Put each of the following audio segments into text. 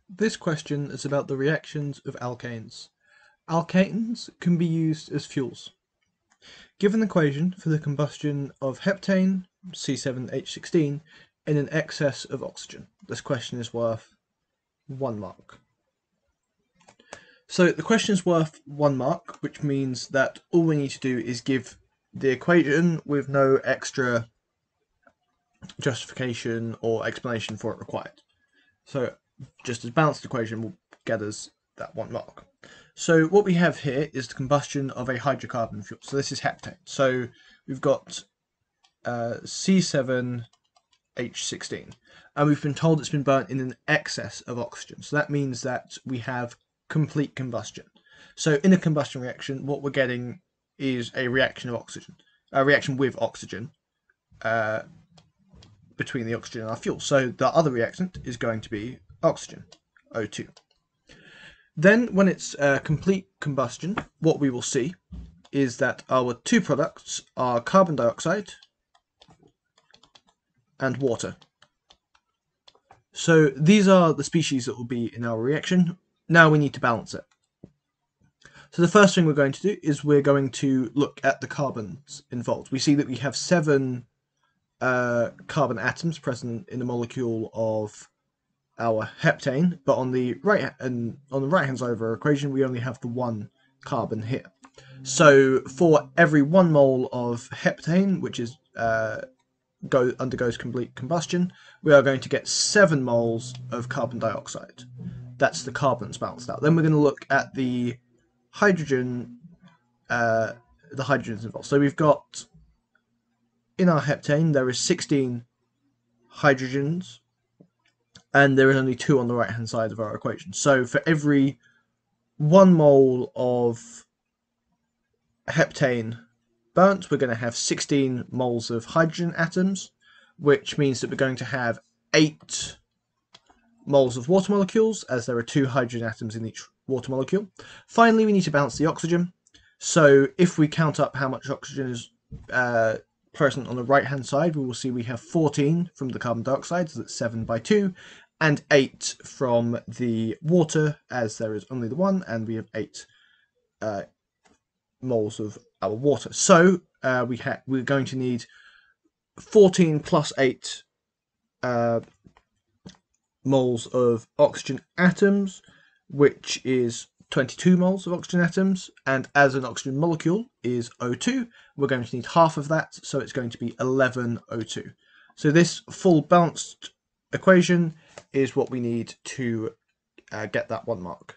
This question is about the reactions of alkanes. Alkanes can be used as fuels. Given the equation for the combustion of heptane, C7H16, in an excess of oxygen. This question is worth 1 mark. So the question is worth 1 mark, which means that all we need to do is give the equation with no extra justification or explanation for it required. So just a balanced equation will get us that 1 mark. So what we have here is the combustion of a hydrocarbon fuel. So this is heptane. So we've got C7H16, and we've been told it's been burnt in an excess of oxygen. So that means that we have complete combustion. So in a combustion reaction, what we're getting is a reaction of oxygen, a reaction with oxygen between the oxygen and our fuel. So the other reactant is going to be oxygen, O2. Then when it's complete combustion, what we will see is that our two products are carbon dioxide and water. So these are the species that will be in our reaction. Now we need to balance it. So the first thing we're going to do is we're going to look at the carbons involved. We see that we have 7 carbon atoms present in the molecule of our heptane, but on the right hand side of our equation we only have the 1 carbon here. So for every 1 mole of heptane, which is undergoes complete combustion, we are going to get 7 moles of carbon dioxide. That's the carbons balanced out. Then we're going to look at the hydrogen, the hydrogens involved. So we've got in our heptane there is 16 hydrogens, and there is only 2 on the right hand side of our equation. So for every 1 mole of heptane burnt, we're going to have 16 moles of hydrogen atoms, which means that we're going to have 8 moles of water molecules, as there are 2 hydrogen atoms in each water molecule. Finally, we need to balance the oxygen. So if we count up how much oxygen is present on the right hand side, we will see we have 14 from the carbon dioxide, so that's 7 by 2, and 8 from the water, as there is only the 1, and we have 8 moles of our water. So we're going to need 14 plus 8 moles of oxygen atoms, which is 22 moles of oxygen atoms, and as an oxygen molecule is O2, we're going to need half of that, so it's going to be 11 O2. So this full balanced equation is what we need to get that 1 mark.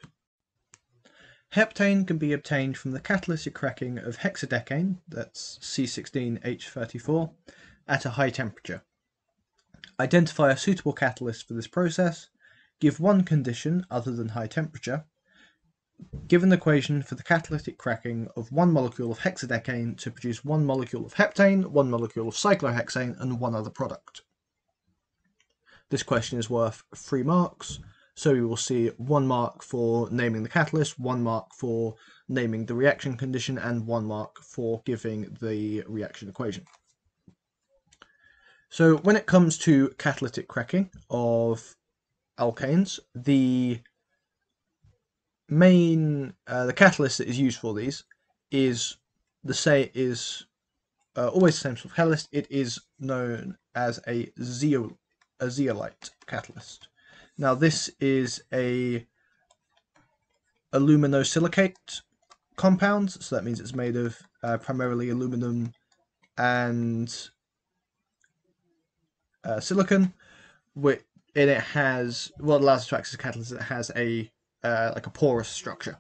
Heptane can be obtained from the catalytic cracking of hexadecane, that's C16H34, at a high temperature. Identify a suitable catalyst for this process. Give one condition other than high temperature. Give an equation for the catalytic cracking of 1 molecule of hexadecane to produce 1 molecule of heptane, 1 molecule of cyclohexane, and 1 other product. This question is worth 3 marks. So we will see 1 mark for naming the catalyst, 1 mark for naming the reaction condition, and 1 mark for giving the reaction equation. So when it comes to catalytic cracking of alkanes, the catalyst that is used for these is always the same sort of catalyst. It is known as a zeolite catalyst. Now this is a aluminosilicate compound, so that means it's made of primarily aluminum and silicon, and it has, what allows it to act as a catalyst, it has a like a porous structure.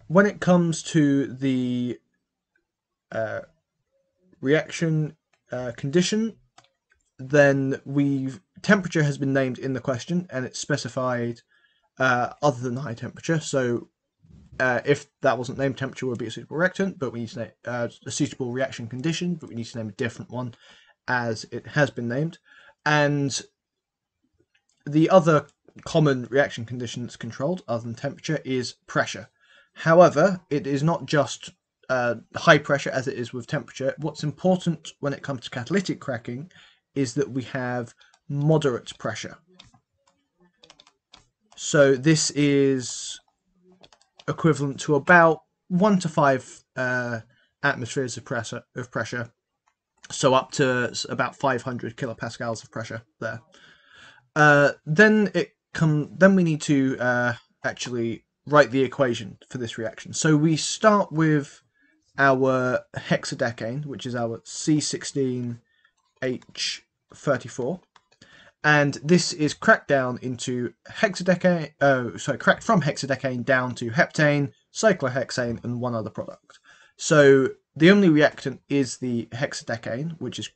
When it comes to the reaction condition, then temperature has been named in the question, and it's specified other than high temperature. So if that wasn't named, temperature would be a suitable reactant, but we need to name a suitable reaction condition, but we need to name a different one as it has been named. And the other common reaction condition that's controlled other than temperature is pressure. However, it is not just high pressure as it is with temperature. What's important when it comes to catalytic cracking is that we have moderate pressure. So this is equivalent to about 1 to 5 atmospheres of pressure. So up to about 500 kilopascals of pressure there. Then we need to actually write the equation for this reaction. So we start with our hexadecane, which is our C16H34, and this is cracked down into hexadecane. Cracked from hexadecane down to heptane, cyclohexane, and one other product. So the only reactant is the hexadecane, which is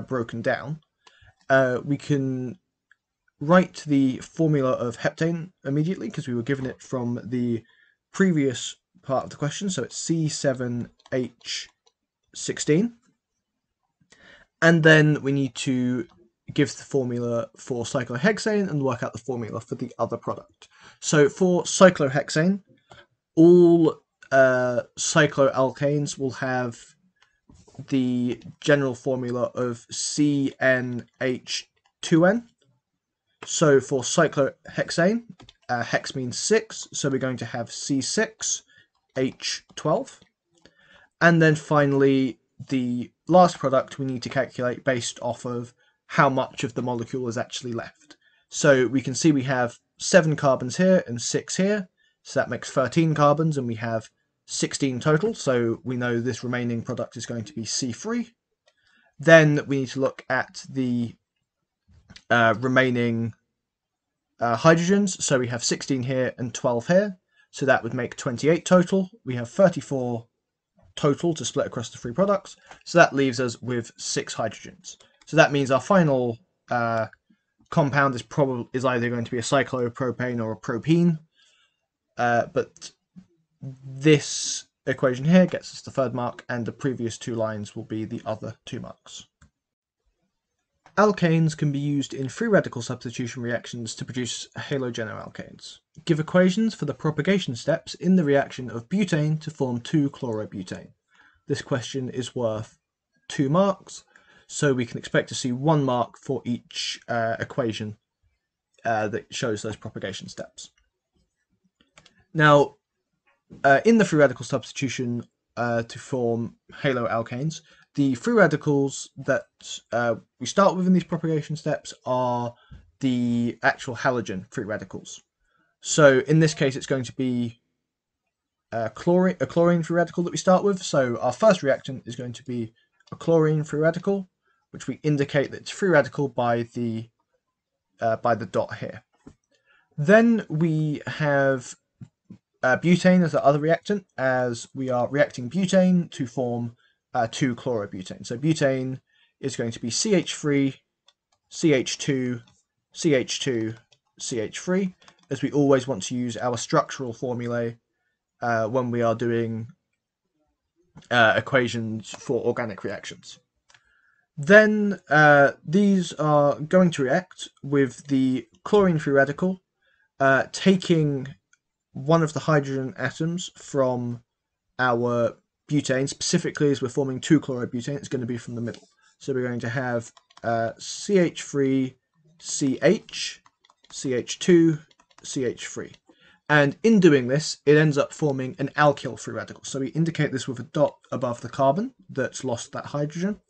broken down. We can write the formula of heptane immediately because we were given it from the previous part of the question. So it's C7H16. And then we need to give the formula for cyclohexane and work out the formula for the other product. So for cyclohexane, all cycloalkanes will have the general formula of CnH2n. So for cyclohexane, hex means 6, so we're going to have C6H12. And then finally, the last product we need to calculate based off of how much of the molecule is actually left. So we can see we have 7 carbons here and 6 here, so that makes 13 carbons, and we have 16 total, so we know this remaining product is going to be C3. Then we need to look at the remaining hydrogens, so we have 16 here and 12 here, so that would make 28 total. We have 34 total to split across the 3 products, so that leaves us with 6 hydrogens. So that means our final compound is either going to be a cyclopropane or a propene, but this equation here gets us the 3rd mark, and the previous 2 lines will be the other 2 marks. Alkanes can be used in free radical substitution reactions to produce halogenoalkanes. Give equations for the propagation steps in the reaction of butane to form 2-chlorobutane. This question is worth 2 marks, so we can expect to see 1 mark for each equation that shows those propagation steps. Now, in the free radical substitution to form haloalkanes, the free radicals that we start with in these propagation steps are the actual halogen free radicals. So in this case, it's going to be a chlorine free radical that we start with. So our first reactant is going to be a chlorine free radical, which we indicate that it's free radical by the dot here. Then we have butane as the other reactant, as we are reacting butane to form 2-chlorobutane. So butane is going to be CH3, CH2, CH2, CH3, as we always want to use our structural formulae when we are doing equations for organic reactions. Then these are going to react with the chlorine free radical, taking one of the hydrogen atoms from our butane, specifically as we're forming 2-chlorobutane, it's going to be from the middle. So we're going to have CH3, CH, CH2, CH3. And in doing this, it ends up forming an alkyl free radical. So we indicate this with a dot above the carbon that's lost that hydrogen,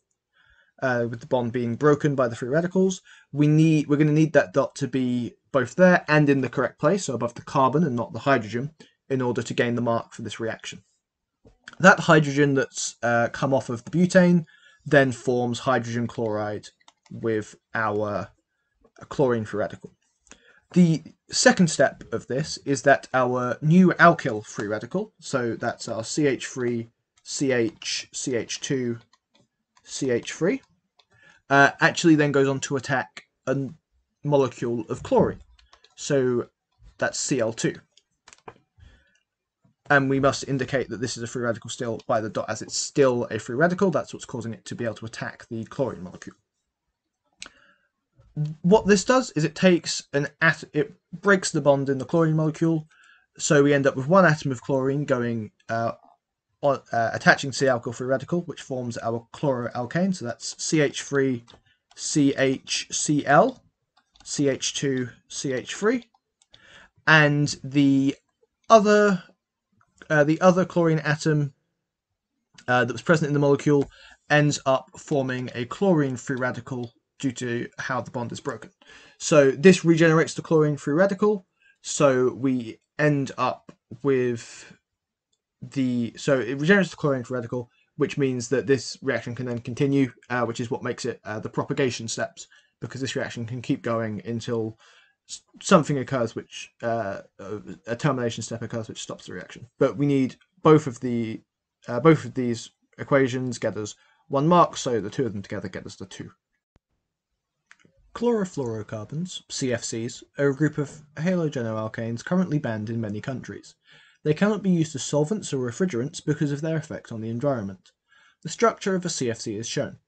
with the bond being broken by the free radicals. We're going to need that dot to be both there and in the correct place, so above the carbon and not the hydrogen, in order to gain the mark for this reaction. That hydrogen that's come off of the butane then forms hydrogen chloride with our chlorine free radical. The second step of this is that our new alkyl free radical, so that's our CH3, CH, CH2, CH3, actually then goes on to attack a molecule of chlorine. So that's Cl2. And we must indicate that this is a free radical still by the dot, as it's still a free radical. That's what's causing it to be able to attack the chlorine molecule. What this does is it breaks the bond in the chlorine molecule, so we end up with 1 atom of chlorine going attaching to the alkyl free radical, which forms our chloroalkane. So that's CH3, CHCl, CH2, CH3. and the other chlorine atom that was present in the molecule ends up forming a chlorine free radical due to how the bond is broken. So this regenerates the chlorine free radical, so we end up with so it regenerates the chlorine free radical, which means that this reaction can then continue, which is what makes it the propagation steps, because this reaction can keep going until something occurs, which a termination step occurs, which stops the reaction. But we need both of these equations get us 1 mark, so the two of them together get us the 2. Chlorofluorocarbons, CFCs, are a group of halogenoalkanes currently banned in many countries. They cannot be used as solvents or refrigerants because of their effect on the environment. The structure of a CFC is shown.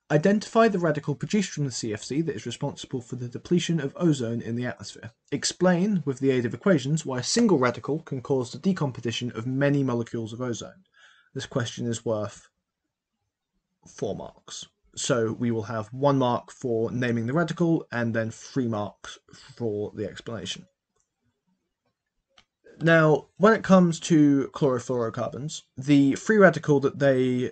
Identify the radical produced from the CFC that is responsible for the depletion of ozone in the atmosphere. Explain, with the aid of equations, why a single radical can cause the decomposition of many molecules of ozone. This question is worth 4 marks. So we will have 1 mark for naming the radical and then 3 marks for the explanation. Now, when it comes to chlorofluorocarbons, the free radical that they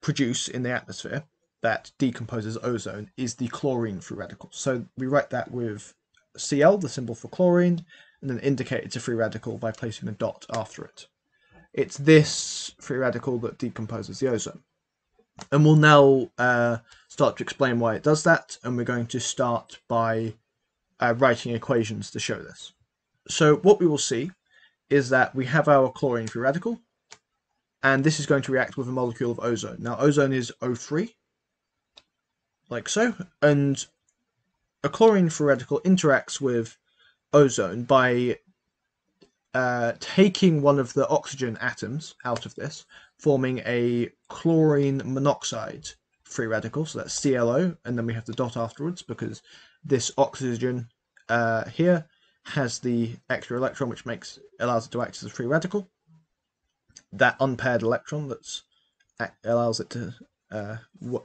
produce in the atmosphere that decomposes ozone is the chlorine free radical. So we write that with Cl, the symbol for chlorine, and then indicate it's a free radical by placing a dot after it. It's this free radical that decomposes the ozone. And we'll now start to explain why it does that, and we're going to start by writing equations to show this. So what we will see is that we have our chlorine free radical, and this is going to react with a molecule of ozone. Now ozone is O3, like so, and a chlorine free radical interacts with ozone by taking one of the oxygen atoms out of this, forming a chlorine monoxide free radical, so that's ClO, and then we have the dot afterwards because this oxygen here has the extra electron, which allows it to act as a free radical. That unpaired electron allows it to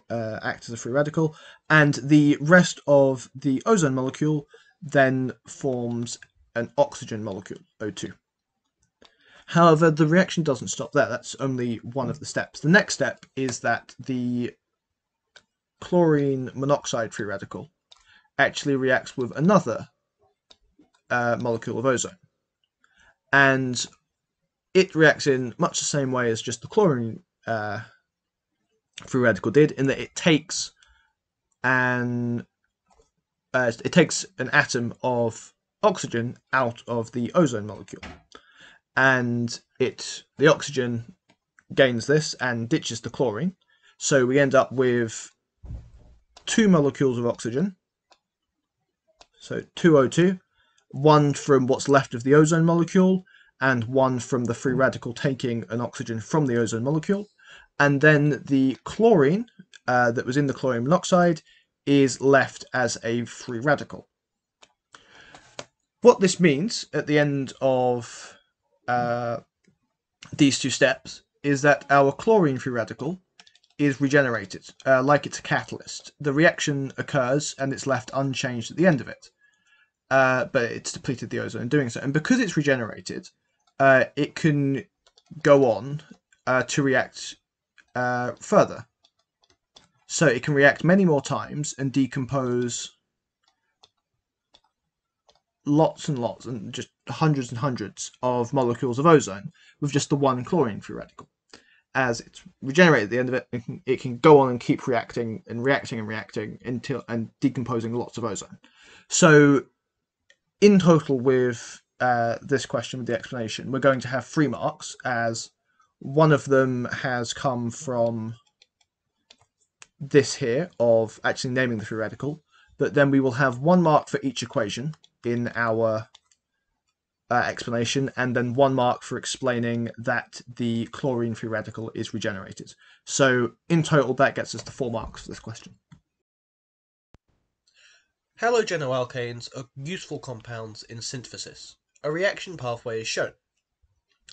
act as a free radical, and the rest of the ozone molecule then forms an oxygen molecule, O2. However, the reaction doesn't stop there. That's only one of the steps. The next step is that the chlorine monoxide free radical actually reacts with another molecule of ozone. And it reacts in much the same way as just the chlorine free radical did, in that it takes an atom of oxygen out of the ozone molecule, and the oxygen gains this and ditches the chlorine, so we end up with 2 molecules of oxygen, so 2O2, one from what's left of the ozone molecule and one from the free radical taking an oxygen from the ozone molecule, and then the chlorine that was in the chlorine monoxide is left as a free radical. What this means at the end of these 2 steps is that our chlorine free radical is regenerated, like it's a catalyst. The reaction occurs and it's left unchanged at the end of it, but it's depleted the ozone in doing so. And because it's regenerated, it can go on to react further. So it can react many more times and decompose lots and lots, and just hundreds and hundreds of molecules of ozone with just the one chlorine free radical. As it's regenerated at the end of it, it can go on and keep reacting and reacting and reacting and decomposing lots of ozone. So in total with this question, with the explanation, we're going to have 3 marks, as one of them has come from this here of actually naming the free radical, but then we will have 1 mark for each equation in our explanation, and then 1 mark for explaining that the chlorine free radical is regenerated. So in total, that gets us to 4 marks for this question. Halogenoalkanes are useful compounds in synthesis. A reaction pathway is shown.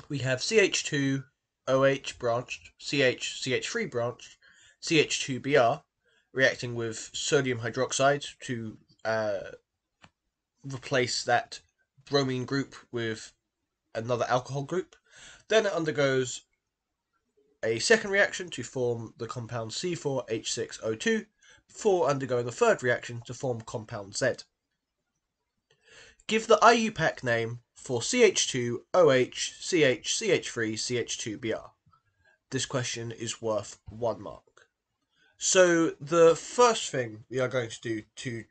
We have CH2OH branched, CH3 branched, CH2Br reacting with sodium hydroxide to replace that bromine group with another alcohol group. Then it undergoes a second reaction to form the compound C4H6O2 before undergoing a third reaction to form compound Z. Give the IUPAC name for CH2OH CH3 CH2Br. This question is worth 1 mark. So the first thing we are going to do to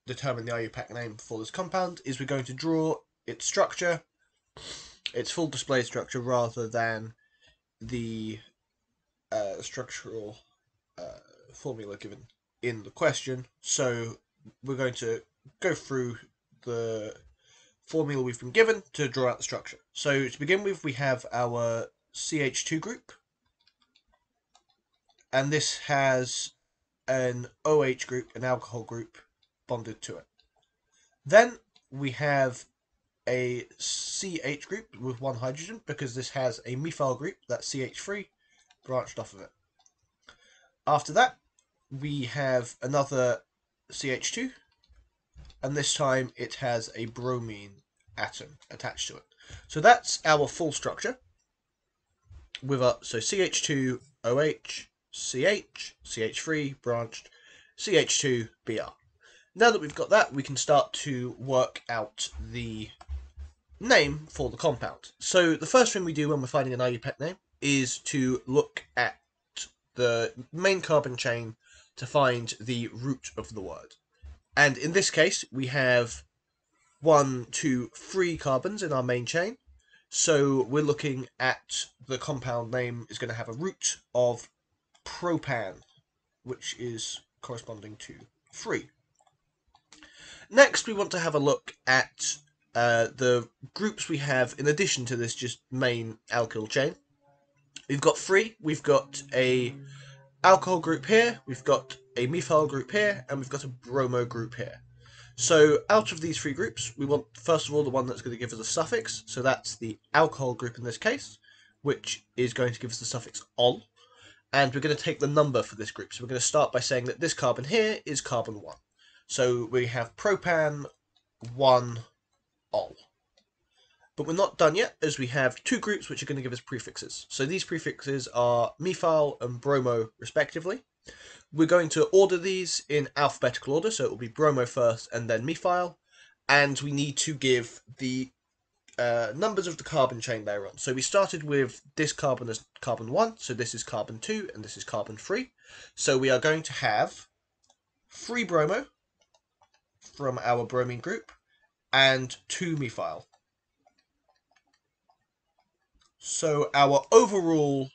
determine the IUPAC name for this compound is we're going to draw its structure, its full display structure, rather than the structural formula given in the question. So we're going to go through the formula we've been given to draw out the structure. So to begin with, we have our CH2 group, and this has an OH group, an alcohol group, bonded to it. Then we have a CH group with 1 hydrogen, because this has a methyl group, that's CH3, branched off of it. After that, we have another CH2, and this time it has a bromine atom attached to it. So that's our full structure. With CH2OH, CH, CH3 branched, CH2Br. Now that we've got that, we can start to work out the name for the compound. So the first thing we do when we're finding an IUPAC name is to look at the main carbon chain to find the root of the word. And in this case, we have 1, 2, 3 carbons in our main chain. So we're looking at the compound name is going to have a root of propan, which is corresponding to 3. Next, we want to have a look at the groups we have in addition to this just main alkyl chain. We've got 3. We've got a alcohol group here, we've got a methyl group here, and we've got a bromo group here. So out of these 3 groups, we want first of all the one that's going to give us a suffix. So that's the alcohol group in this case, which is going to give us the suffix ol. And we're going to take the number for this group. So we're going to start by saying that this carbon here is carbon 1. So we have propan 1 ol. But we're not done yet, as we have 2 groups which are going to give us prefixes. So these prefixes are methyl and bromo respectively. We're going to order these in alphabetical order, so it will be bromo first and then methyl. And we need to give the numbers of the carbon chain later on. So we started with this carbon as carbon 1, so this is carbon 2 and this is carbon 3. So we are going to have 3 bromo from our bromine group and 2 methyl. So our overall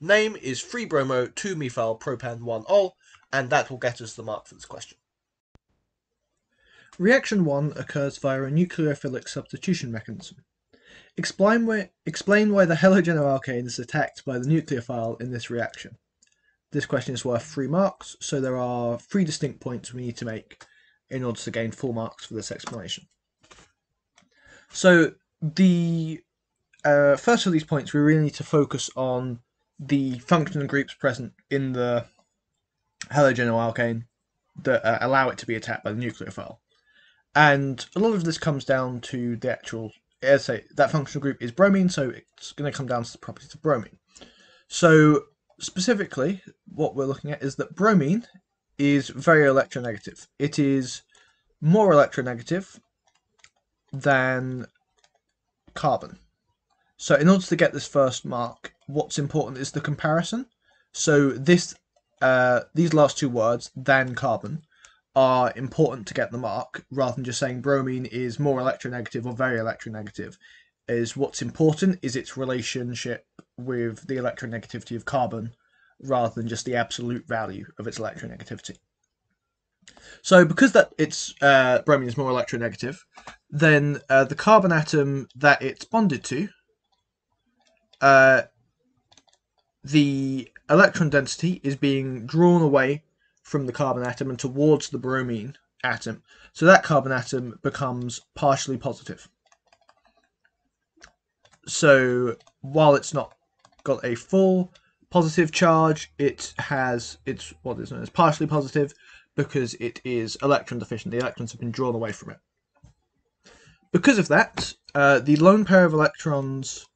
name is 3 bromo, 2 methyl, propan, 1 ol, and that will get us the mark for this question. Reaction 1 occurs via a nucleophilic substitution mechanism. Explain why the halogenoalkane is attacked by the nucleophile in this reaction. This question is worth 3 marks, so there are 3 distinct points we need to make in order to gain 4 marks for this explanation. So the first of these points, we really need to focus on the functional groups present in the halogenoalkane that allow it to be attacked by the nucleophile. And a lot of this comes down to the actual, as I say, that functional group is bromine, so it's going to come down to the properties of bromine. So specifically, what we're looking at is that bromine is very electronegative. It is more electronegative than carbon. So in order to get this first mark, what's important is the comparison. So this, these last 2 words, than carbon, are important to get the mark, rather than just saying bromine is more electronegative or very electronegative. Is what's important is its relationship with the electronegativity of carbon, rather than just the absolute value of its electronegativity. So because that it's bromine is more electronegative, then the carbon atom that it's bonded to, the electron density is being drawn away from the carbon atom and towards the bromine atom. So that carbon atom becomes partially positive. So while it's not got a full positive charge, it's what is known as partially positive because it is electron deficient. The electrons have been drawn away from it. Because of that, the lone pair of electrons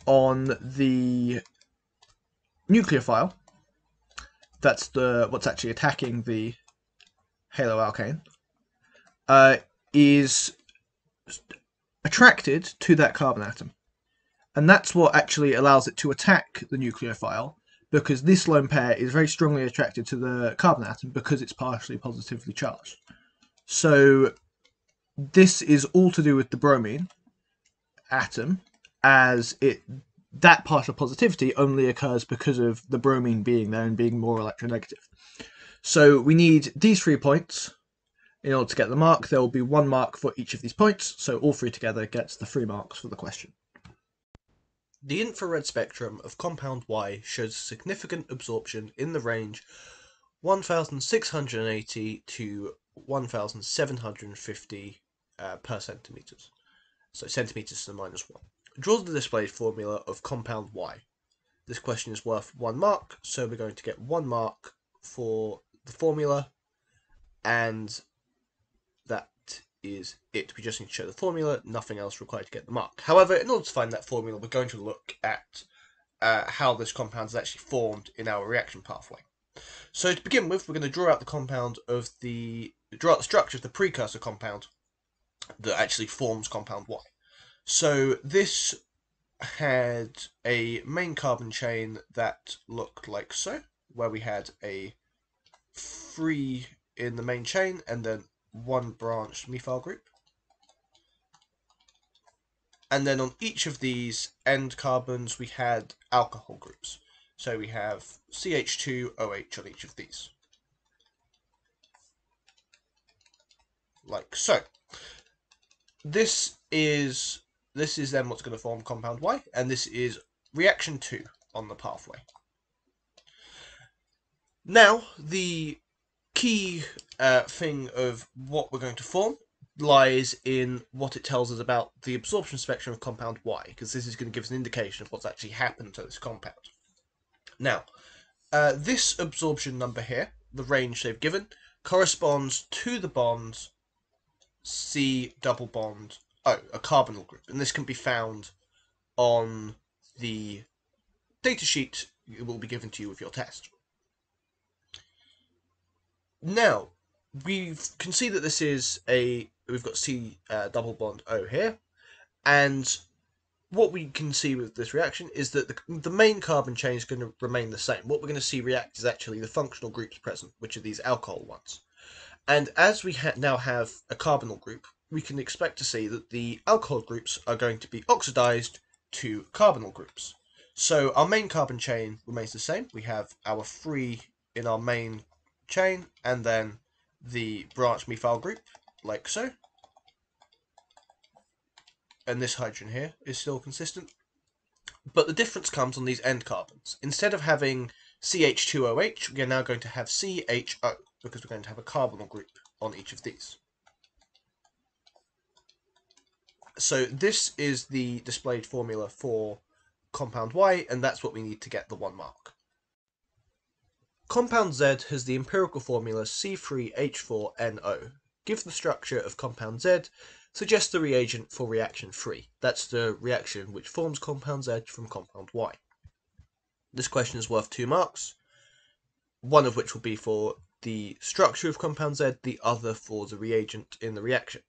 on the nucleophile, that's what's actually attacking the haloalkane, is attracted to that carbon atom. And that's what actually allows it to attack the nucleophile, because this lone pair is very strongly attracted to the carbon atom because it's partially positively charged. So this is all to do with the bromine atom, as that partial positivity only occurs because of the bromine being there and being more electronegative. So we need these 3 points in order to get the mark. There will be 1 mark for each of these points, so all 3 together gets the 3 marks for the question. The infrared spectrum of compound Y shows significant absorption in the range 1680 to 1750 per centimeters. So centimeters to the -1. Draw the displayed formula of compound Y. This question is worth 1 mark, so we're going to get 1 mark for the formula, and that is it. We just need to show the formula, nothing else required to get the mark. However, in order to find that formula, we're going to look at how this compound is actually formed in our reaction pathway. So to begin with, we're going to draw out the structure of the precursor compound that actually forms compound Y. So this had a main carbon chain that looked like so, where we had a 3 in the main chain and then 1 branched methyl group. And then on each of these end carbons we had alcohol groups. So we have CH2OH on each of these. Like so. This is then what's going to form compound Y, and this is reaction 2 on the pathway. Now, the key thing of what we're going to form lies in what it tells us about the absorption spectrum of compound Y, because this is going to give us an indication of what's actually happened to this compound. Now, this absorption number here, the range they've given, corresponds to the bond C double bond O, a carbonyl group, and this can be found on the datasheet it will be given to you with your test. Now, we can see that this is we've got C double bond O here, and what we can see with this reaction is that the main carbon chain is going to remain the same. What we're going to see react is actually the functional groups present, which are these alcohol ones. And as we now have a carbonyl group, we can expect to see that the alcohol groups are going to be oxidized to carbonyl groups. So our main carbon chain remains the same. We have our 3 in our main chain, and then the branched methyl group, like so. And this hydrogen here is still consistent. But the difference comes on these end carbons. Instead of having CH2OH, we are now going to have CHO, because we're going to have a carbonyl group on each of these. So this is the displayed formula for compound Y, and that's what we need to get the 1 mark. Compound Z has the empirical formula C3H4NO. Give the structure of compound Z, suggest the reagent for reaction 3. That's the reaction which forms compound Z from compound Y. This question is worth 2 marks, one of which will be for the structure of compound Z, the other for the reagent in the reaction.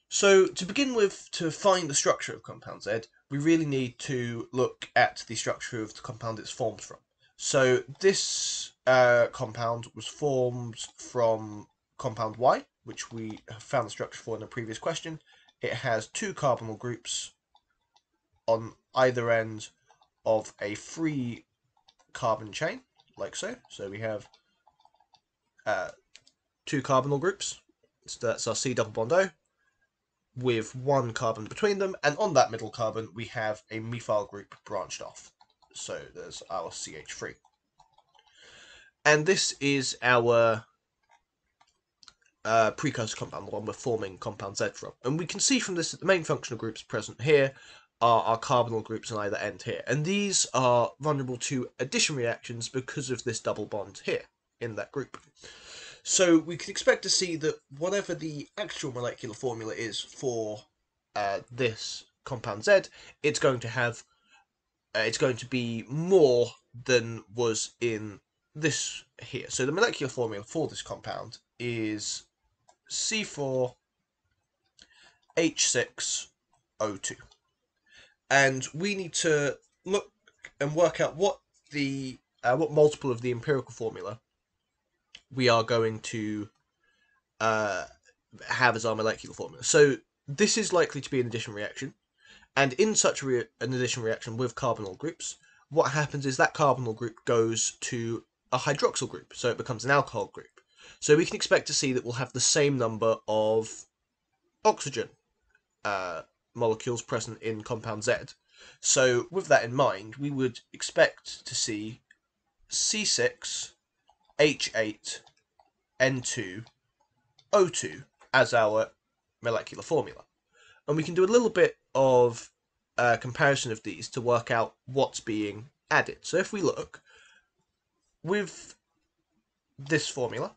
So to begin with, to find the structure of compound Z, we really need to look at the structure of the compound it's formed from. So this compound was formed from compound Y, which we have found the structure for in a previous question. It has 2 carbonyl groups on either end of a 3 carbon chain, like so. So we have 2 carbonyl groups. So that's our C double bond O, with 1 carbon between them, and on that middle carbon we have a methyl group branched off. So there's our CH3. And this is our precursor compound, the one we're forming compound Z from. And we can see from this that the main functional groups present here are our carbonyl groups on either end here. And these are vulnerable to addition reactions because of this double bond here in that group. So we can expect to see that whatever the actual molecular formula is for this compound Z, it's going to have it's going to be more than was in this here. So the molecular formula for this compound is C4H6O2, and we need to look and work out what multiple of the empirical formula we are going to have as our molecular formula. So this is likely to be an addition reaction, and in such an addition reaction with carbonyl groups, what happens is that carbonyl group goes to a hydroxyl group, so it becomes an alcohol group. So we can expect to see that we'll have the same number of oxygen molecules present in compound Z. So with that in mind, we would expect to see C6H8N2O2 as our molecular formula. And we can do a little bit of comparison of these to work out what's being added. So if we look with this formula,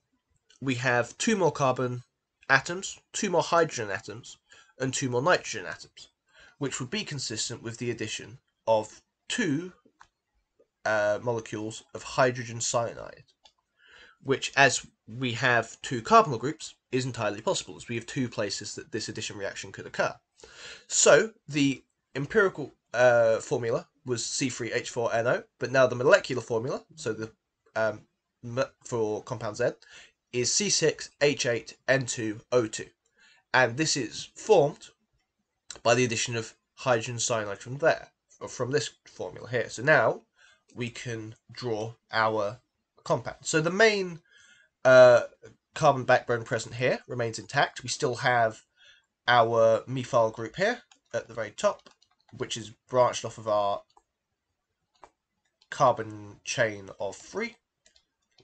we have 2 more carbon atoms, 2 more hydrogen atoms, and 2 more nitrogen atoms, which would be consistent with the addition of 2 molecules of hydrogen cyanide, which, as we have 2 carbonyl groups, is entirely possible, as we have 2 places that this addition reaction could occur. So the empirical formula was C3H4NO, but now the molecular formula, so the for compound Z, is C6H8N2O2, and this is formed by the addition of hydrogen cyanide from there, or from this formula here. So now we can draw our compound. So the main carbon backbone present here remains intact. We still have our methyl group here at the very top, which is branched off of our carbon chain of 3,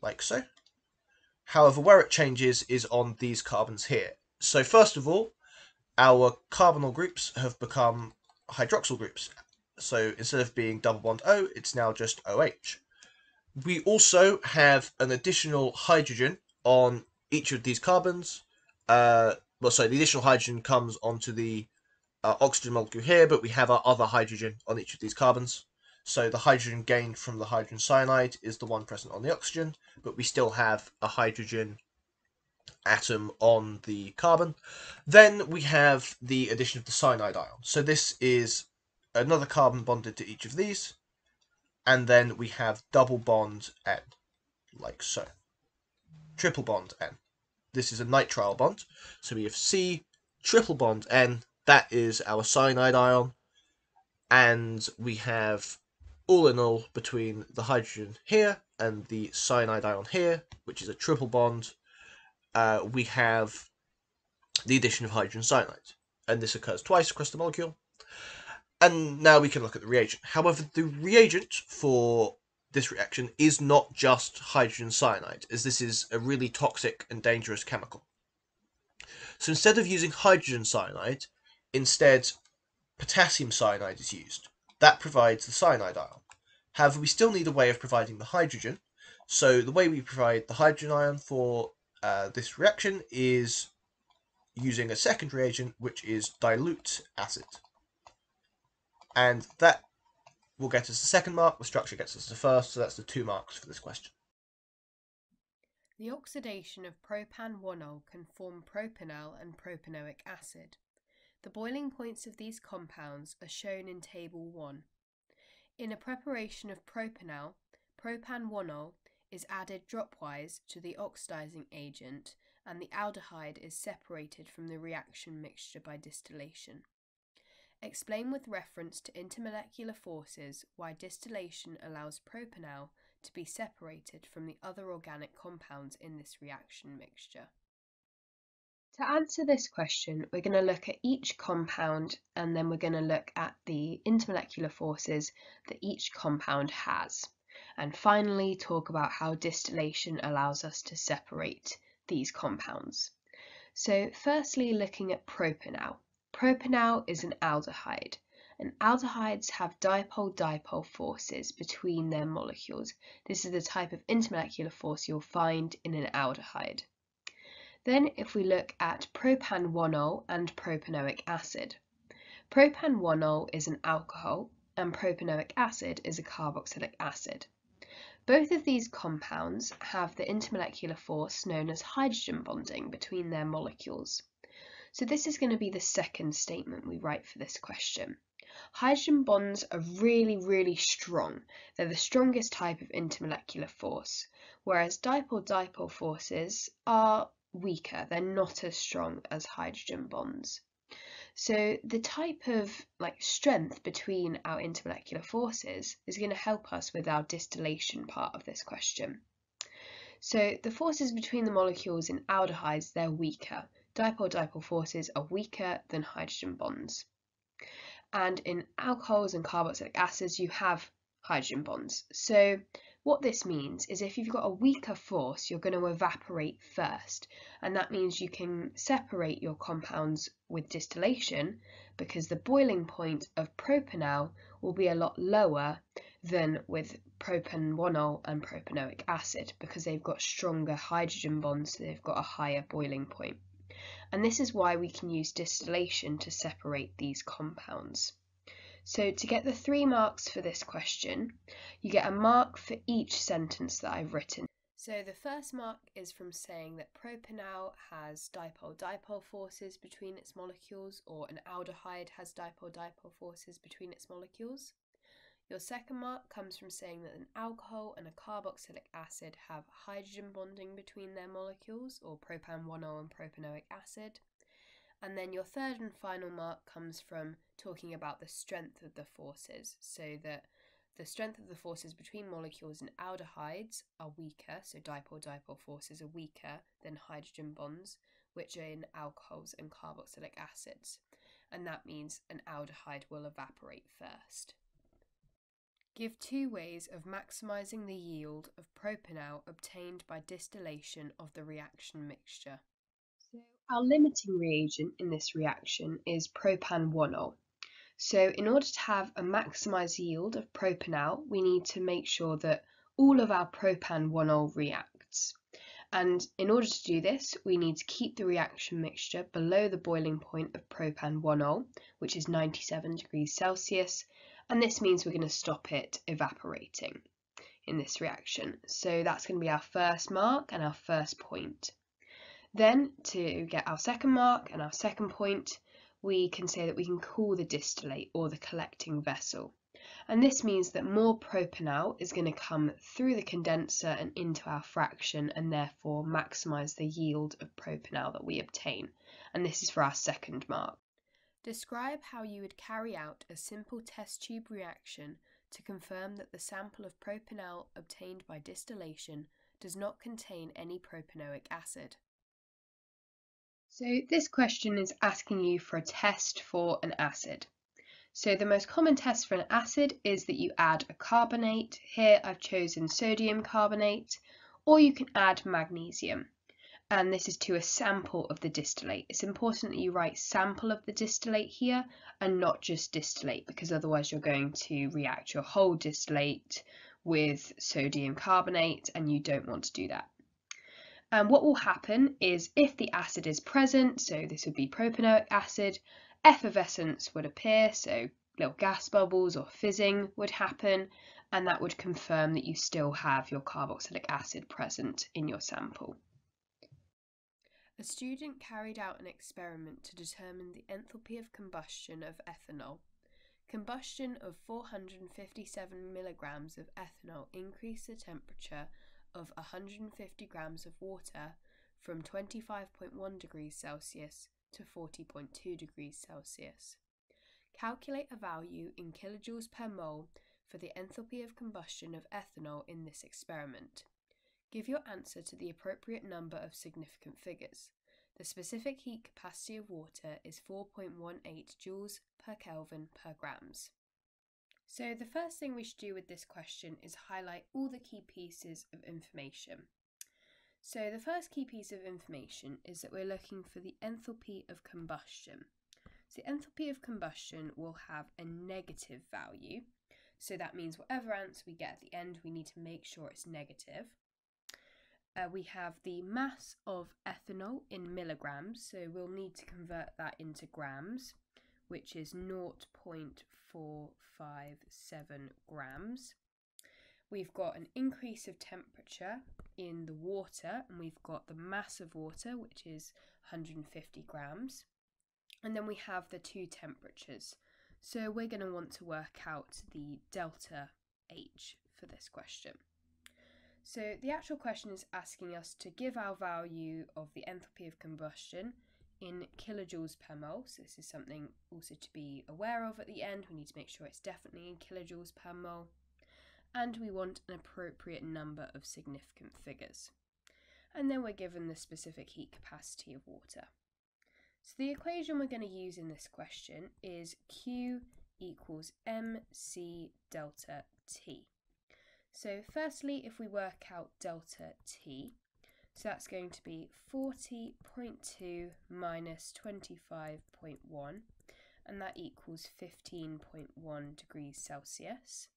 like so. However, where it changes is on these carbons here. So first of all, our carbonyl groups have become hydroxyl groups. So instead of being double bond O, it's now just OH. We also have an additional hydrogen on each of these carbons. The additional hydrogen comes onto the oxygen molecule here, but we have our other hydrogen on each of these carbons. So the hydrogen gained from the hydrogen cyanide is the one present on the oxygen, but we still have a hydrogen atom on the carbon. Then we have the addition of the cyanide ion. So this is another carbon bonded to each of these, and then we have double bond N, like so. Triple bond N. This is a nitrile bond, so we have C triple bond N, that is our cyanide ion, and we have, all in all, between the hydrogen here and the cyanide ion here, which is a triple bond, we have the addition of hydrogen cyanide, and this occurs twice across the molecule. And now we can look at the reagent. However, the reagent for this reaction is not just hydrogen cyanide, as this is a really toxic and dangerous chemical. So instead of using hydrogen cyanide, instead potassium cyanide is used. That provides the cyanide ion. However, we still need a way of providing the hydrogen. So the way we provide the hydrogen ion for this reaction is using a second reagent, which is dilute acid. And that will get us the second mark, the structure gets us the first, so that's the 2 marks for this question. The oxidation of propan-1-ol can form propanol and propanoic acid. The boiling points of these compounds are shown in Table 1. In a preparation of propanol, propan-1-ol is added dropwise to the oxidizing agent, and the aldehyde is separated from the reaction mixture by distillation. Explain with reference to intermolecular forces why distillation allows propanol to be separated from the other organic compounds in this reaction mixture. To answer this question, we're going to look at each compound, and then we're going to look at the intermolecular forces that each compound has. And finally, talk about how distillation allows us to separate these compounds. So firstly, looking at propanol. Propanol is an aldehyde, and aldehydes have dipole-dipole forces between their molecules. This is the type of intermolecular force you'll find in an aldehyde. Then if we look at propan-1-ol and propanoic acid. Propan-1-ol is an alcohol and propanoic acid is a carboxylic acid. Both of these compounds have the intermolecular force known as hydrogen bonding between their molecules. So this is going to be the second statement we write for this question. Hydrogen bonds are really strong. They're the strongest type of intermolecular force, whereas dipole-dipole forces are weaker. They're not as strong as hydrogen bonds. So the type of strength between our intermolecular forces is going to help us with our distillation part of this question. So the forces between the molecules in aldehydes, they're weaker. Dipole-dipole forces are weaker than hydrogen bonds. And in alcohols and carboxylic acids, you have hydrogen bonds. So what this means is if you've got a weaker force, you're going to evaporate first. And that means you can separate your compounds with distillation because the boiling point of propanal will be a lot lower than with propan-1-ol and propanoic acid because they've got stronger hydrogen bonds, so they've got a higher boiling point. And this is why we can use distillation to separate these compounds. So to get the 3 marks for this question, you get a mark for each sentence that I've written. So the first mark is from saying that propanal has dipole-dipole forces between its molecules, or an aldehyde has dipole-dipole forces between its molecules. Your second mark comes from saying that an alcohol and a carboxylic acid have hydrogen bonding between their molecules, or propan-1-ol and propanoic acid. And then your third and final mark comes from talking about the strength of the forces, so that the strength of the forces between molecules in aldehydes are weaker, so dipole-dipole forces are weaker than hydrogen bonds, which are in alcohols and carboxylic acids. And that means an aldehyde will evaporate first. Give 2 ways of maximising the yield of propanal obtained by distillation of the reaction mixture. So our limiting reagent in this reaction is propan-1-ol. So in order to have a maximised yield of propanal, we need to make sure that all of our propan-1-ol reacts. And in order to do this, we need to keep the reaction mixture below the boiling point of propan-1-ol, which is 97 degrees Celsius, and this means we're going to stop it evaporating in this reaction. So that's going to be our first mark and our first point. Then to get our second mark and our second point, we can say that we can cool the distillate or the collecting vessel. And this means that more propanal is going to come through the condenser and into our fraction and therefore maximise the yield of propanal that we obtain. And this is for our second mark. Describe how you would carry out a simple test tube reaction to confirm that the sample of propanal obtained by distillation does not contain any propanoic acid. So this question is asking you for a test for an acid. So the most common test for an acid is that you add a carbonate. Here I've chosen sodium carbonate, or you can add magnesium. And this is to a sample of the distillate. It's important that you write sample of the distillate here and not just distillate, because otherwise you're going to react your whole distillate with sodium carbonate and you don't want to do that. And what will happen is if the acid is present, so this would be propanoic acid, effervescence would appear, so little gas bubbles or fizzing would happen, and that would confirm that you still have your carboxylic acid present in your sample. A student carried out an experiment to determine the enthalpy of combustion of ethanol. Combustion of 457 milligrams of ethanol increased the temperature of 150 grams of water from 25.1 degrees Celsius to 40.2 degrees Celsius. Calculate a value in kilojoules per mole for the enthalpy of combustion of ethanol in this experiment. Give your answer to the appropriate number of significant figures. The specific heat capacity of water is 4.18 joules per Kelvin per grams. So the first thing we should do with this question is highlight all the key pieces of information. So the first key piece of information is that we're looking for the enthalpy of combustion. So the enthalpy of combustion will have a negative value. So that means whatever answer we get at the end, we need to make sure it's negative. We have the mass of ethanol in milligrams, so we'll need to convert that into grams, which is 0.457 grams. We've got an increase of temperature in the water, and we've got the mass of water, which is 150 grams. And then we have the two temperatures. So we're going to want to work out the delta H for this question. So the actual question is asking us to give our value of the enthalpy of combustion in kilojoules per mole. So this is something also to be aware of at the end. We need to make sure it's definitely in kilojoules per mole. And we want an appropriate number of significant figures. And then we're given the specific heat capacity of water. So the equation we're going to use in this question is Q equals mc delta T. So firstly, if we work out delta T, so that's going to be 40.2 minus 25.1, and that equals 15.1 degrees Celsius.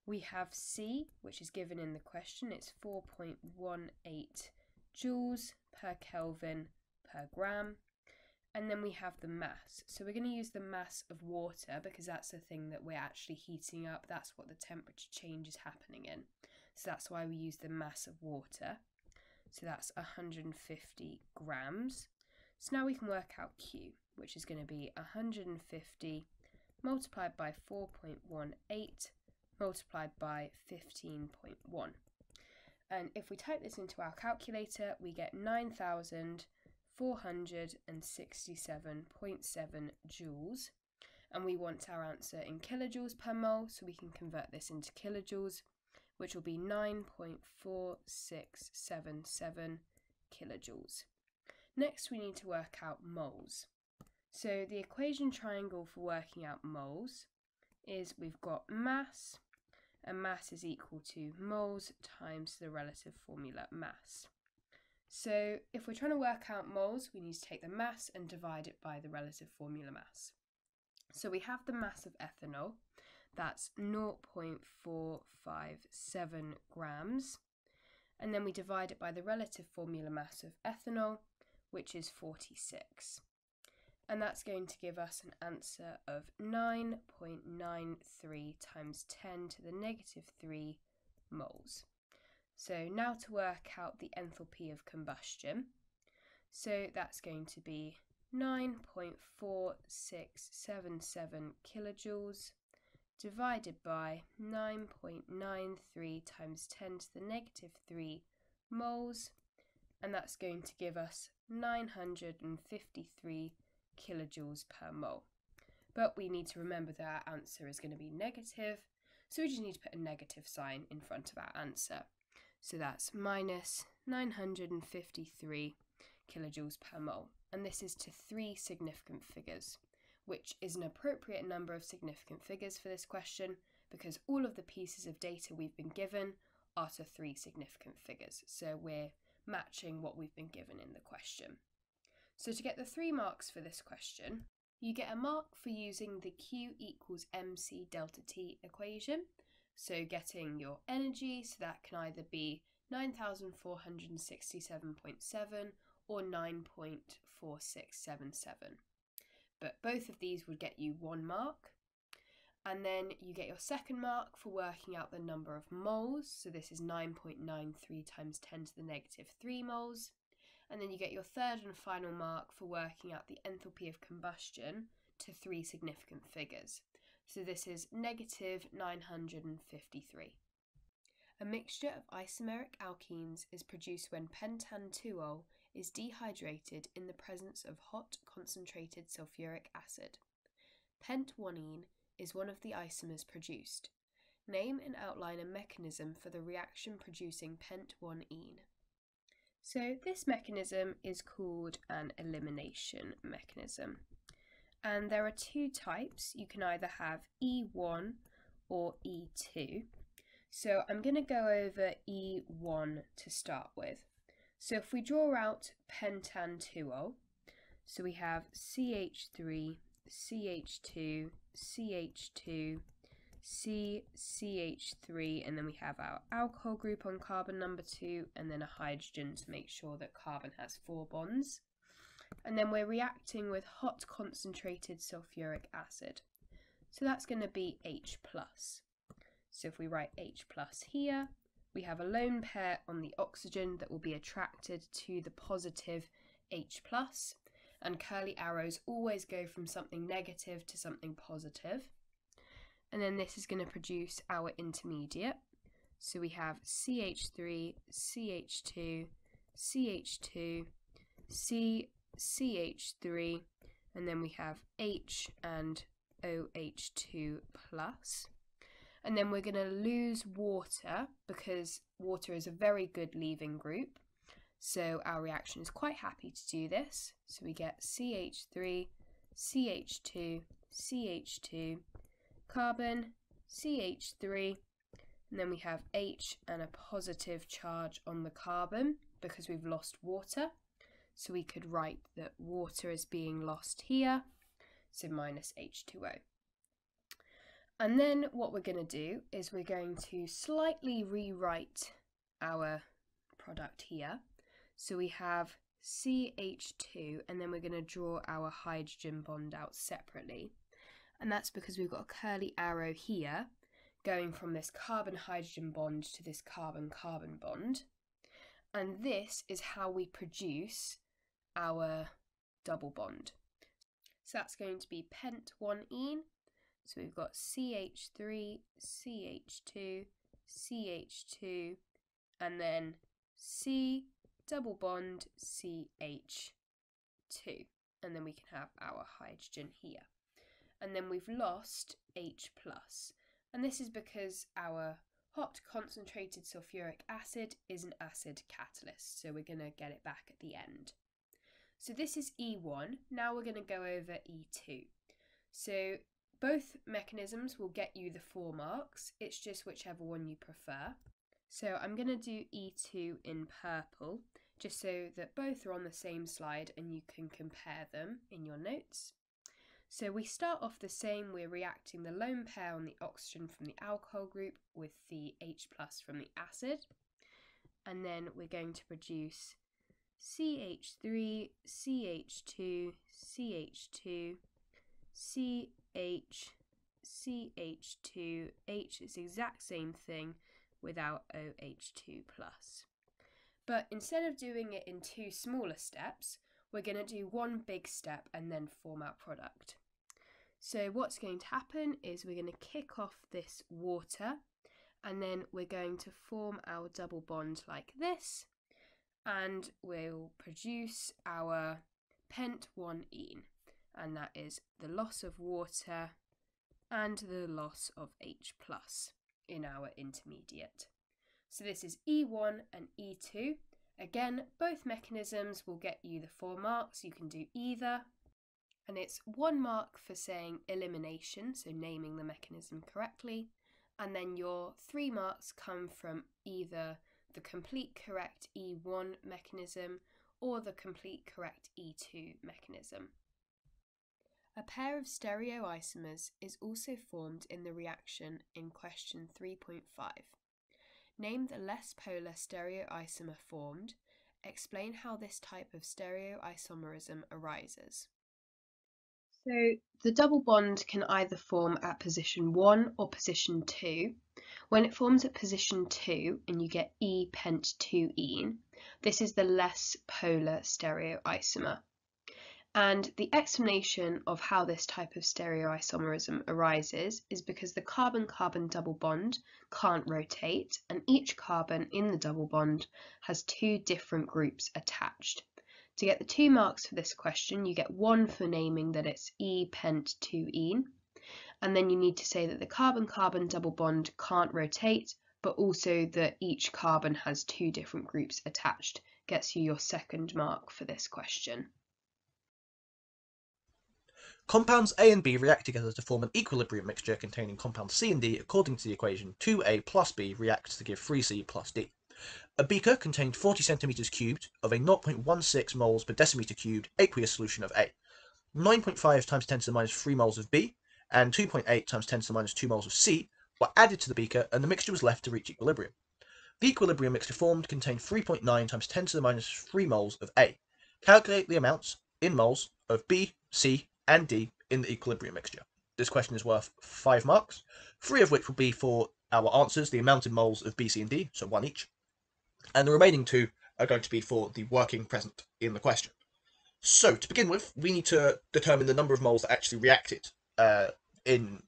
We have C, which is given in the question, it's 4.18 joules per Kelvin per gram. And then we have the mass. So we're going to use the mass of water because that's the thing that we're actually heating up. That's what the temperature change is happening in. So that's why we use the mass of water. So that's 150 grams. So now we can work out Q, which is going to be 150 multiplied by 4.18 multiplied by 15.1. And if we type this into our calculator, we get 9,467.7 joules, and we want our answer in kilojoules per mole, so we can convert this into kilojoules, which will be 9.4677 kilojoules. Next, we need to work out moles. So the equation triangle for working out moles is we've got mass, and mass is equal to moles times the relative formula mass. So if we're trying to work out moles, we need to take the mass and divide it by the relative formula mass. So we have the mass of ethanol, that's 0.457 grams, and then we divide it by the relative formula mass of ethanol, which is 46. And that's going to give us an answer of 9.93 times 10 to the negative 3 moles. So now to work out the enthalpy of combustion. So that's going to be 9.4677 kilojoules divided by 9.93 times 10 to the negative 3 moles, and that's going to give us 953 kilojoules per mole. But we need to remember that our answer is going to be negative, so we just need to put a negative sign in front of our answer. So that's minus 953 kilojoules per mole, and this is to 3 significant figures, which is an appropriate number of significant figures for this question because all of the pieces of data we've been given are to 3 significant figures, so we're matching what we've been given in the question. So to get the 3 marks for this question, you get a mark for using the Q equals mc delta T equation, so getting your energy, so that can either be 9,467.7 or 9.4677. But both of these would get you 1 mark. And then you get your second mark for working out the number of moles, so this is 9.93 times 10 to the negative 3 moles. And then you get your third and final mark for working out the enthalpy of combustion to 3 significant figures. So this is negative 953. A mixture of isomeric alkenes is produced when pentan-2-ol is dehydrated in the presence of hot concentrated sulfuric acid. Pent-1-ene is one of the isomers produced. Name and outline a mechanism for the reaction producing pent-1-ene. So this mechanism is called an elimination mechanism. And there are 2 types. You can either have E1 or E2. So I'm going to go over E1 to start with. So if we draw out pentan-2-ol, so we have CH3 CH2, CH2, CH3, and then we have our alcohol group on carbon number 2, and then a hydrogen to make sure that carbon has 4 bonds. And then we're reacting with hot concentrated sulfuric acid. So that's going to be H+. So if we write H+ here, we have a lone pair on the oxygen that will be attracted to the positive H+, and curly arrows always go from something negative to something positive. And then this is going to produce our intermediate. So we have CH3, CH2, CH2, CH3, and then we have H and OH2+. And then we're going to lose water because water is a very good leaving group. So our reaction is quite happy to do this. So we get CH3, CH2, CH2, carbon, CH3, and then we have H and a positive charge on the carbon because we've lost water. So we could write that water is being lost here, so minus H2O. And then what we're going to do is we're going to slightly rewrite our product here. So we have CH2, and then we're going to draw our hydrogen bond out separately. And that's because we've got a curly arrow here going from this carbon-hydrogen bond to this carbon-carbon bond. And this is how we produce our double bond. So that's going to be pent-1-ene. So we've got CH3, CH2, CH2, and then C double bond CH2. And then we can have our hydrogen here. And then we've lost H+. And this is because our hot concentrated sulfuric acid is an acid catalyst, so we're going to get it back at the end. So this is E1. Now we're going to go over E2. So both mechanisms will get you the 4 marks, it's just whichever one you prefer. So I'm going to do E2 in purple, just so that both are on the same slide and you can compare them in your notes. So we start off the same, we're reacting the lone pair on the oxygen from the alcohol group with the H+ from the acid. And then we're going to produce CH3, CH2, CH2, CH, CH2, H is the exact same thing without OH2+. But instead of doing it in 2 smaller steps, we're going to do 1 big step and then form our product. So what's going to happen is we're going to kick off this water, and then we're going to form our double bond like this, and we'll produce our pent-1-ene, and that is the loss of water and the loss of H+ in our intermediate. So this is E1 and E2. Again, both mechanisms will get you the 4 marks. You can do either. And it's 1 mark for saying elimination, so naming the mechanism correctly. And then your 3 marks come from either the complete correct E1 mechanism or the complete correct E2 mechanism. A pair of stereoisomers is also formed in the reaction in question 3.5. Name the less polar stereoisomer formed. Explain how this type of stereoisomerism arises. So the double bond can either form at position 1 or position 2. When it forms at position 2 and you get E pent-2-ene, this is the less polar stereoisomer. And the explanation of how this type of stereoisomerism arises is because the carbon-carbon double bond can't rotate, and each carbon in the double bond has 2 different groups attached. To get the 2 marks for this question, you get 1 for naming that it's E pent-2-ene, and then you need to say that the carbon-carbon double bond can't rotate, but also that each carbon has 2 different groups attached. Gets you your 2nd mark for this question. Compounds A and B react together to form an equilibrium mixture containing compounds C and D according to the equation 2A plus B reacts to give 3C plus D. A beaker contained 40 centimeters cubed of a 0.16 moles per decimeter cubed aqueous solution of A. 9.5 times 10 to the minus 3 moles of B and 2.8 times 10 to the minus 2 moles of C were added to the beaker, and the mixture was left to reach equilibrium. The equilibrium mixture formed contained 3.9 times 10 to the minus 3 moles of A. Calculate the amounts in moles of B, C, and D in the equilibrium mixture. This question is worth 5 marks, 3 of which will be for our answers, the amount in moles of B, C, and D, so 1 each, and the remaining 2 are going to be for the working present in the question. So, to begin with, we need to determine the number of moles that actually reacted in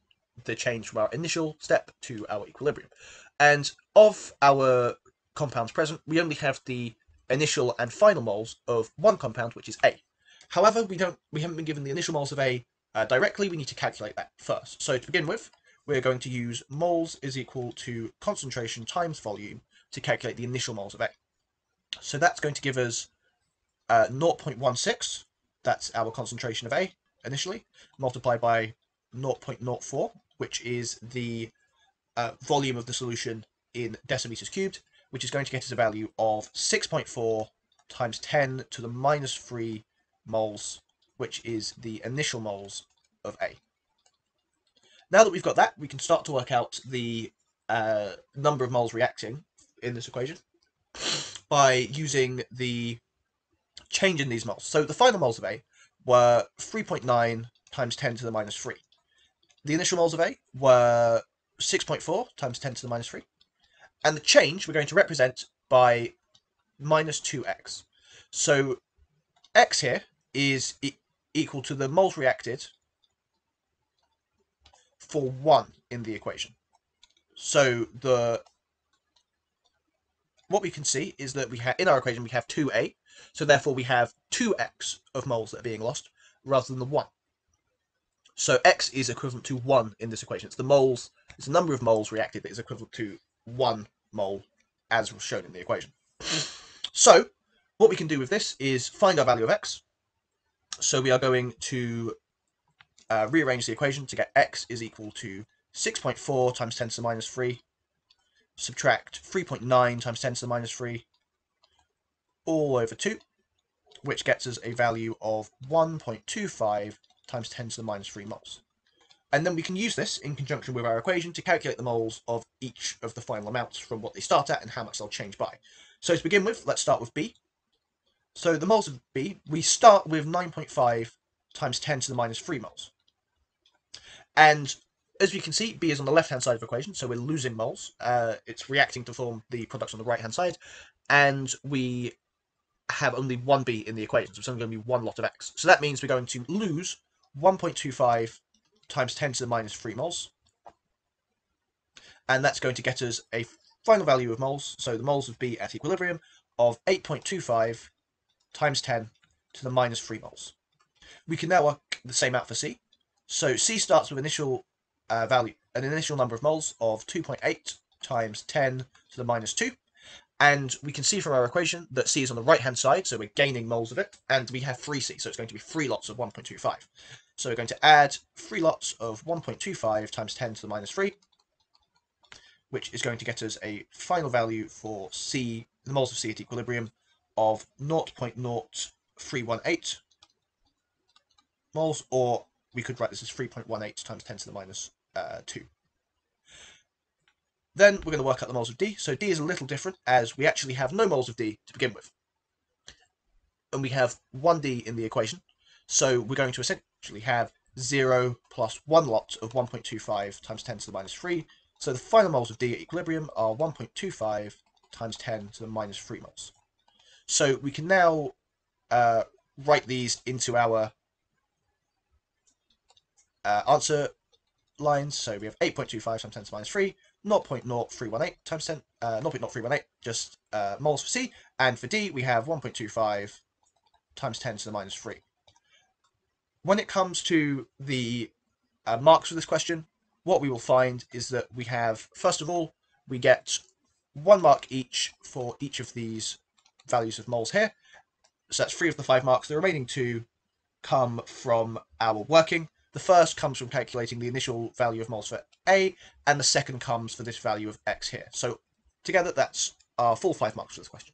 the change from our initial step to our equilibrium. And of our compounds present, we only have the initial and final moles of one compound, which is A. However, we haven't been given the initial moles of A directly. We need to calculate that first. So to begin with, we're going to use moles is equal to concentration times volume to calculate the initial moles of A. So that's going to give us 0.16, that's our concentration of A initially, multiplied by 0.04, which is the volume of the solution in decimeters cubed, which is going to get us a value of 6.4 times 10 to the minus 3 moles, which is the initial moles of A. Now that we've got that, we can start to work out the number of moles reacting in this equation by using the change in these moles. So the final moles of A were 3.9 times 10 to the minus 3. The initial moles of A were 6.4 times 10 to the minus 3. And the change we're going to represent by minus 2x. So x here is equal to the moles reacted for 1 in the equation. So what we can see is that in our equation we have 2a, so therefore we have 2x of moles that are being lost rather than the 1. So x is equivalent to 1 in this equation. It's the number of moles reacted that is equivalent to 1 mole as shown in the equation. So what we can do with this is find our value of x. So we are going to rearrange the equation to get x is equal to 6.4 times 10 to the minus 3, subtract 3.9 times 10 to the minus 3, all over 2, which gets us a value of 1.25 times 10 to the minus 3 moles. And then we can use this in conjunction with our equation to calculate the moles of each of the final amounts from what they start at and how much they'll change by. So to begin with, let's start with B. So the moles of B, we start with 9.5 times 10 to the minus 3 moles. And as you can see, B is on the left-hand side of the equation, so we're losing moles. It's reacting to form the products on the right-hand side, and we have only one B in the equation, so it's only going to be one lot of X. So that means we're going to lose 1.25 times 10 to the minus 3 moles, and that's going to get us a final value of moles, so the moles of B at equilibrium, of 8.25 times 10 to the minus 3 moles. We can now work the same out for C. So C starts with an initial number of moles of 2.8 times 10 to the minus 2. And we can see from our equation that C is on the right-hand side, so we're gaining moles of it, and we have 3C, so it's going to be 3 lots of 1.25. So we're going to add 3 lots of 1.25 times 10 to the minus 3, which is going to get us a final value for C, the moles of C at equilibrium, of 0.0318 moles, or we could write this as 3.18 times 10 to the minus 2. Then we're going to work out the moles of D. So D is a little different, as we actually have no moles of D to begin with. And we have 1D in the equation. So we're going to essentially have 0 plus 1 lot of 1.25 times 10 to the minus 3. So the final moles of D at equilibrium are 1.25 times 10 to the minus 3 moles. So we can now write these into our answer lines. So we have 8.25 times 10 to the minus 3, 0.0318 times 10, 0.0318, just moles for C, and for D we have 1.25 times 10 to the minus 3. When it comes to the marks for this question, what we will find is that we have, first of all, we get 1 mark each for each of these values of moles here. So that's 3 of the 5 marks. The remaining 2 come from our working. The first comes from calculating the initial value of moles for A, and the second comes for this value of X here. So together, that's our full 5 marks for this question.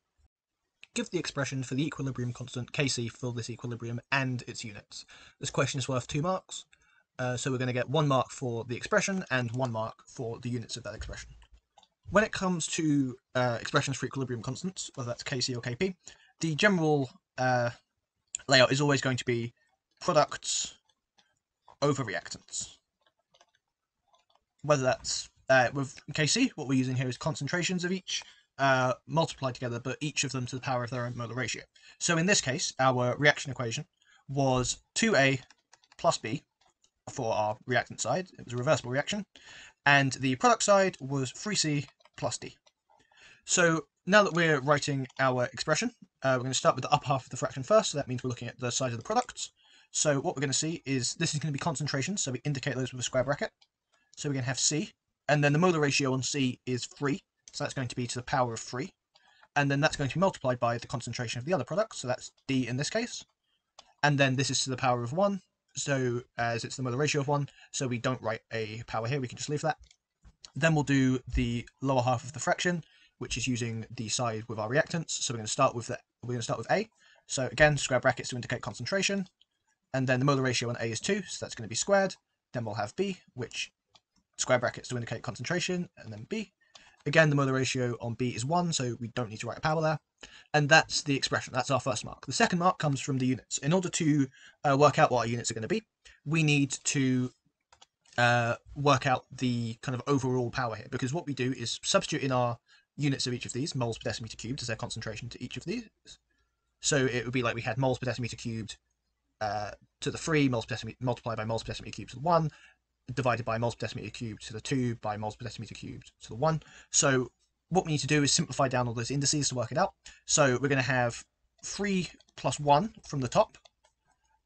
Give the expression for the equilibrium constant Kc for this equilibrium and its units. This question is worth 2 marks, so we're going to get 1 mark for the expression and 1 mark for the units of that expression. When it comes to expressions for equilibrium constants, whether that's Kc or Kp, the general layout is always going to be products over reactants. Whether that's with Kc, what we're using here is concentrations of each multiplied together, but each of them to the power of their own molar ratio. So in this case, our reaction equation was 2A plus B for our reactant side. It was a reversible reaction. And the product side was 3C plus D. So now that we're writing our expression, we're going to start with the upper half of the fraction first. So that means we're looking at the side of the products. So what we're going to see is this is going to be concentrations. So we indicate those with a square bracket. So we're going to have C. And then the molar ratio on C is 3. So that's going to be to the power of 3. And then that's going to be multiplied by the concentration of the other product. So that's D in this case. And then this is to the power of 1. So as it's the molar ratio of 1, so we don't write a power here. We can just leave that. Then we'll do the lower half of the fraction, which is using the side with our reactants. So we're going to start with A. So again, square brackets to indicate concentration. And then the molar ratio on A is 2, so that's going to be squared. Then we'll have B, which square brackets to indicate concentration, and then B. Again, the molar ratio on B is 1, so we don't need to write a power there. And that's the expression. That's our first mark. The second mark comes from the units. In order to work out what our units are going to be, we need to work out the kind of overall power here, because what we do is substitute in our units of each of these, moles per decimeter cubed, as their concentration to each of these. So it would be like we had moles per decimeter cubed to the 3, moles per decimeter, multiplied by moles per decimeter cubed to the 1, divided by moles per decimeter cubed to the 2, by moles per decimeter cubed to the 1. So what we need to do is simplify down all those indices to work it out. So we're going to have 3 plus 1 from the top,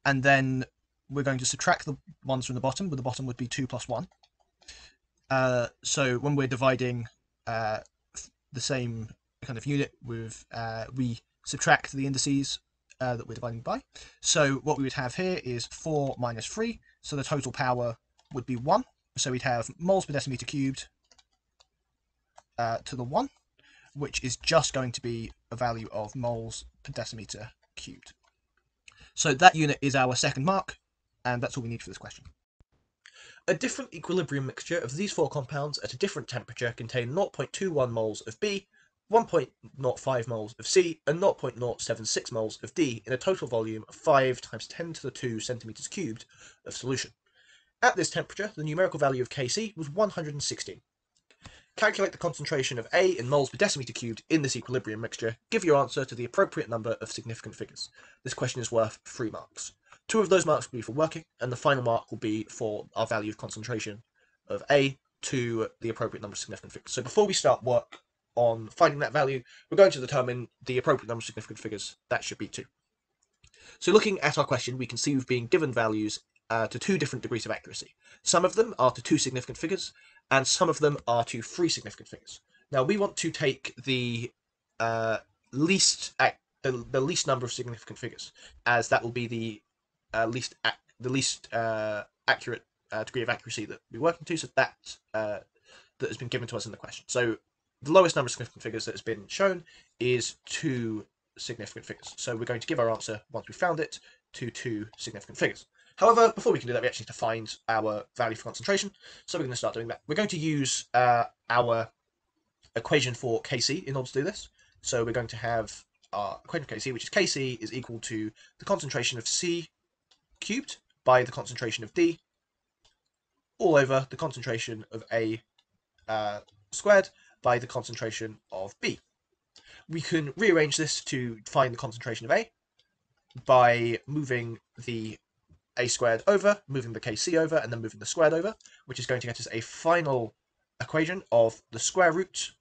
and then we're going to subtract the ones from the bottom, but the bottom would be 2 plus 1. So when we're dividing the same kind of unit with, we subtract the indices that we're dividing by. So what we would have here is 4 minus 3, so the total power would be 1. So we'd have moles per decimeter cubed to the 1, which is just going to be a value of moles per decimeter cubed. So that unit is our second mark, and that's all we need for this question. A different equilibrium mixture of these 4 compounds at a different temperature contain 0.21 moles of B, 1.05 moles of C, and 0.076 moles of D in a total volume of 5 times 10 to the 2 centimeters cubed of solution. At this temperature, the numerical value of Kc was 116. Calculate the concentration of A in moles per decimeter cubed in this equilibrium mixture. Give your answer to the appropriate number of significant figures. This question is worth 3 marks. 2 of those marks will be for working, and the final mark will be for our value of concentration of A to the appropriate number of significant figures. So before we start work on finding that value, we're going to determine the appropriate number of significant figures. That should be 2. So looking at our question, we can see we've been given values to 2 different degrees of accuracy. Some of them are to 2 significant figures, and some of them are to 3 significant figures. Now we want to take the least number of significant figures, as that will be the least accurate degree of accuracy that we're working to. So that has been given to us in the question. So the lowest number of significant figures that has been shown is 2 significant figures. So we're going to give our answer, once we've found it, to 2 significant figures. However, before we can do that, we actually need to find our value for concentration. So we're going to start doing that. We're going to use our equation for Kc in order to do this. So we're going to have our equation for Kc, which is Kc is equal to the concentration of C cubed by the concentration of D, all over the concentration of A squared by the concentration of B. We can rearrange this to find the concentration of A by moving the A squared over, moving the Kc over, and then moving the squared over, which is going to get us a final equation of the square root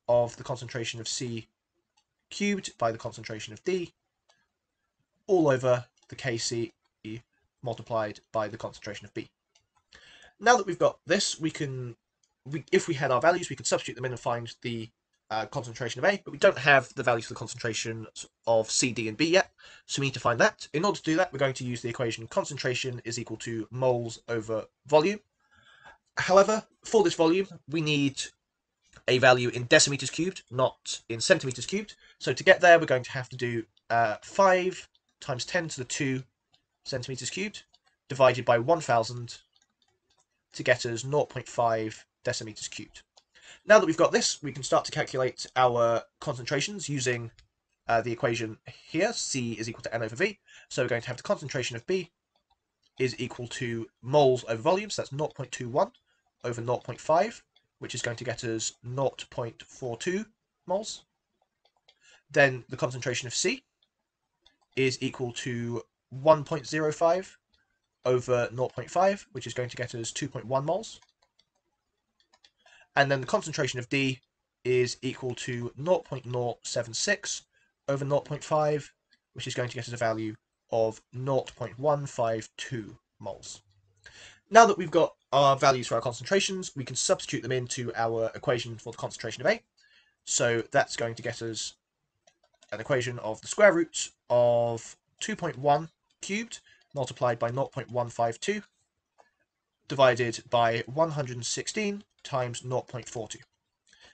of the concentration of C cubed by the concentration of D, all over the Kc multiplied by the concentration of B. Now that we've got this, if we had our values, we could substitute them in and find the concentration of A, but we don't have the values for the concentration of C, D, and B yet, so we need to find that. In order to do that, we're going to use the equation concentration is equal to moles over volume. However, for this volume, we need a value in decimeters cubed, not in centimeters cubed. So to get there, we're going to have to do 5 times 10 to the 2 centimeters cubed divided by 1000 to get us 0.5 decimeters cubed. Now that we've got this, we can start to calculate our concentrations using the equation here, C is equal to N over V. So we're going to have the concentration of B is equal to moles over volume, so that's 0.21 over 0.5, which is going to get us 0.42 moles. Then the concentration of C is equal to 1.05 over 0.5, which is going to get us 2.1 moles. And then the concentration of D is equal to 0.076 over 0.5, which is going to get us a value of 0.152 moles. Now that we've got our values for our concentrations, we can substitute them into our equation for the concentration of A. So that's going to get us an equation of the square root of 2.1 cubed multiplied by 0.152 divided by 116 times 0.42.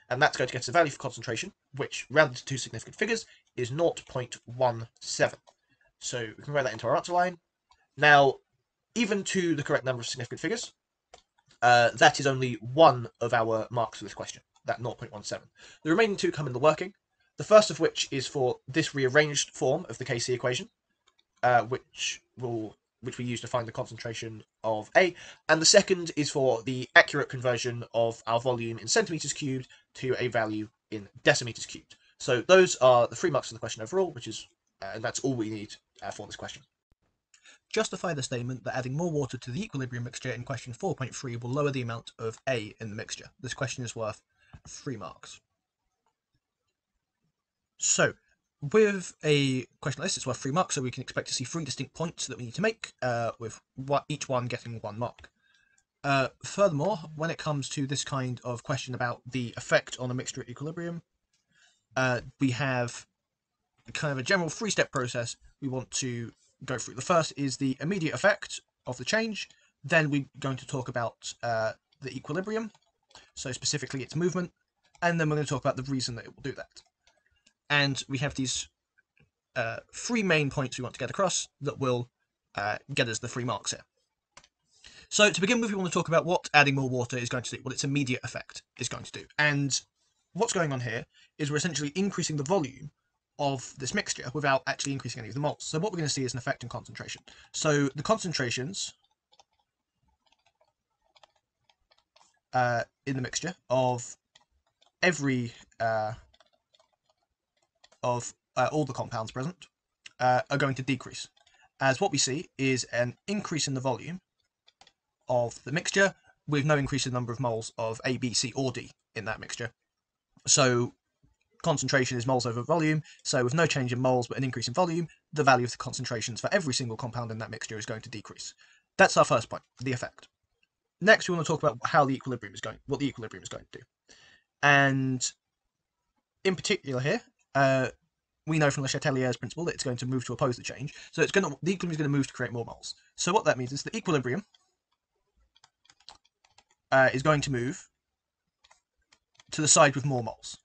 And that's going to get us a value for concentration, which, rounded to two significant figures, is 0.17. So we can write that into our answer line. Now, even to the correct number of significant figures, that is only one of our marks for this question, that 0.17. The remaining two come in the working, the first of which is for this rearranged form of the KC equation, which we use to find the concentration of A, and the second is for the accurate conversion of our volume in centimeters cubed to a value in decimeters cubed. So those are the 3 marks for the question overall, which is, and that's all we need for this question. Justify the statement that adding more water to the equilibrium mixture in question 4.3 will lower the amount of A in the mixture. This question is worth 3 marks. So, with a question like this, it's worth 3 marks, so we can expect to see 3 distinct points that we need to make, with each one getting 1 mark. Furthermore, when it comes to this kind of question about the effect on a mixture at equilibrium, we have kind of a general 3-step process we want to go through. The first is the immediate effect of the change, then we're going to talk about the equilibrium, so specifically its movement, and then we're going to talk about the reason that it will do that. And we have these 3 main points we want to get across that will get us the 3 marks here. So to begin with, we want to talk about what adding more water is going to do, what its immediate effect is going to do. And what's going on here is we're essentially increasing the volume of this mixture without actually increasing any of the moles. So what we're going to see is an effect in concentration. So the concentrations in the mixture of every all the compounds present are going to decrease, as what we see is an increase in the volume of the mixture with no increase in the number of moles of A, B, C, or D in that mixture. So concentration is moles over volume, so with no change in moles but an increase in volume, the value of the concentrations for every single compound in that mixture is going to decrease. That's our first point, the effect. Next, we want to talk about how the equilibrium is going, what the equilibrium is going to do. And in particular here, we know from Le Chatelier's principle that it's going to move to oppose the change. So the equilibrium is going to move to create more moles. So what that means is the equilibrium is going to move to the side with more moles.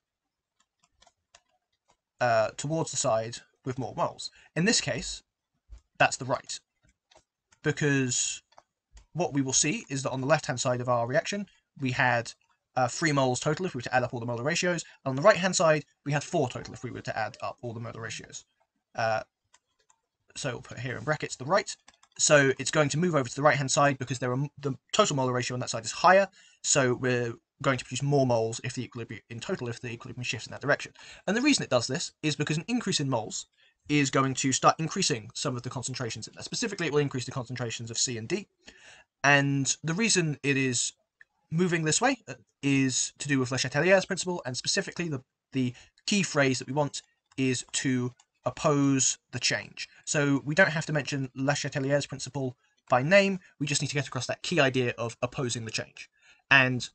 Towards the side with more moles. In this case, that's the right. Because what we will see is that on the left-hand side of our reaction, we had 3 moles total if we were to add up all the molar ratios. And on the right-hand side, we had 4 total if we were to add up all the molar ratios. So we'll put here in brackets the right. So it's going to move over to the right-hand side because the total molar ratio on that side is higher. So we're going to produce more moles if the equilibrium shifts in that direction. And the reason it does this is because an increase in moles is going to start increasing some of the concentrations in there. Specifically, it will increase the concentrations of C and D. And the reason it is moving this way is to do with Le Chatelier's principle, and specifically the key phrase that we want is to oppose the change. So we don't have to mention Le Chatelier's principle by name, we just need to get across that key idea of opposing the change. And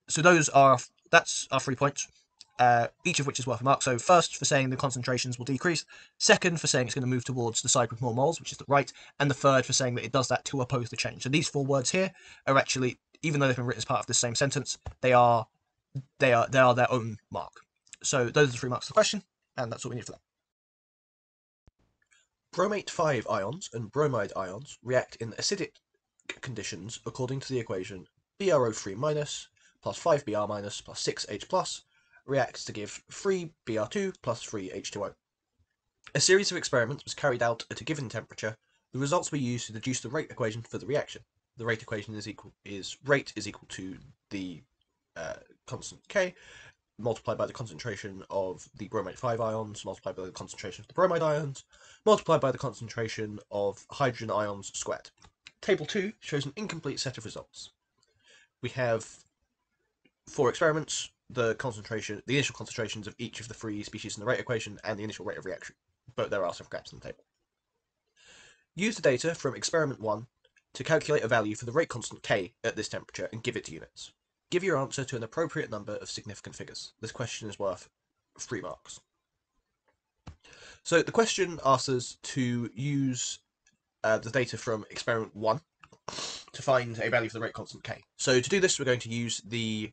so that's our 3 points, each of which is worth a mark. So first, for saying the concentrations will decrease. Second, for saying it's going to move towards the side with more moles, which is the right. And the third, for saying that it does that to oppose the change. So these 4 words here are actually, even though they've been written as part of the same sentence, they are they are their own mark. So those are the 3 marks of the question, and that's all we need for that. Bromate 5 ions and bromide ions react in acidic conditions according to the equation BrO3- plus 5Br- plus 6H+ reacts to give 3Br2 plus 3H2O. A series of experiments was carried out at a given temperature. The results were used to deduce the rate equation for the reaction. The rate equation is rate is equal to the constant K multiplied by the concentration of the bromate 5 ions multiplied by the concentration of the bromide ions multiplied by the concentration of hydrogen ions squared. Table 2 shows an incomplete set of results. We have 4 experiments, the initial concentrations of each of the 3 species in the rate equation, and the initial rate of reaction, but there are some gaps in the table. Use the data from experiment 1 to calculate a value for the rate constant K at this temperature and give it to units. Give your answer to an appropriate number of significant figures. This question is worth 3 marks. So the question asks us to use the data from experiment 1 to find a value for the rate constant K. So to do this, we're going to use the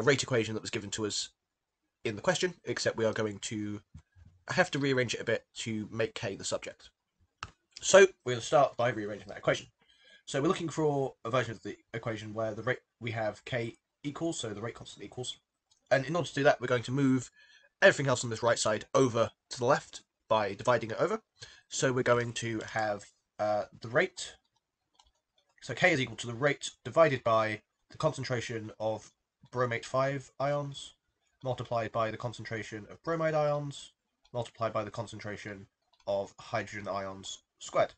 rate equation that was given to us in the question, except we are going to have to rearrange it a bit to make K the subject. So we're going to start by rearranging that equation. So we're looking for a version of the equation where the rate we have K equals, so the rate constant equals. And in order to do that, we're going to move everything else on this right side over to the left by dividing it over. So we're going to have the rate. So K is equal to the rate divided by the concentration of bromate 5 ions multiplied by the concentration of bromide ions multiplied by the concentration of hydrogen ions squared.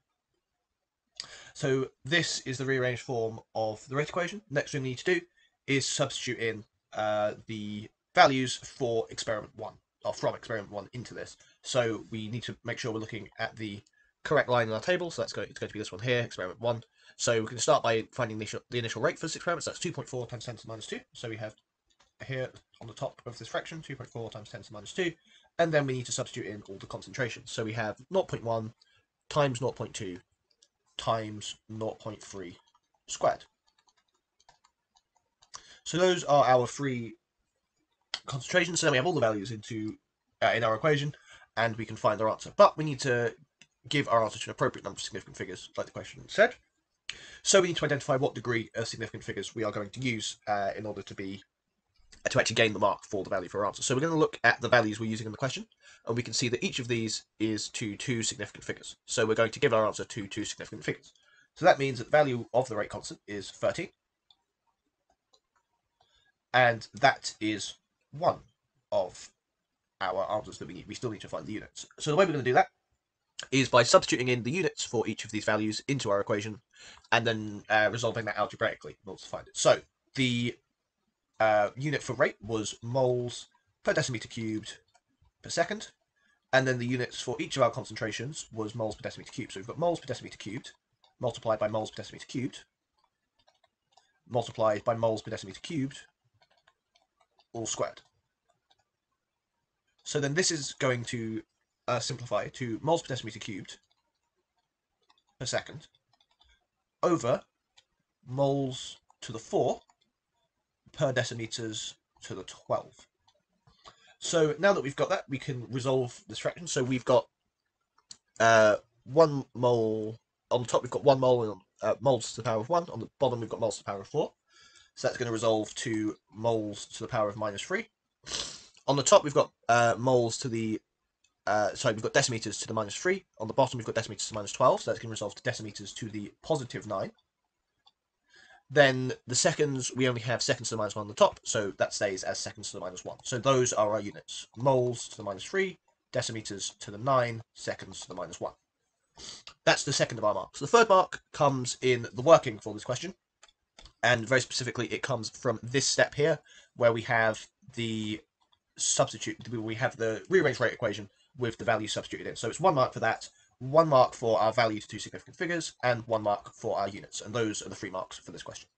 So this is the rearranged form of the rate equation. Next thing we need to do is substitute in the values for experiment 1, or from experiment 1 into this. So we need to make sure we're looking at the correct line in our table. So it's going to be this one here, experiment 1. So we can start by finding the initial rate for this experiment. So that's 2.4 times 10 to the minus 2. So we have here on the top of this fraction 2.4 times 10 to the minus 2. And then we need to substitute in all the concentrations. So we have 0.1 times 0.2 times 0.3 squared. So those are our 3 concentrations. So then we have all the values into in our equation, and we can find our answer. But we need to give our answer to an appropriate number of significant figures, like the question said. So we need to identify what degree of significant figures we are going to use in order to actually gain the mark for the value for our answer. So we're going to look at the values we're using in the question, and we can see that each of these is to 2 significant figures. So we're going to give our answer to 2 significant figures. So that means that the value of the rate constant is 13, and that is one of our answers that we need. We still need to find the units. So the way we're going to do that is by substituting in the units for each of these values into our equation, and then resolving that algebraically in order to find it. So the unit for rate was moles per decimeter cubed per second, and then the units for each of our concentrations was moles per decimeter cubed. So we've got moles per decimeter cubed multiplied by moles per decimeter cubed multiplied by moles per decimeter cubed, all squared. So then this is going to simplify to moles per decimeter cubed per second over moles to the 4 per decimeters to the 12. So now that we've got that, we can resolve this fraction. So we've got 1 mole on the top. We've got 1 mole moles to the power of 1. On the bottom, we've got moles to the power of 4. So that's going to resolve to moles to the power of minus 3. On the top, we've got moles to the we've got decimeters to the minus 3. On the bottom, we've got decimeters to the minus 12. So that's going to resolve to decimeters to the positive 9. Then the seconds, we only have seconds to the minus 1 on the top, so that stays as seconds to the minus 1. So those are our units. Moles to the minus 3, decimeters to the 9, seconds to the minus 1. That's the second of our marks. The third mark comes in the working for this question, and very specifically it comes from this step here, where we have the rearranged rate equation with the value substituted in. So it's 1 mark for that, 1 mark for our value to 2 significant figures, and 1 mark for our units. And those are the 3 marks for this question.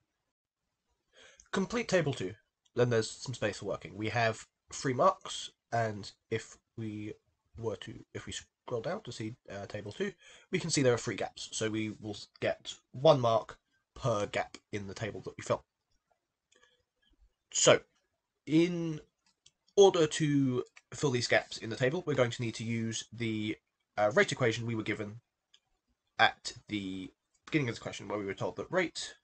Complete table 2. Then there's some space for working. We have 3 marks, and if we scroll down to see table 2, we can see there are 3 gaps. So we will get 1 mark per gap in the table that we fill. So In order to fill these gaps in the table, we're going to need to use the rate equation we were given at the beginning of the question, where we were told that rate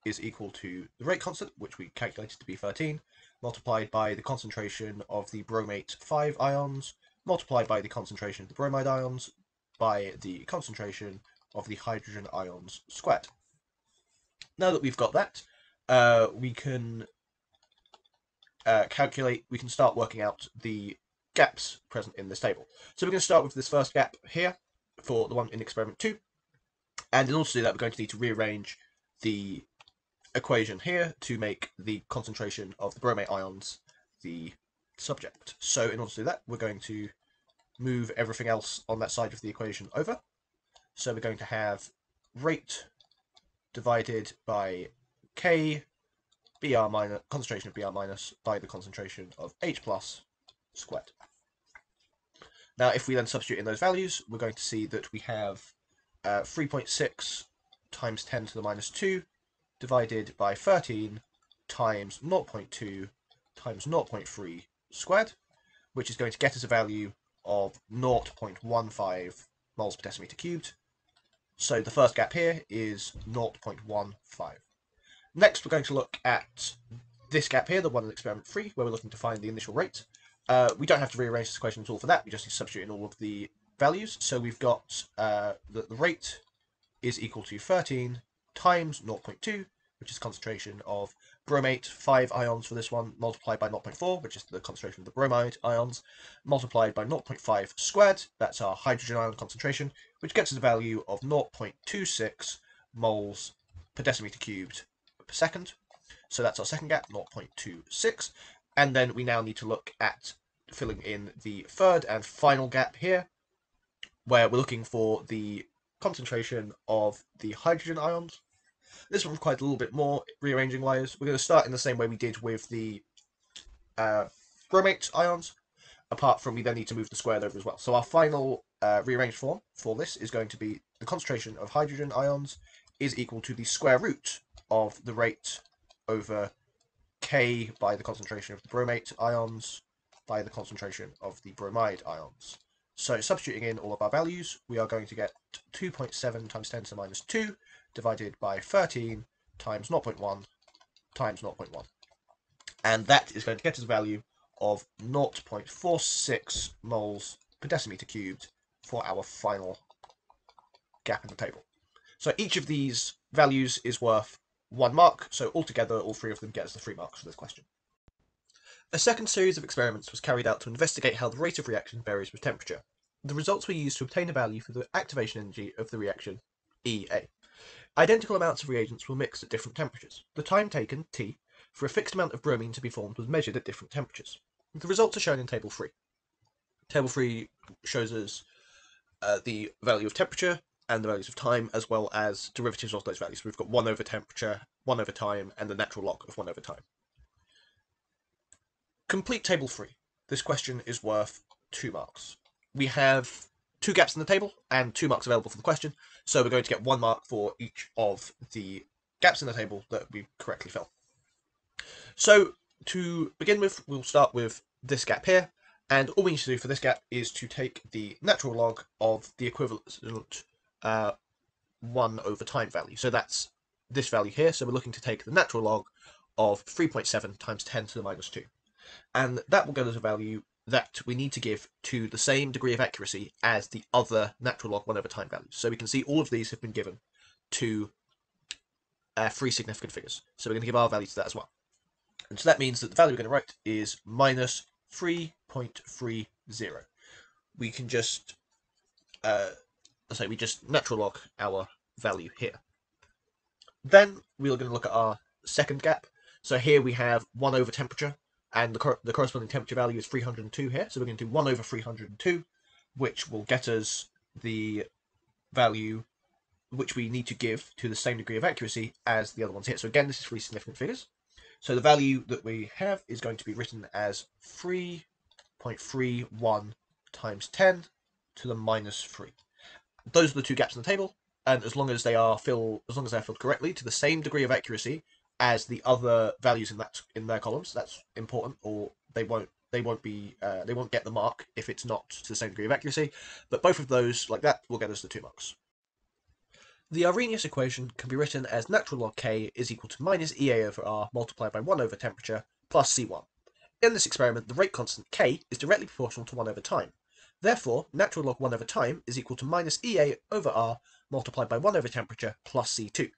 is equal to the rate constant, which we calculated to be 13, multiplied by the concentration of the bromate 5 ions, multiplied by the concentration of the bromide ions, by the concentration of the hydrogen ions squared. Now that we've got that, we can we can start working out the gaps present in this table. So we're going to start with this first gap here for the one in experiment 2. And in order to do that, we're going to need to rearrange the equation here to make the concentration of the bromate ions the subject. So in order to do that, we're going to move everything else on that side of the equation over. So we're going to have rate divided by K Br minus, concentration of Br minus by the concentration of H plus squared. Now, if we then substitute in those values, we're going to see that we have 3.6 times 10 to the minus 2 divided by 13 times 0.2 times 0.3 squared, which is going to get us a value of 0.15 moles per decimeter cubed. So the first gap here is 0.15. Next, we're going to look at this gap here, the one in experiment 3, where we're looking to find the initial rate. We don't have to rearrange this equation at all for that. We just need to substitute in all of the values. So we've got the rate is equal to 13 times 0.2, which is the concentration of bromate 5 ions for this one, multiplied by 0.4, which is the concentration of the bromide ions, multiplied by 0.5 squared, that's our hydrogen ion concentration, which gets us a value of 0.26 moles per decimeter cubed per second. So that's our second gap, 0.26. And then we now need to look at filling in the third and final gap here, where we're looking for the concentration of the hydrogen ions. This one requires a little bit more rearranging wise. We're going to start in the same way we did with the bromate ions, apart from we then need to move the squared over as well. So our final rearranged form for this is going to be the concentration of hydrogen ions is equal to the square root of the rate over K by the concentration of the bromate ions by the concentration of the bromide ions. So substituting in all of our values, we are going to get 2.7 times 10 to the minus 2 divided by 13 times 0.1 times 0.1. And that is going to get us a value of 0.46 moles per decimeter cubed for our final gap in the table. So each of these values is worth 1 mark, so altogether all 3 of them get us the 3 marks for this question. A second series of experiments was carried out to investigate how the rate of reaction varies with temperature. The results were used to obtain a value for the activation energy of the reaction, EA. Identical amounts of reagents were mixed at different temperatures. The time taken, T, for a fixed amount of bromine to be formed was measured at different temperatures. The results are shown in Table 3. Table 3 shows us the value of temperature and the values of time, as well as derivatives of those values. We've got 1 over temperature, 1 over time, and the natural log of 1 over time. Complete Table 3. This question is worth 2 marks. We have 2 gaps in the table and 2 marks available for the question, so we're going to get 1 mark for each of the gaps in the table that we correctly fill. So to begin with, we'll start with this gap here, and all we need to do for this gap is to take the natural log of the equivalent 1 over time value. So that's this value here, so we're looking to take the natural log of 3.7 times 10 to the minus 2. And that will get us a value that we need to give to the same degree of accuracy as the other natural log 1 over time values. So we can see all of these have been given to 3 significant figures. So we're going to give our value to that as well. And so that means that the value we're going to write is minus 3.30. We can just, we just natural log our value here. Then we're going to look at our second gap. So here we have 1 over temperature, and the corresponding temperature value is 302 here. So we're going to do 1 over 302, which will get us the value which we need to give to the same degree of accuracy as the other ones here. So again, this is 3 significant figures. So the value that we have is going to be written as 3.31 times 10 to the minus 3. Those are the 2 gaps in the table, and as long as they are filled correctly to the same degree of accuracy as the other values in their columns. That's important, or they won't get the mark if it's not to the same degree of accuracy. But both of those, like that, will get us the 2 marks. The Arrhenius equation can be written as natural log K is equal to minus EA over R multiplied by 1 over temperature plus C1. In this experiment, the rate constant K is directly proportional to 1 over time. Therefore, natural log 1 over time is equal to minus EA over R multiplied by 1 over temperature plus C2,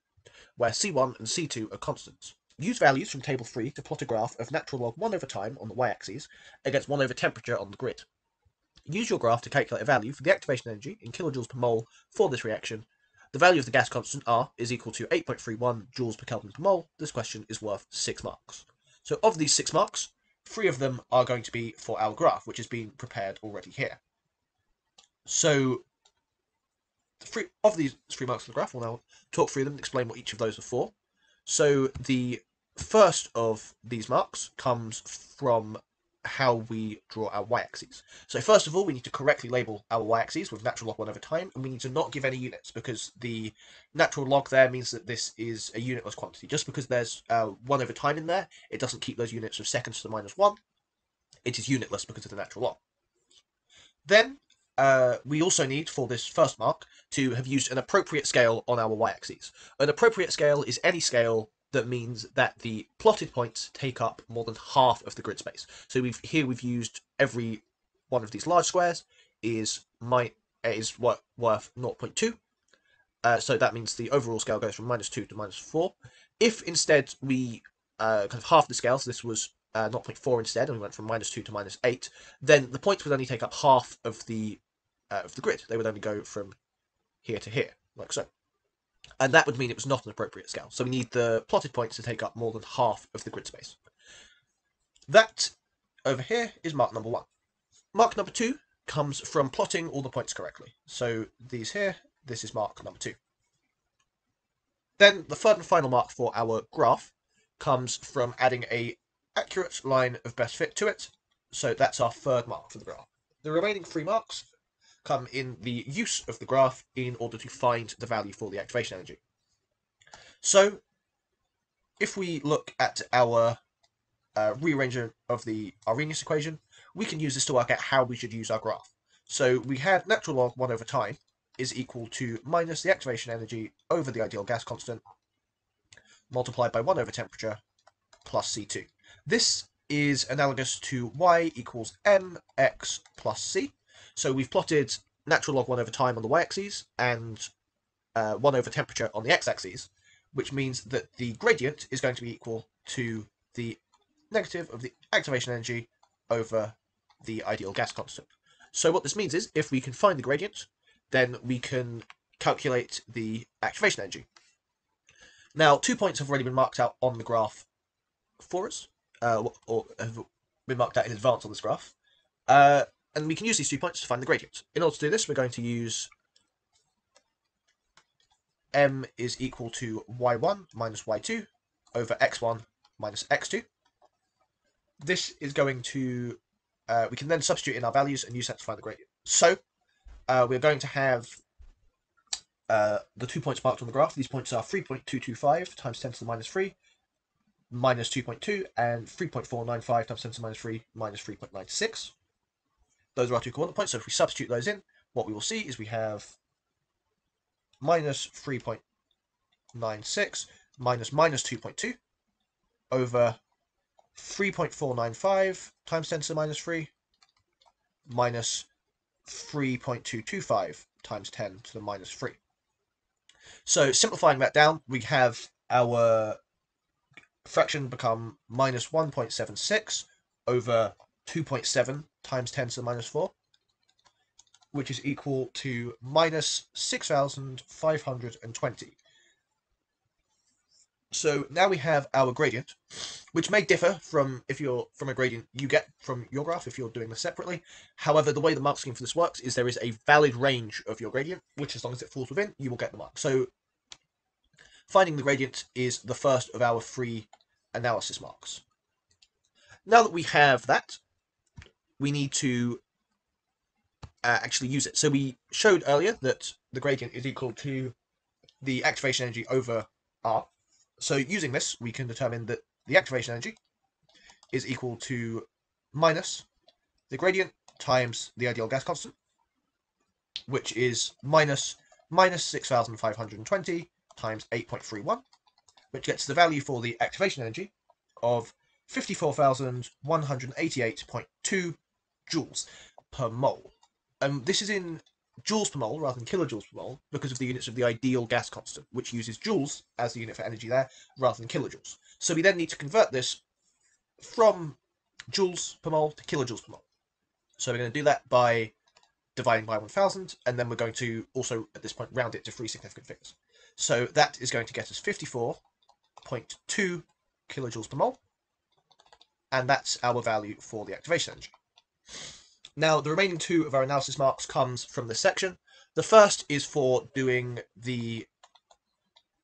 where C1 and C2 are constants. Use values from table 3 to plot a graph of natural log 1 over time on the y-axis against 1 over temperature on the grid. Use your graph to calculate a value for the activation energy in kilojoules per mole for this reaction. The value of the gas constant R is equal to 8.31 joules per Kelvin per mole. This question is worth 6 marks. So of these 6 marks, 3 of them are going to be for our graph, which is being prepared already here. So of these 3 marks for the graph, we'll now talk through them and explain what each of those are for. So the first of these marks comes from how we draw our y-axes. So first of all, we need to correctly label our y-axes with natural log 1 over time, and we need to not give any units, because the natural log there means that this is a unitless quantity. Just because there's 1 over time in there, it doesn't keep those units of seconds to the minus 1. It is unitless because of the natural log. Then we also need, for this first mark, to have used an appropriate scale on our y-axes. An appropriate scale is any scale that means that the plotted points take up more than half of the grid space. So we've used every one of these large squares is worth 0.2. So that means the overall scale goes from -2 to -4. If instead we kind of half the scale, so this was 0.4 instead, and we went from -2 to -8, then the points would only take up half of the grid. They would only go from here to here, like so. And that would mean it was not an appropriate scale. So we need the plotted points to take up more than half of the grid space. That over here is mark number 1. Mark number 2 comes from plotting all the points correctly. So these here, this is mark number 2. Then the third and final mark for our graph comes from adding a accurate line of best fit to it. So that's our third mark for the graph. The remaining 3 marks come in the use of the graph in order to find the value for the activation energy. So if we look at our rearrangement of the Arrhenius equation, we can use this to work out how we should use our graph. So we had natural log 1 over time is equal to minus the activation energy over the ideal gas constant multiplied by 1 over temperature plus C2. This is analogous to y equals mx plus c. So we've plotted natural log 1 over time on the y-axis and 1 over temperature on the x-axis, which means that the gradient is going to be equal to the negative of the activation energy over the ideal gas constant. So what this means is, if we can find the gradient, then we can calculate the activation energy. Now, 2 points have already been marked out on the graph for us, or have been marked out in advance on this graph. And we can use these 2 points to find the gradient. In order to do this, we're going to use m is equal to y1 minus y2 over x1 minus x2. This is going to, we can then substitute in our values and use that to find the gradient. So we're going to have the 2 points marked on the graph. These points are 3.225 times 10 to the minus 3 minus 2.2 and 3.495 times 10 to the minus 3 minus 3.96. Those are our 2 coordinate points. So if we substitute those in, what we will see is we have minus 3.96 minus 2.2 over 3.495 times 10 to the minus 3 minus 3.225 times 10 to the minus 3. So simplifying that down, we have our fraction become minus 1.76 over 2.7 times 10 to the minus 4, which is equal to minus 6,520. So now we have our gradient, which may differ from a gradient you get from your graph if you're doing this separately. However, the way the mark scheme for this works is there is a valid range of your gradient, which as long as it falls within, you will get the mark. So finding the gradient is the first of our 3 analysis marks. Now that we have that, we need to actually use it. So we showed earlier that the gradient is equal to the activation energy over R. So using this, we can determine that the activation energy is equal to minus the gradient times the ideal gas constant, which is minus 6,520 times 8.31, which gets the value for the activation energy of 54,188.2 joules per mole. This is in joules per mole rather than kilojoules per mole because of the units of the ideal gas constant, which uses joules as the unit for energy there rather than kilojoules. So we then need to convert this from joules per mole to kilojoules per mole. So we're going to do that by dividing by 1,000, and then we're going to also, at this point, round it to 3 significant figures. So that is going to get us 54.2 kilojoules per mole, and that's our value for the activation energy. Now, the remaining two of our analysis marks comes from this section. The first is for doing the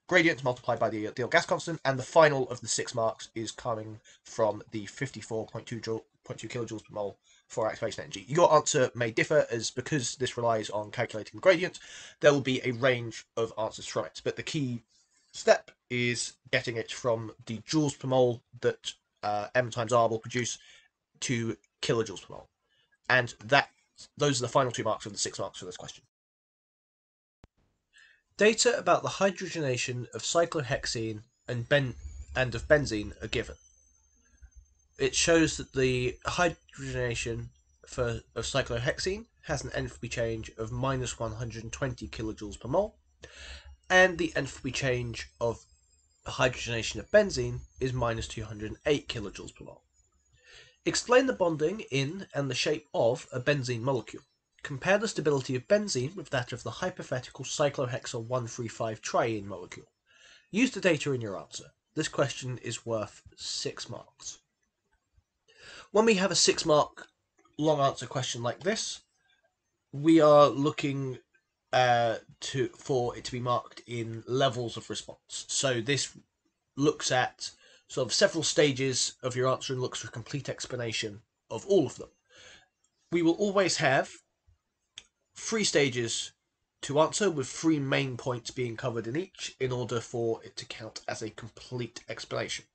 gradient multiplied by the ideal gas constant, and the final of the 6 marks is coming from the 54.2 kilojoules per mole for activation energy. Your answer may differ, as because this relies on calculating the gradient, there will be a range of answers from it. But the key step is getting it from the joules per mole that M times R will produce to kilojoules per mole. And those are the final 2 marks of the 6 marks for this question. Data about the hydrogenation of cyclohexene and of benzene are given. It shows that the hydrogenation of cyclohexene has an enthalpy change of minus 120 kilojoules per mole, and the enthalpy change of the hydrogenation of benzene is minus 208 kilojoules per mole. Explain the bonding in and the shape of a benzene molecule. Compare the stability of benzene with that of the hypothetical cyclohexyl 135 triene molecule. Use the data in your answer. This question is worth 6 marks. When we have a 6-mark long answer question like this, we are looking for it to be marked in levels of response. So this looks at sort of several stages of your answer and looks for a complete explanation of all of them. We will always have 3 stages to answer, with 3 main points being covered in each in order for it to count as a complete explanation.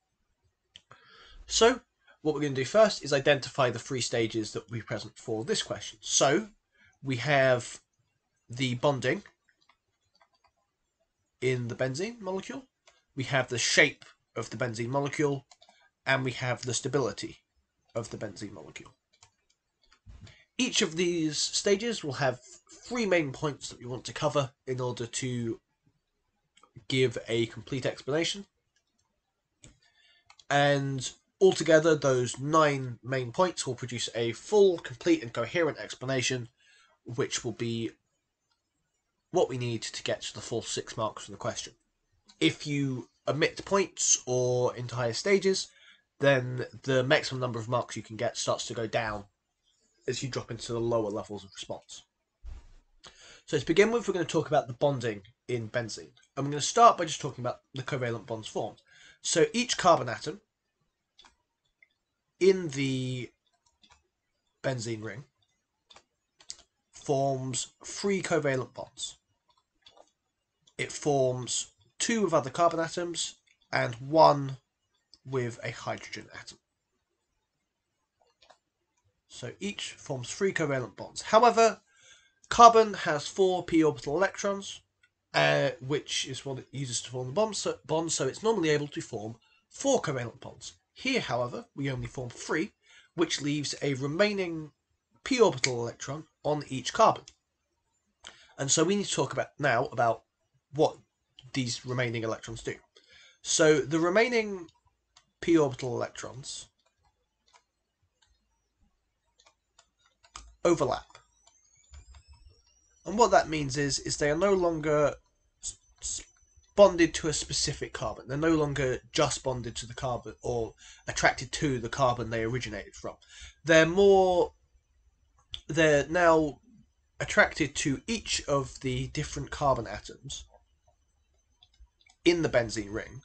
So what we're going to do first is identify the 3 stages that will be present for this question. So we have the bonding in the benzene molecule, we have the shape of the benzene molecule, and we have the stability of the benzene molecule. Each of these stages will have 3 main points that we want to cover in order to give a complete explanation. And altogether, those 9 main points will produce a full, complete, and coherent explanation, which will be what we need to get to the full 6 marks from the question. If you omit points or entire stages, then the maximum number of marks you can get starts to go down as you drop into the lower levels of response. So to begin with, we're going to talk about the bonding in benzene. And we're going to start by just talking about the covalent bonds formed. So each carbon atom in the benzene ring forms 3 covalent bonds. It forms 2 with other carbon atoms and 1 with a hydrogen atom. So each forms 3 covalent bonds. However, carbon has 4 p orbital electrons, which is what it uses to form the bonds, so it's normally able to form 4 covalent bonds. Here, however, we only form 3, which leaves a remaining p orbital electron on each carbon. And so we need to talk about what these remaining electrons do. So the remaining p orbital electrons overlap. And what that means is they are no longer bonded to a specific carbon. They're no longer just bonded to the carbon or attracted to the carbon they originated from. They're now attracted to each of the different carbon atoms in the benzene ring.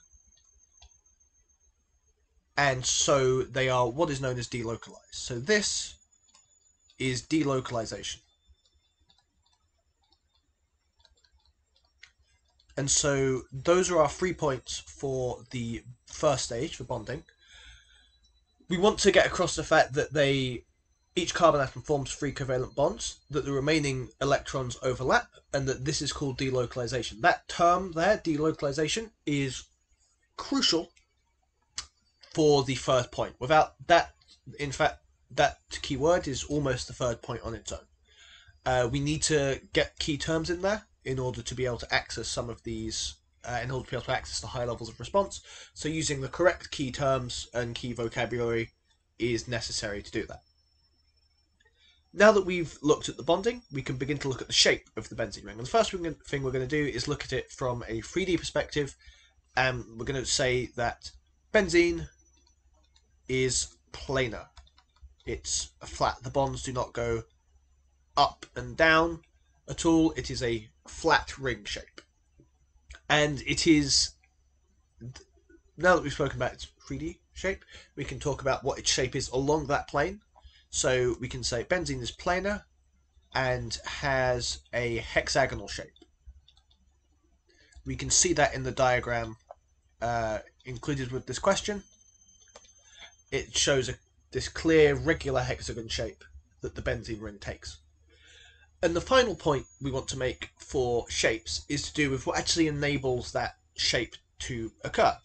And so they are what is known as delocalized. So this is delocalization. And so those are our 3 points for the first stage for bonding. We want to get across the fact that each carbon atom forms 3 covalent bonds, that the remaining electrons overlap, and that this is called delocalization. That term there, delocalization, is crucial for the third point. Without that, in fact, that keyword is almost the third point on its own. We need to get key terms in there in order to be able to access some of these, in order to be able to access the high levels of response. So using the correct key terms and key vocabulary is necessary to do that. Now that we've looked at the bonding, we can begin to look at the shape of the benzene ring. And the first thing we're going to do is look at it from a 3D perspective, and we're going to say that benzene is planar. It's flat. The bonds do not go up and down at all. It is a flat ring shape. And it is, now that we've spoken about its 3D shape, we can talk about what its shape is along that plane. So we can say benzene is planar and has a hexagonal shape. We can see that in the diagram included with this question. It shows this clear regular hexagon shape that the benzene ring takes. And the final point we want to make for shapes is to do with what actually enables that shape to occur.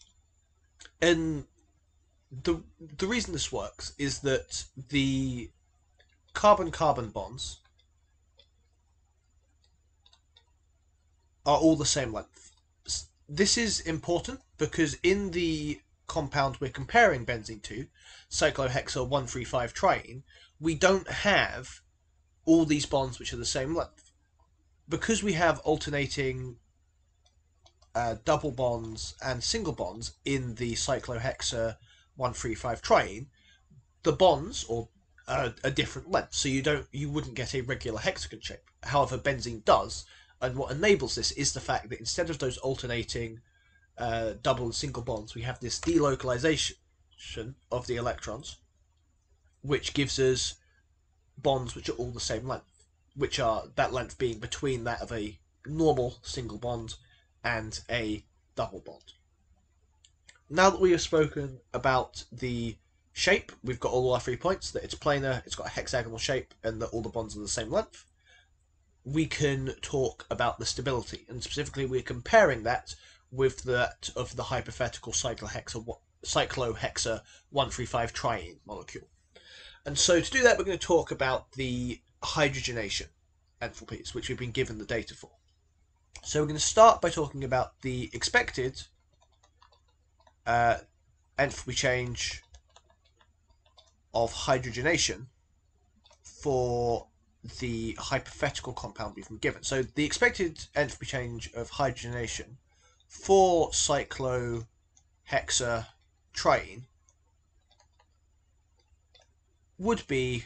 And the reason this works is that the carbon-carbon bonds are all the same length. This is important because in the compound we're comparing benzene to, cyclohexyl 1,3,5-triene, we don't have all these bonds which are the same length. Because we have alternating double bonds and single bonds in the cyclohexyl 1,3,5-triene, the bonds are a different length, so you wouldn't get a regular hexagon shape. However, benzene does, and what enables this is the fact that instead of those alternating double and single bonds, we have this delocalization of the electrons, which gives us bonds which are all the same length, which are that length being between that of a normal single bond and a double bond. Now that we have spoken about the shape, we've got all our 3 points, that it's planar, it's got a hexagonal shape, and that all the bonds are the same length. We can talk about the stability, and specifically we're comparing that with that of the hypothetical cyclohexyl 1,3,5-triene molecule. And so to do that, we're going to talk about the hydrogenation enthalpies, which we've been given the data for. So we're going to start by talking about the expected enthalpy change of hydrogenation for the hypothetical compound we've been given. So the expected enthalpy change of hydrogenation for cyclohexatriene would be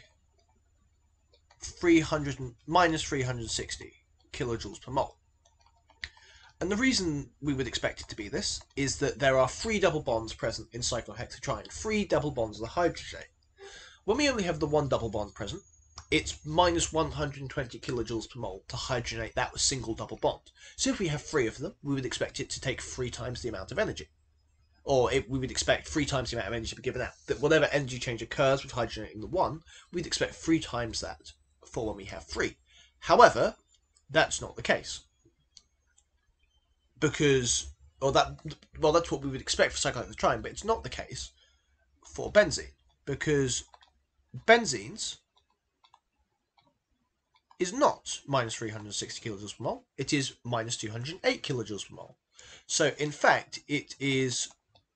minus 360 kilojoules per mole. And the reason we would expect it to be this is that there are 3 double bonds present in cyclohexatriene, 3 double bonds of the hydrogen. When we only have the 1 double bond present, it's minus 120 kilojoules per mole to hydrogenate that single double bond. So if we have 3 of them, we would expect it to take 3 times the amount of energy. Or we would expect 3 times the amount of energy to be given out. That whatever energy change occurs with hydrogenating the 1, we'd expect 3 times that for when we have 3. However, that's not the case. That's what we would expect for cyclohexatriene, but it's not the case for benzene, because benzene's is not minus 360 kilojoules per mole, it is minus 208 kilojoules per mole. So in fact, it is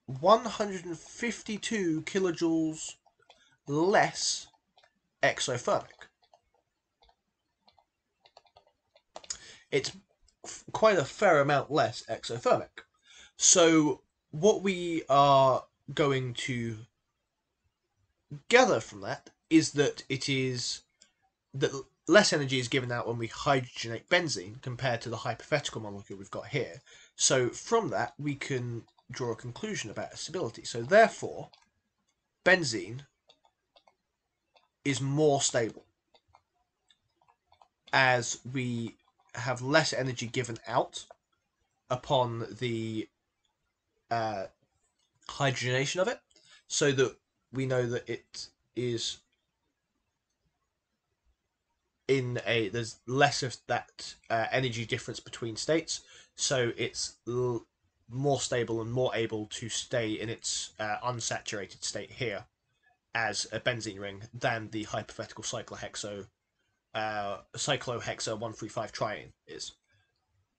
152 kilojoules less exothermic. It's quite a fair amount less exothermic. So what we are going to gather from that is that less energy is given out when we hydrogenate benzene compared to the hypothetical molecule we've got here. So from that we can draw a conclusion about its stability. So therefore, benzene is more stable as we have less energy given out upon the hydrogenation of it, so that we know that it is there's less of that energy difference between states, so it's more stable and more able to stay in its unsaturated state here as a benzene ring than the hypothetical cyclohexo 135 triene is.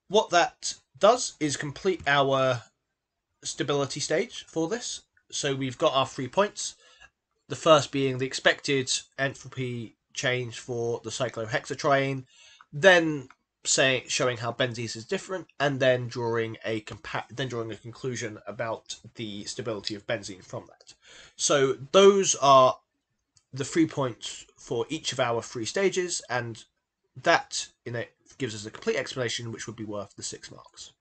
What that does is complete our stability stage for this. So we've got our 3 points. The first being the expected enthalpy change for the cyclohexatriene, then showing how benzenes is different, and then drawing a conclusion about the stability of benzene from that. So those are the 3 points for each of our 3 stages, and that in it gives us a complete explanation, which would be worth the 6 marks.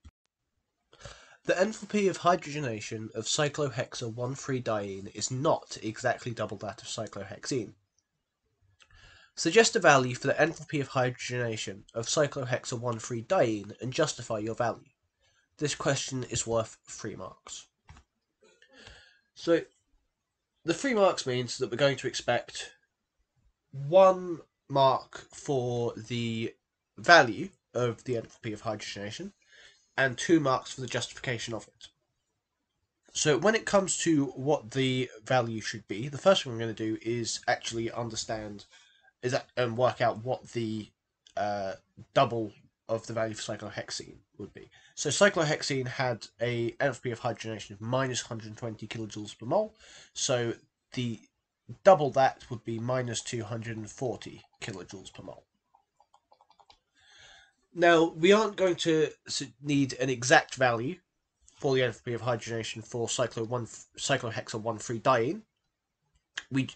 The enthalpy of hydrogenation of cyclohexa 1,3-diene is not exactly double that of cyclohexene. Suggest a value for the enthalpy of hydrogenation of cyclohexa 1,3-diene and justify your value. This question is worth 3 marks. So the 3 marks means that we're going to expect 1 mark for the value of the enthalpy of hydrogenation and 2 marks for the justification of it. So when it comes to what the value should be, the first thing we're going to do is actually and work out what the double of the value for cyclohexene would be. So cyclohexene had a enthalpy of hydrogenation of minus 120 kilojoules per mole. So the double that would be minus 240 kilojoules per mole. Now, we aren't going to need an exact value for the enthalpy of hydrogenation for cyclohexa 1,3-diene.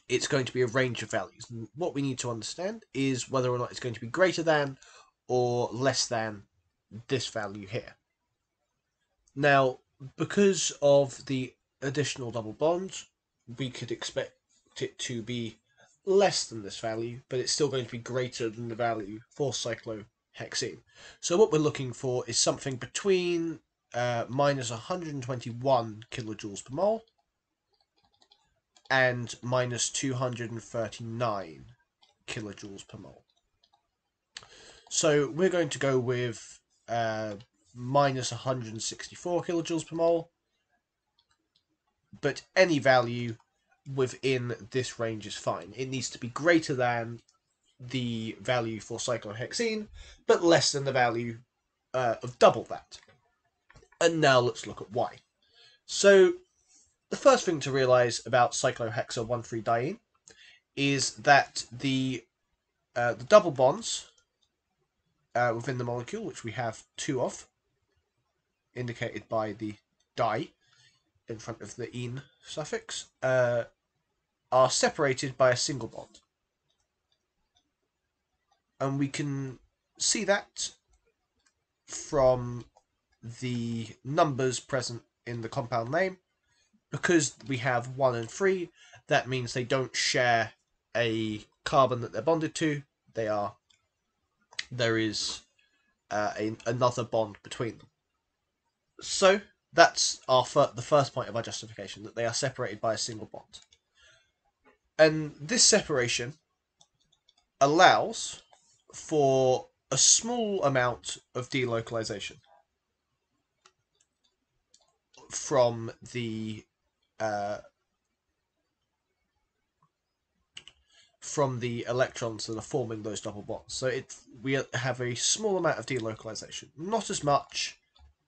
It's going to be a range of values. And what we need to understand is whether or not it's going to be greater than or less than this value here. Now, because of the additional double bonds, we could expect it to be less than this value, but it's still going to be greater than the value for cyclohexene. So what we're looking for is something between minus 121 kilojoules per mole and minus 239 kilojoules per mole. So we're going to go with minus 164 kilojoules per mole, but any value within this range is fine. It needs to be greater than the value for cyclohexene, but less than the value of double that. And now let's look at why. So the first thing to realise about cyclohexa 1,3-diene is that the double bonds within the molecule, which we have 2 of, indicated by the di in front of the "ene" suffix, are separated by a single bond. And we can see that from the numbers present in the compound name. Because we have 1 and 3, that means they don't share a carbon that they're bonded to. There is another bond between them. So that's the first point of our justification, that they are separated by a single bond. And this separation allows for a small amount of delocalization from the electrons that are forming those double bonds. So we have a small amount of delocalization, not as much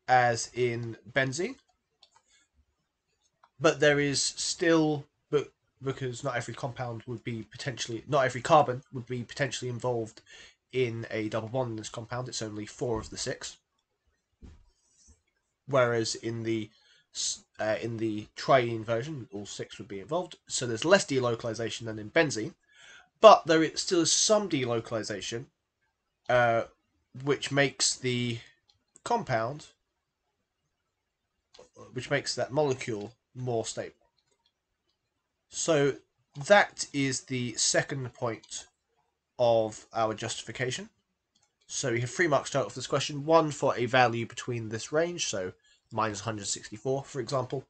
as in benzene, but there is still, because not every carbon would be potentially involved in a double bond in this compound. It's only 4 of the 6, whereas in the triene version, all 6 would be involved. So there's less delocalization than in benzene, but there still is some delocalization, which makes the compound, which makes that molecule more stable. So that is the second point of our justification, So we have 3 marks total for this question. 1 for a value between this range, so minus 164, for example,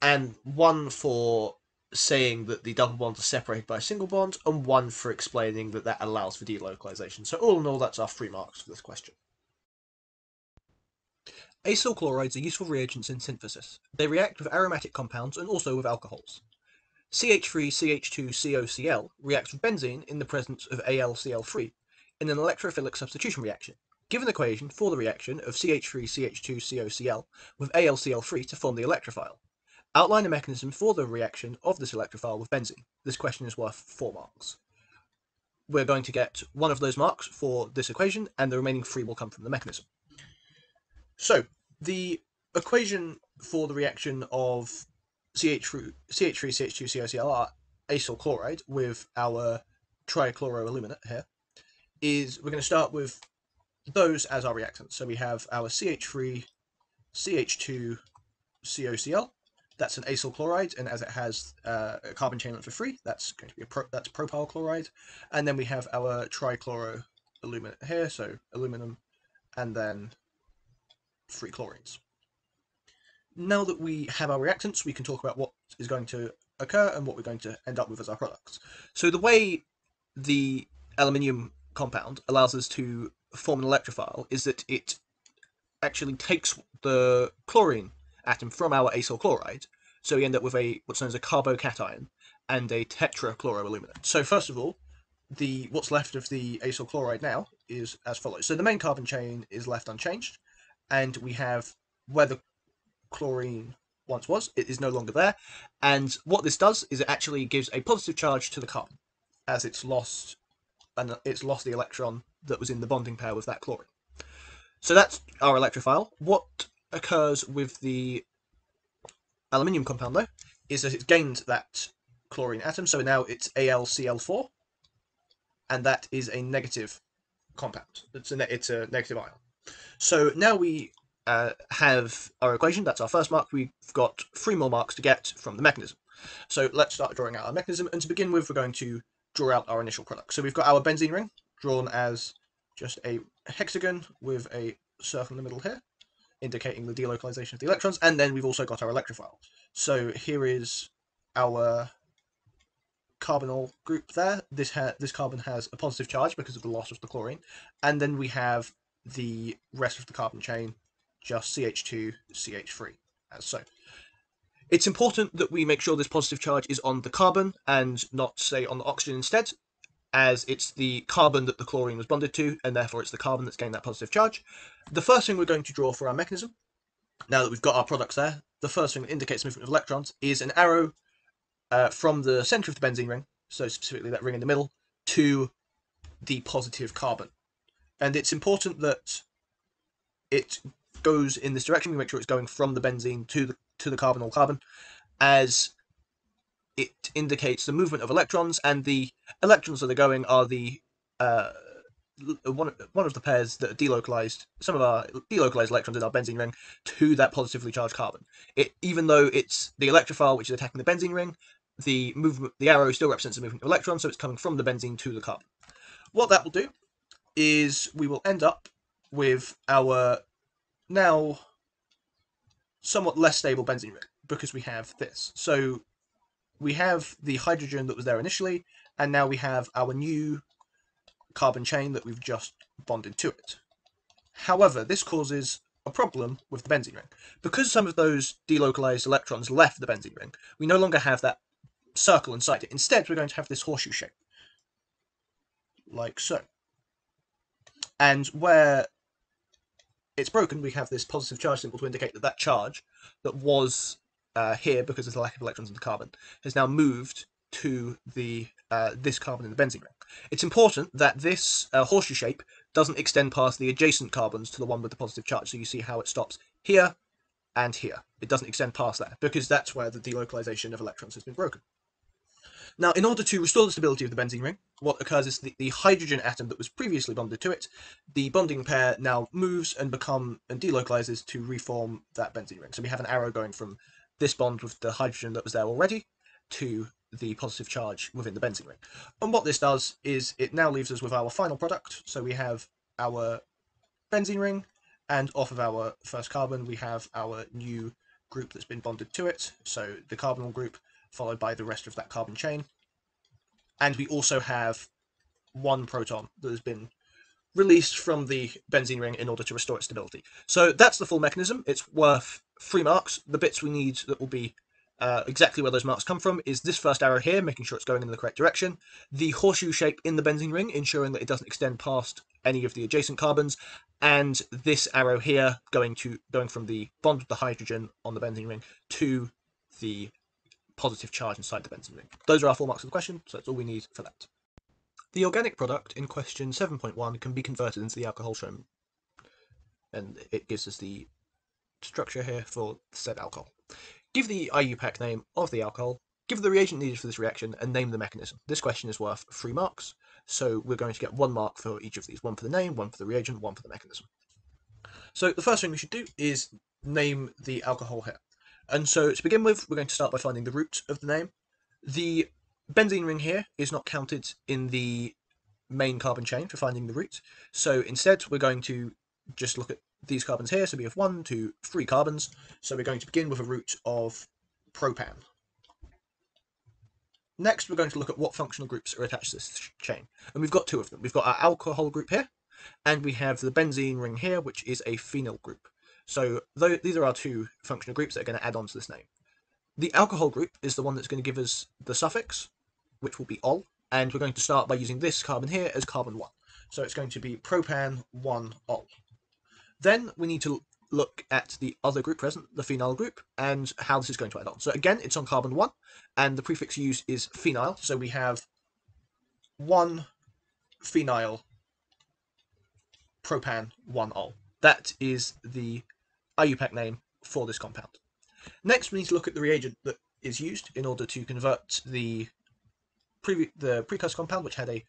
and 1 for saying that the double bonds are separated by a single bond, and 1 for explaining that that allows for delocalization. So all in all, that's our 3 marks for this question. Acyl chlorides are useful reagents in synthesis. They react with aromatic compounds and also with alcohols. CH3CH2COCl reacts with benzene in the presence of AlCl3 in an electrophilic substitution reaction. Give an equation for the reaction of CH3CH2COCl with AlCl3 to form the electrophile. Outline a mechanism for the reaction of this electrophile with benzene. This question is worth 4 marks. We're going to get 1 of those marks for this equation, and the remaining 3 will come from the mechanism. So, the equation for the reaction of CH3CH2COCl, our acyl chloride, with our trichloroaluminate here, is we're going to start with those as our reactants. So we have our CH3CH2COCl. That's an acyl chloride, and as it has a carbon chain length of 3, that's going to be that's propyl chloride. And then we have our trichloroaluminate here, so aluminum, and then 3 chlorines. Now that we have our reactants, we can talk about what is going to occur and what we're going to end up with as our products. So the way the aluminium compound allows us to form an electrophile is that it actually takes the chlorine atom from our acyl chloride, so we end up with what's known as a carbocation and a tetrachloroaluminate. So first of all, what's left of the acyl chloride now is as follows. So the main carbon chain is left unchanged, and we have where the chlorine once was, it is no longer there, and what this does is it actually gives a positive charge to the carbon, as it's lost the electron that was in the bonding pair with that chlorine. So that's our electrophile. What occurs with the aluminium compound, though, is that it's gained that chlorine atom, so now it's AlCl4, and that is a negative compound. It's a negative ion. So now we have our equation. That's our first mark. We've got 3 more marks to get from the mechanism. So let's start drawing out our mechanism, and to begin with, we're going to draw out our initial product. So we've got our benzene ring drawn as just a hexagon with a circle in the middle here, indicating the delocalization of the electrons, and then we've also got our electrophile. So here is our carbonyl group there. This carbon has a positive charge because of the loss of the chlorine, and then we have the rest of the carbon chain, just CH2, CH3, as so. It's important that we make sure this positive charge is on the carbon and not, say, on the oxygen instead, as it's the carbon that the chlorine was bonded to, and therefore it's the carbon that's gained that positive charge. The first thing we're going to draw for our mechanism, now that we've got our products there, the first thing that indicates movement of electrons is an arrow from the center of the benzene ring, so specifically that ring in the middle, to the positive carbon. And it's important that it goes in this direction. We make sure it's going from the benzene to the carbon or carbon, as it indicates the movement of electrons, and the electrons that are going are the one of the pairs that are delocalized, some of our delocalized electrons in our benzene ring, to that positively charged carbon. Even though it's the electrophile which is attacking the benzene ring, the arrow still represents the movement of electrons, so it's coming from the benzene to the carbon. What that will do is we will end up with our now somewhat less stable benzene ring, because we have this. So we have the hydrogen that was there initially, and now we have our new carbon chain that we've just bonded to it. However, this causes a problem with the benzene ring. Because some of those delocalized electrons left the benzene ring, we no longer have that circle inside it. Instead, we're going to have this horseshoe shape, like so. And where it's broken, we have this positive charge symbol to indicate that that charge that was here, because of the lack of electrons in the carbon, has now moved to the this carbon in the benzene ring. It's important that this horseshoe shape doesn't extend past the adjacent carbons to the one with the positive charge. So you see how it stops here and here. It doesn't extend past that, because that's where the delocalization of electrons has been broken. Now, in order to restore the stability of the benzene ring, what occurs is the hydrogen atom that was previously bonded to it, the bonding pair now moves and delocalizes to reform that benzene ring. So we have an arrow going from this bond with the hydrogen that was there already to the positive charge within the benzene ring. And what this does is it now leaves us with our final product. So we have our benzene ring, and off of our first carbon we have our new group that's been bonded to it, so the carbonyl group followed by the rest of that carbon chain. And we also have one proton that has been released from the benzene ring in order to restore its stability. So that's the full mechanism. It's worth 3 marks. The bits we need that will be exactly where those marks come from is this first arrow here, making sure it's going in the correct direction, the horseshoe shape in the benzene ring, ensuring that it doesn't extend past any of the adjacent carbons, and this arrow here going from the bond with the hydrogen on the benzene ring to the positive charge inside the benzene ring. Those are our 4 marks of the question, so that's all we need for that. The organic product in question 7.1 can be converted into the alcohol shown, and it gives us the structure here for said alcohol. Give the IUPAC name of the alcohol, give the reagent needed for this reaction, and name the mechanism. This question is worth 3 marks, so we're going to get 1 mark for each of these. 1 for the name, 1 for the reagent, 1 for the mechanism. So the first thing we should do is name the alcohol here. And so to begin with, we're going to start by finding the root of the name. The benzene ring here is not counted in the main carbon chain for finding the root. So instead, we're going to just look at these carbons here. So we have 1, 2, 3 carbons. So we're going to begin with a root of propan. Next, we're going to look at what functional groups are attached to this chain. And we've got 2 of them. We've got our alcohol group here, and we have the benzene ring here, which is a phenyl group. So these are our 2 functional groups that are going to add on to this name. The alcohol group is the one that's going to give us the suffix, which will be ol, and we're going to start by using this carbon here as carbon 1. So it's going to be propan 1-ol. Then we need to look at the other group present, the phenyl group, and how this is going to add on. So again, it's on carbon 1, and the prefix used is phenyl, so we have 1 phenyl propan 1-ol. That is the IUPAC name for this compound. Next, we need to look at the reagent that is used in order to convert the precursor compound, which had a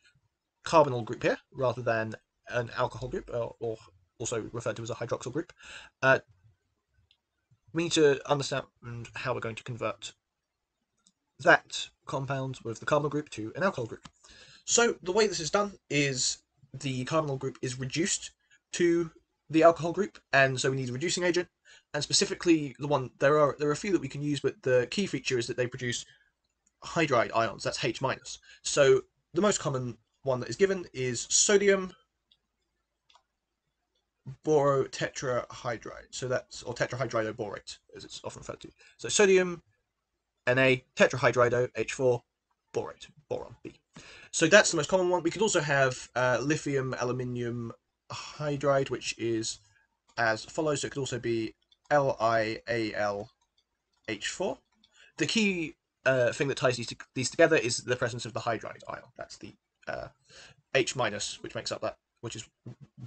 carbonyl group here, rather than an alcohol group, or also referred to as a hydroxyl group. We need to understand how we're going to convert that compound with the carbonyl group to an alcohol group. So the way this is done is the carbonyl group is reduced to the alcohol group, and so we need a reducing agent. And specifically, there are a few that we can use, but the key feature is that they produce hydride ions. That's H-. So the most common one that is given is sodium borotetrahydride. So that's, or tetrahydridoborate, as it's often referred to. So sodium Na tetrahydrido H4 borate, boron B. So that's the most common one. We could also have lithium aluminium hydride, which is as follows. So it could also be LiAlH4. The key thing that ties these together is the presence of the hydride ion. That's the H-, which makes up that, which is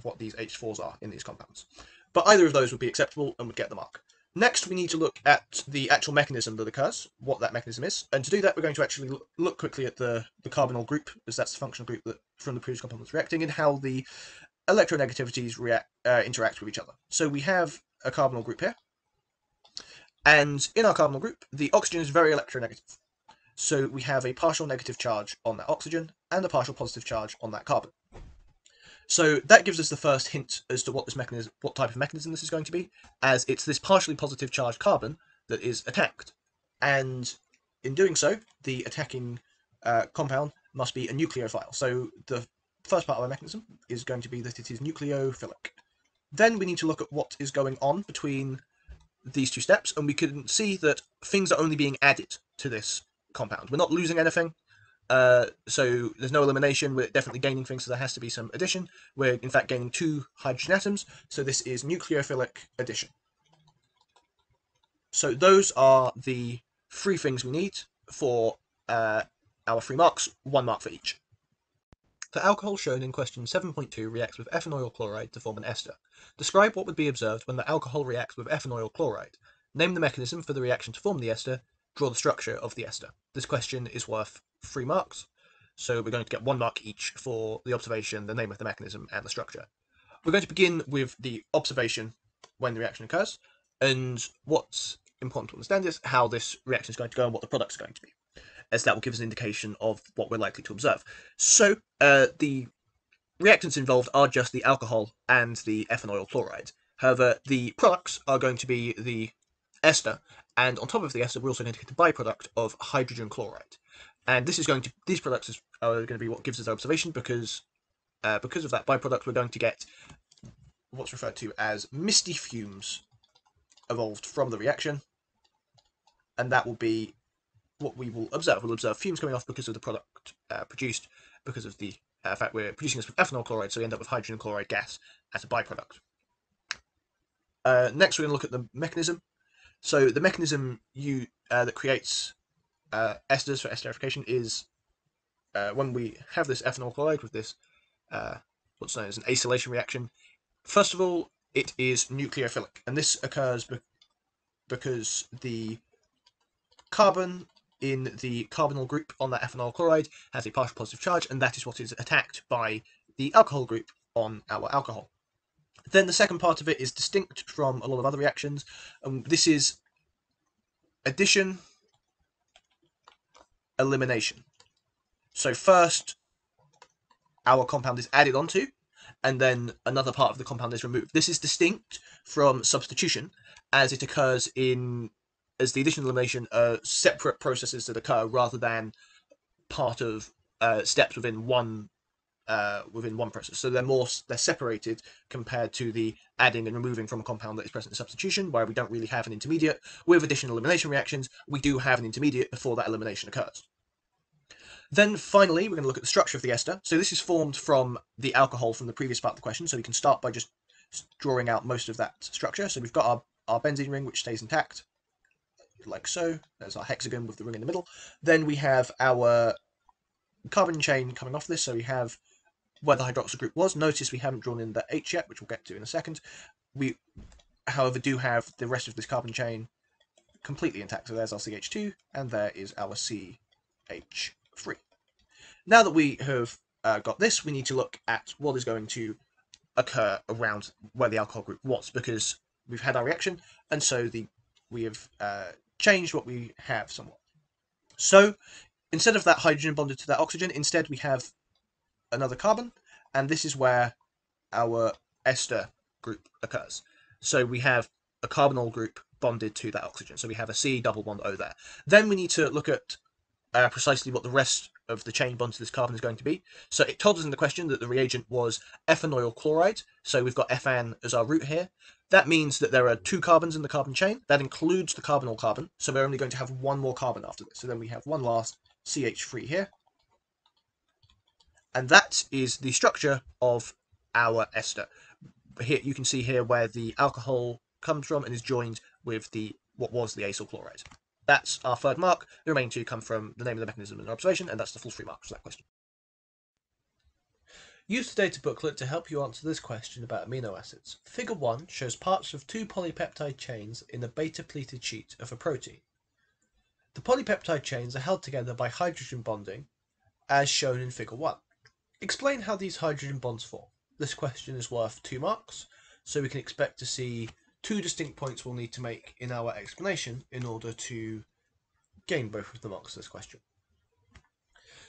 what these H4s are in these compounds. But either of those would be acceptable and would get the mark. Next, we need to look at the actual mechanism that occurs, what that mechanism is. And to do that, we're going to actually look quickly at the carbonyl group, as that's the functional group that from the previous compound that's reacting, and how the electronegativities interact with each other. So we have a carbonyl group here, and in our carbonyl group, the oxygen is very electronegative. So we have a partial negative charge on that oxygen and a partial positive charge on that carbon. So that gives us the first hint as to what type of mechanism this is going to be, as it's this partially positive charged carbon that is attacked. And in doing so, the attacking compound must be a nucleophile. So the first part of our mechanism is going to be that it is nucleophilic. Then we need to look at what is going on between these 2 steps, and we can see that things are only being added to this compound. We're not losing anything. So there's no elimination. We're definitely gaining things, so there has to be some addition. We're in fact gaining 2 hydrogen atoms, so this is nucleophilic addition. So those are the 3 things we need for our 3 marks, 1 mark for each. The alcohol shown in question 7.2 reacts with ethanol chloride to form an ester. Describe what would be observed when the alcohol reacts with ethanol chloride. Name the mechanism for the reaction to form the ester. Draw the structure of the ester. This question is worth 3 marks, so we're going to get 1 mark each for the observation, the name of the mechanism, and the structure. We're going to begin with the observation when the reaction occurs, and what's important to understand is how this reaction is going to go and what the product's going to be, as that will give us an indication of what we're likely to observe. So the reactants involved are just the alcohol and the ethanol chloride. However, the products are going to be the ester, and on top of the ester, we're also going to get a byproduct of hydrogen chloride. And these products are going to be what gives us our observation, because of that byproduct, we're going to get what's referred to as misty fumes evolved from the reaction, and that will be what we will observe. We'll observe fumes coming off because of the product produced, because of the fact we're producing this with ethanol chloride, so we end up with hydrogen chloride gas as a byproduct. Next, we're going to look at the mechanism. So the mechanism that creates esters for esterification is when we have this ethanol chloride with this what's known as an acylation reaction. First of all, it is nucleophilic, and this occurs because the carbon in the carbonyl group on that ethanol chloride has a partial positive charge, and that is what is attacked by the alcohol group on our alcohol. Then the second part of it is distinct from a lot of other reactions, and this is addition, elimination. So first, our compound is added onto, and then another part of the compound is removed. This is distinct from substitution, as it occurs as the addition and elimination are separate processes that occur rather than part of steps within one process. So they're separated compared to the adding and removing from a compound that is present in substitution, where we don't really have an intermediate. With addition and elimination reactions, we do have an intermediate before that elimination occurs. Then finally, we're going to look at the structure of the ester. So this is formed from the alcohol from the previous part of the question. So we can start by just drawing out most of that structure. So we've got our benzene ring, which stays intact, like so. There's our hexagon with the ring in the middle. Then we have our carbon chain coming off this. So we have where the hydroxyl group was. Notice we haven't drawn in the H yet, which we'll get to in a second. We, however, do have the rest of this carbon chain completely intact. So there's our CH2, and there is our CH3. Now that we have got this, we need to look at what is going to occur around where the alcohol group was, because we've had our reaction, and so we have changed what we have somewhat. So instead of that hydrogen bonded to that oxygen, instead we have another carbon, and this is where our ester group occurs. So we have a carbonyl group bonded to that oxygen. So we have a C double bond O there. Then we need to look at precisely what the rest of the chain bond to this carbon is going to be. So it told us in the question that the reagent was ethanol chloride. So we've got ethan as our root here. That means that there are 2 carbons in the carbon chain. That includes the carbonyl carbon. So we're only going to have 1 more carbon after this. So then we have one last CH3 here. And that is the structure of our ester. Here you can see here where the alcohol comes from and is joined with what was the acyl chloride. That's our third mark. The remaining 2 come from the name of the mechanism and our observation, and that's the full 3 marks for that question. Use the data booklet to help you answer this question about amino acids. Figure 1 shows parts of 2 polypeptide chains in a beta-pleated sheet of a protein. The polypeptide chains are held together by hydrogen bonding, as shown in Figure 1. Explain how these hydrogen bonds form. This question is worth 2 marks, so we can expect to see 2 distinct points we'll need to make in our explanation in order to gain both of the marks of this question.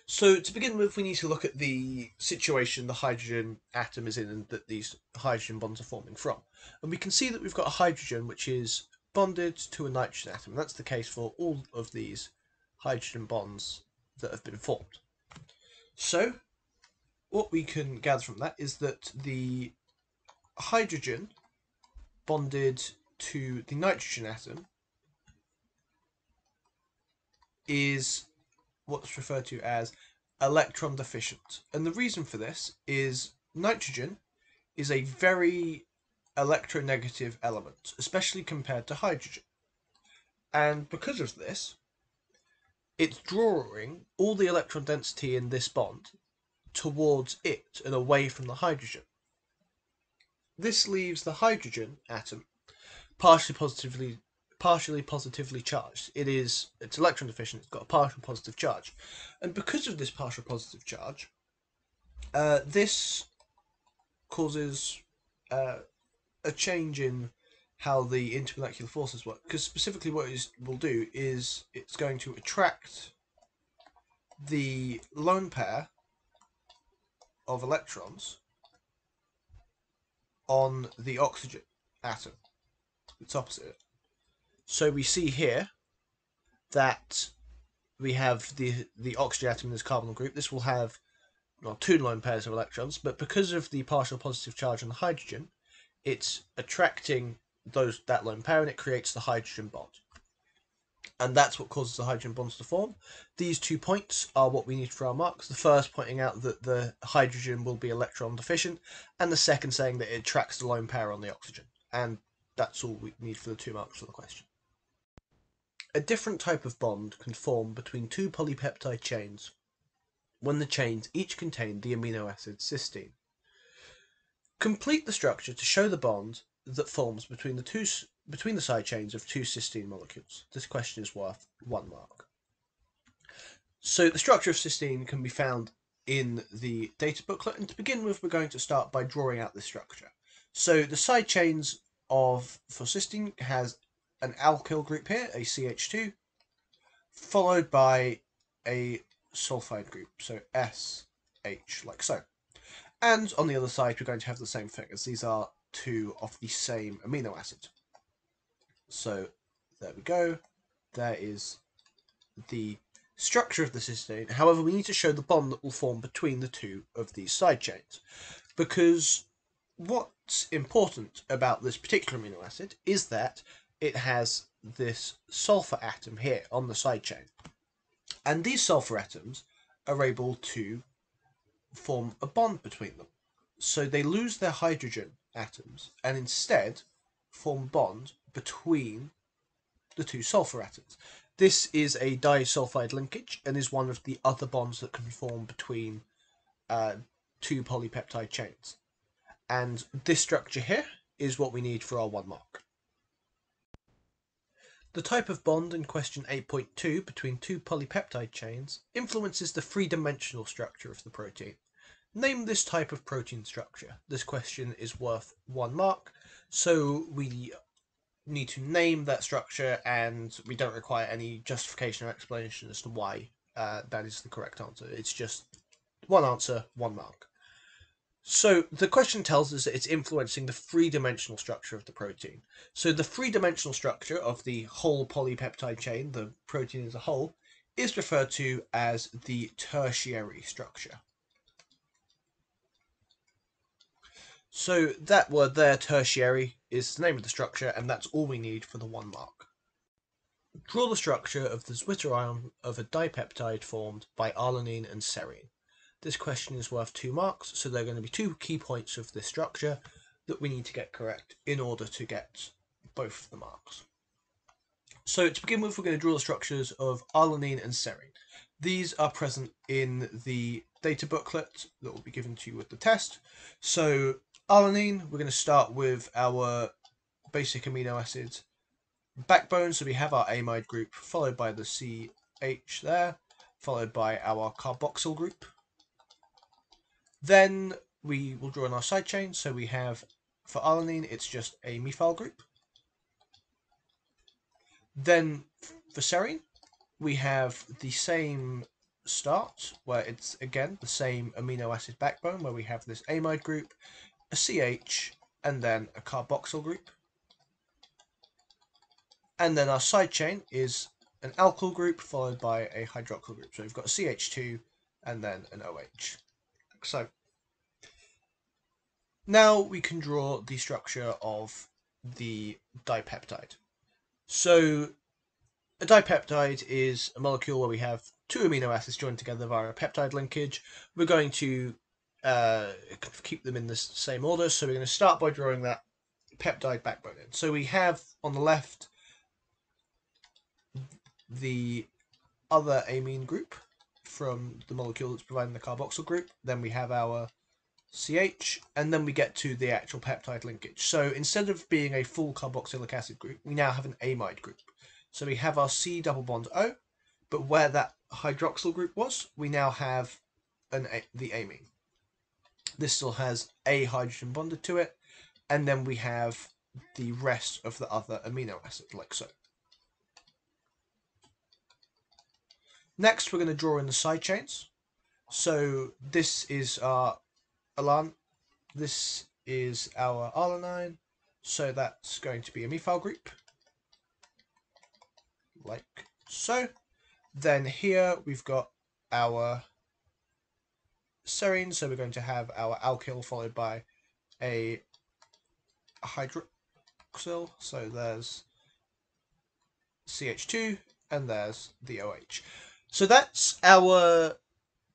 So to begin with, we need to look at the situation the hydrogen atom is in and that these hydrogen bonds are forming from. And we can see that we've got a hydrogen which is bonded to a nitrogen atom. That's the case for all of these hydrogen bonds that have been formed. So what we can gather from that is that the hydrogen bonded to the nitrogen atom is what's referred to as electron deficient. And the reason for this is nitrogen is a very electronegative element, especially compared to hydrogen. And because of this, it's drawing all the electron density in this bond towards it and away from the hydrogen. This leaves the hydrogen atom partially positively charged. It's electron deficient, it's got a partial positive charge. And because of this partial positive charge, this causes a change in how the intermolecular forces work. Because specifically what it will do is it's going to attract the lone pair of electrons on the oxygen atom. It's opposite. So we see here that we have the oxygen atom in this carbonyl group. This will have two lone pairs of electrons, but because of the partial positive charge on the hydrogen, it's attracting that lone pair, and it creates the hydrogen bond. And that's what causes the hydrogen bonds to form. These 2 points are what we need for our marks. The first pointing out that the hydrogen will be electron deficient, and the second saying that it attracts the lone pair on the oxygen. And that's all we need for the 2 marks for the question. A different type of bond can form between 2 polypeptide chains when the chains each contain the amino acid cysteine. Complete the structure to show the bond that forms between the side chains of 2 cysteine molecules. This question is worth 1 mark. So the structure of cysteine can be found in the data booklet, and to begin with, we're going to start by drawing out this structure. So the side chains for cysteine has an alkyl group here, a CH2, followed by a sulfide group, so SH, like so. And on the other side, we're going to have the same thing, as these are 2 of the same amino acid. So there we go. There is the structure of the cysteine. However, we need to show the bond that will form between the 2 of these side chains, because what's important about this particular amino acid is that it has this sulfur atom here on the side chain, and these sulfur atoms are able to form a bond between them. So they lose their hydrogen atoms and instead form a bond between the 2 sulfur atoms. This is a disulfide linkage and is one of the other bonds that can form between 2 polypeptide chains. And this structure here is what we need for our 1 mark. The type of bond in question 8.2 between 2 polypeptide chains influences the 3-dimensional structure of the protein. Name this type of protein structure. This question is worth 1 mark, so we need to name that structure, and we don't require any justification or explanation as to why that is the correct answer. It's just 1 answer, 1 mark. So the question tells us that it's influencing the 3-dimensional structure of the protein. So the 3-dimensional structure of the whole polypeptide chain, the protein as a whole, is referred to as the tertiary structure. So that word there, tertiary, is the name of the structure, and that's all we need for the 1 mark. Draw the structure of the zwitterion of a dipeptide formed by alanine and serine. This question is worth 2 marks, so there are going to be 2 key points of this structure that we need to get correct in order to get both of the marks. So to begin with, we're going to draw the structures of alanine and serine. These are present in the data booklet that will be given to you with the test. So alanine, we're going to start with our basic amino acid backbone. So we have our amide group, followed by the CH there, followed by our carboxyl group. Then we will draw in our side chain. So we have, for alanine, it's just a methyl group. Then for serine, we have the same start, where it's again the same amino acid backbone, where we have this amide group, a CH, and then a carboxyl group. And then our side chain is an alkyl group followed by a hydroxyl group. So we've got a CH2 and then an OH. So now we can draw the structure of the dipeptide. So a dipeptide is a molecule where we have 2 amino acids joined together via a peptide linkage. We're going to keep them in the same order, so we're going to start by drawing that peptide backbone in. So we have on the left the other amine group from the molecule that's providing the carboxyl group. Then we have our CH, and then we get to the actual peptide linkage. So instead of being a full carboxylic acid group, we now have an amide group. So we have our C double bond O, but where that hydroxyl group was, we now have the amine. This still has a hydrogen bonded to it, and then we have the rest of the other amino acid, like so. Next, we're going to draw in the side chains. So this is our alarm. This is our alanine, so that's going to be a methyl group, like so. Then here we've got our serine, so we're going to have our alkyl followed by a hydroxyl, so there's CH2 and there's the OH. So that's our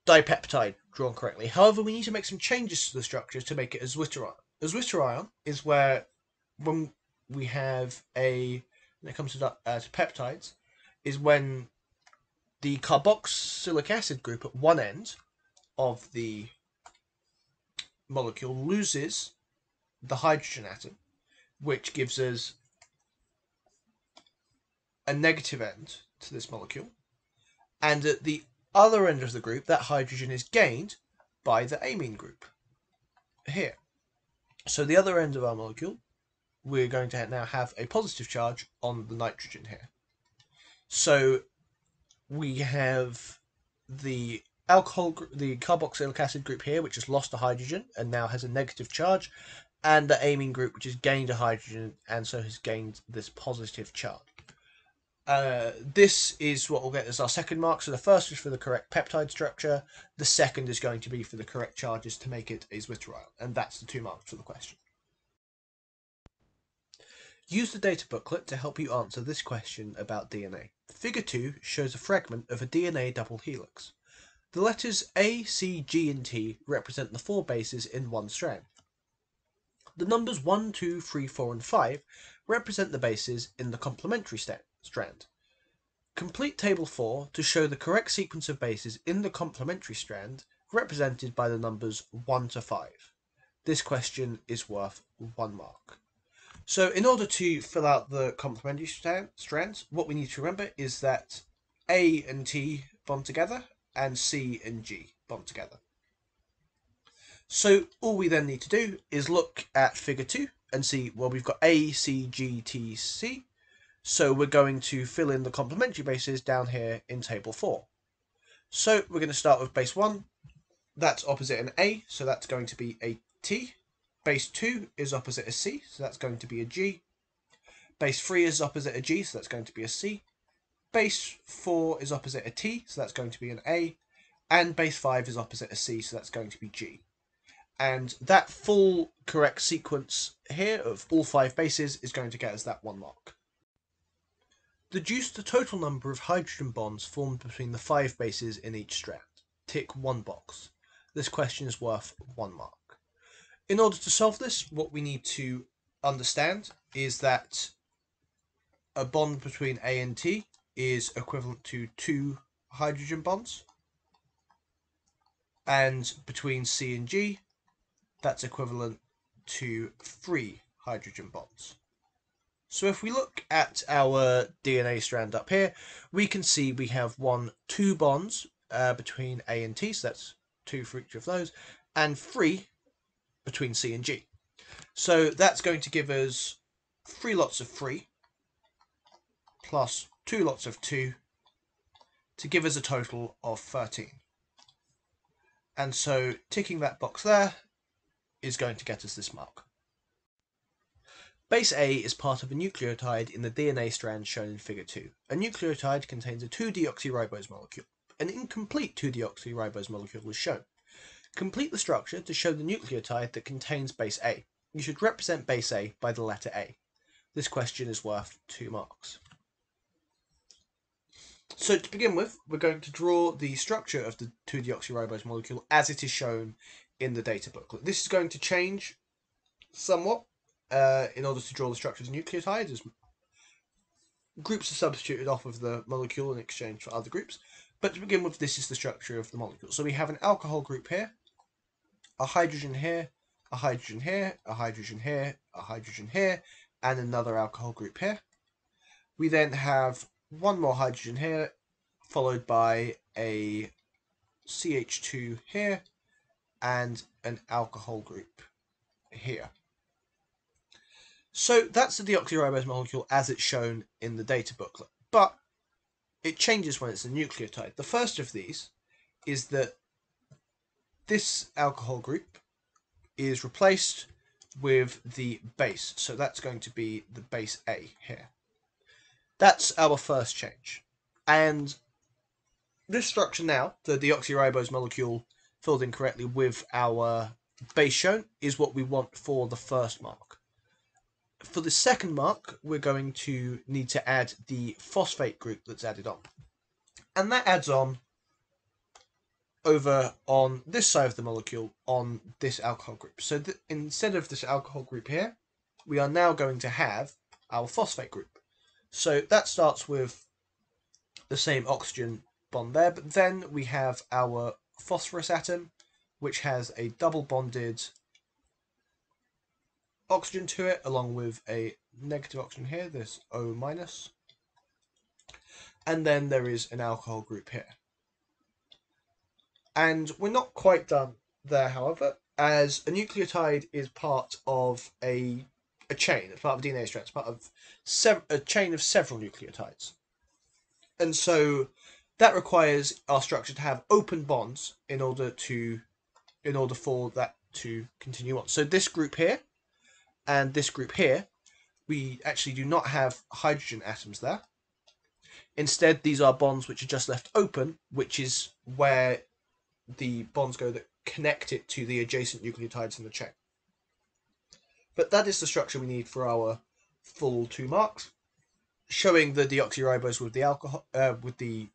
dipeptide drawn correctly. However, we need to make some changes to the structure to make it a zwitterion. A zwitterion is where, when we have when it comes to peptides, is when the carboxylic acid group at one end of the molecule loses the hydrogen atom, which gives us a negative end to this molecule, and at the other end of the group, that hydrogen is gained by the amine group here. So the other end of our molecule, we're going to now have a positive charge on the nitrogen here. So we have the carboxylic acid group here, which has lost a hydrogen and now has a negative charge, and the amine group, which has gained a hydrogen and so has gained this positive charge. This is what will get us our second mark. So the first is for the correct peptide structure. The second is going to be for the correct charges to make it a zwitterion. And that's the 2 marks for the question. Use the data booklet to help you answer this question about DNA. Figure 2 shows a fragment of a DNA double helix. The letters A, C, G, and T represent the 4 bases in one strand. The numbers 1, 2, 3, 4, and 5 represent the bases in the complementary strand. Complete table 4 to show the correct sequence of bases in the complementary strand represented by the numbers 1 to 5. This question is worth 1 mark. So in order to fill out the complementary strands, what we need to remember is that A and T bond together and C and G bond together. So all we then need to do is look at figure 2 and see, well, we've got A, C, G, T, C. So we're going to fill in the complementary bases down here in table 4. So we're going to start with base 1. That's opposite an A, so that's going to be a T. Base 2 is opposite a C, so that's going to be a G. Base 3 is opposite a G, so that's going to be a C. Base 4 is opposite a T, so that's going to be an A. And base 5 is opposite a C, so that's going to be G. And that full correct sequence here of all 5 bases is going to get us that 1 mark. Deduce the total number of hydrogen bonds formed between the 5 bases in each strand. Tick 1 box. This question is worth 1 mark. In order to solve this, what we need to understand is that a bond between A and T is equivalent to 2 hydrogen bonds, and between C and G, that's equivalent to 3 hydrogen bonds. So if we look at our DNA strand up here, we can see we have 2 bonds between A and T, so that's 2 for each of those, and 3 between C and G. So that's going to give us 3 lots of 3 plus 2 lots of 2 to give us a total of 13. And so ticking that box there is going to get us this mark. Base A is part of a nucleotide in the DNA strand shown in figure 2. A nucleotide contains a 2-deoxyribose molecule. An incomplete 2-deoxyribose molecule is shown. Complete the structure to show the nucleotide that contains base A. You should represent base A by the letter A. This question is worth 2 marks. So to begin with, we're going to draw the structure of the 2-deoxyribose molecule as it is shown in the data booklet. This is going to change somewhat in order to draw the structure of the nucleotide, as groups are substituted off of the molecule in exchange for other groups. But to begin with, this is the structure of the molecule. So we have an alcohol group here, a hydrogen here, a hydrogen here, a hydrogen here, a hydrogen here, and another alcohol group here. We then have 1 more hydrogen here, followed by a CH2 here, and an alcohol group here. So that's the deoxyribose molecule as it's shown in the data booklet, but it changes when it's a nucleotide. The first of these is that this alcohol group is replaced with the base. So that's going to be the base A here. That's our first change. And this structure now, the deoxyribose molecule filled in correctly with our base shown, is what we want for the first mark. For the second mark, we're going to need to add the phosphate group that's added on. And that adds on over on this side of the molecule on this alcohol group. So instead of this alcohol group here, we are now going to have our phosphate group. So that starts with the same oxygen bond there, but then we have our phosphorus atom, which has a double bonded oxygen to it, along with a negative oxygen here, this O minus. And then there is an alcohol group here. And we're not quite done there, however, as a nucleotide is part of a chain, it's part of a DNA strand, it's part of a chain of several nucleotides. And so that requires our structure to have open bonds in order for that to continue on. So this group here and this group here, we actually do not have hydrogen atoms there. Instead, these are bonds which are just left open, which is where the bonds go that connect it to the adjacent nucleotides in the chain. But that is the structure we need for our full 2 marks, showing the deoxyribose with the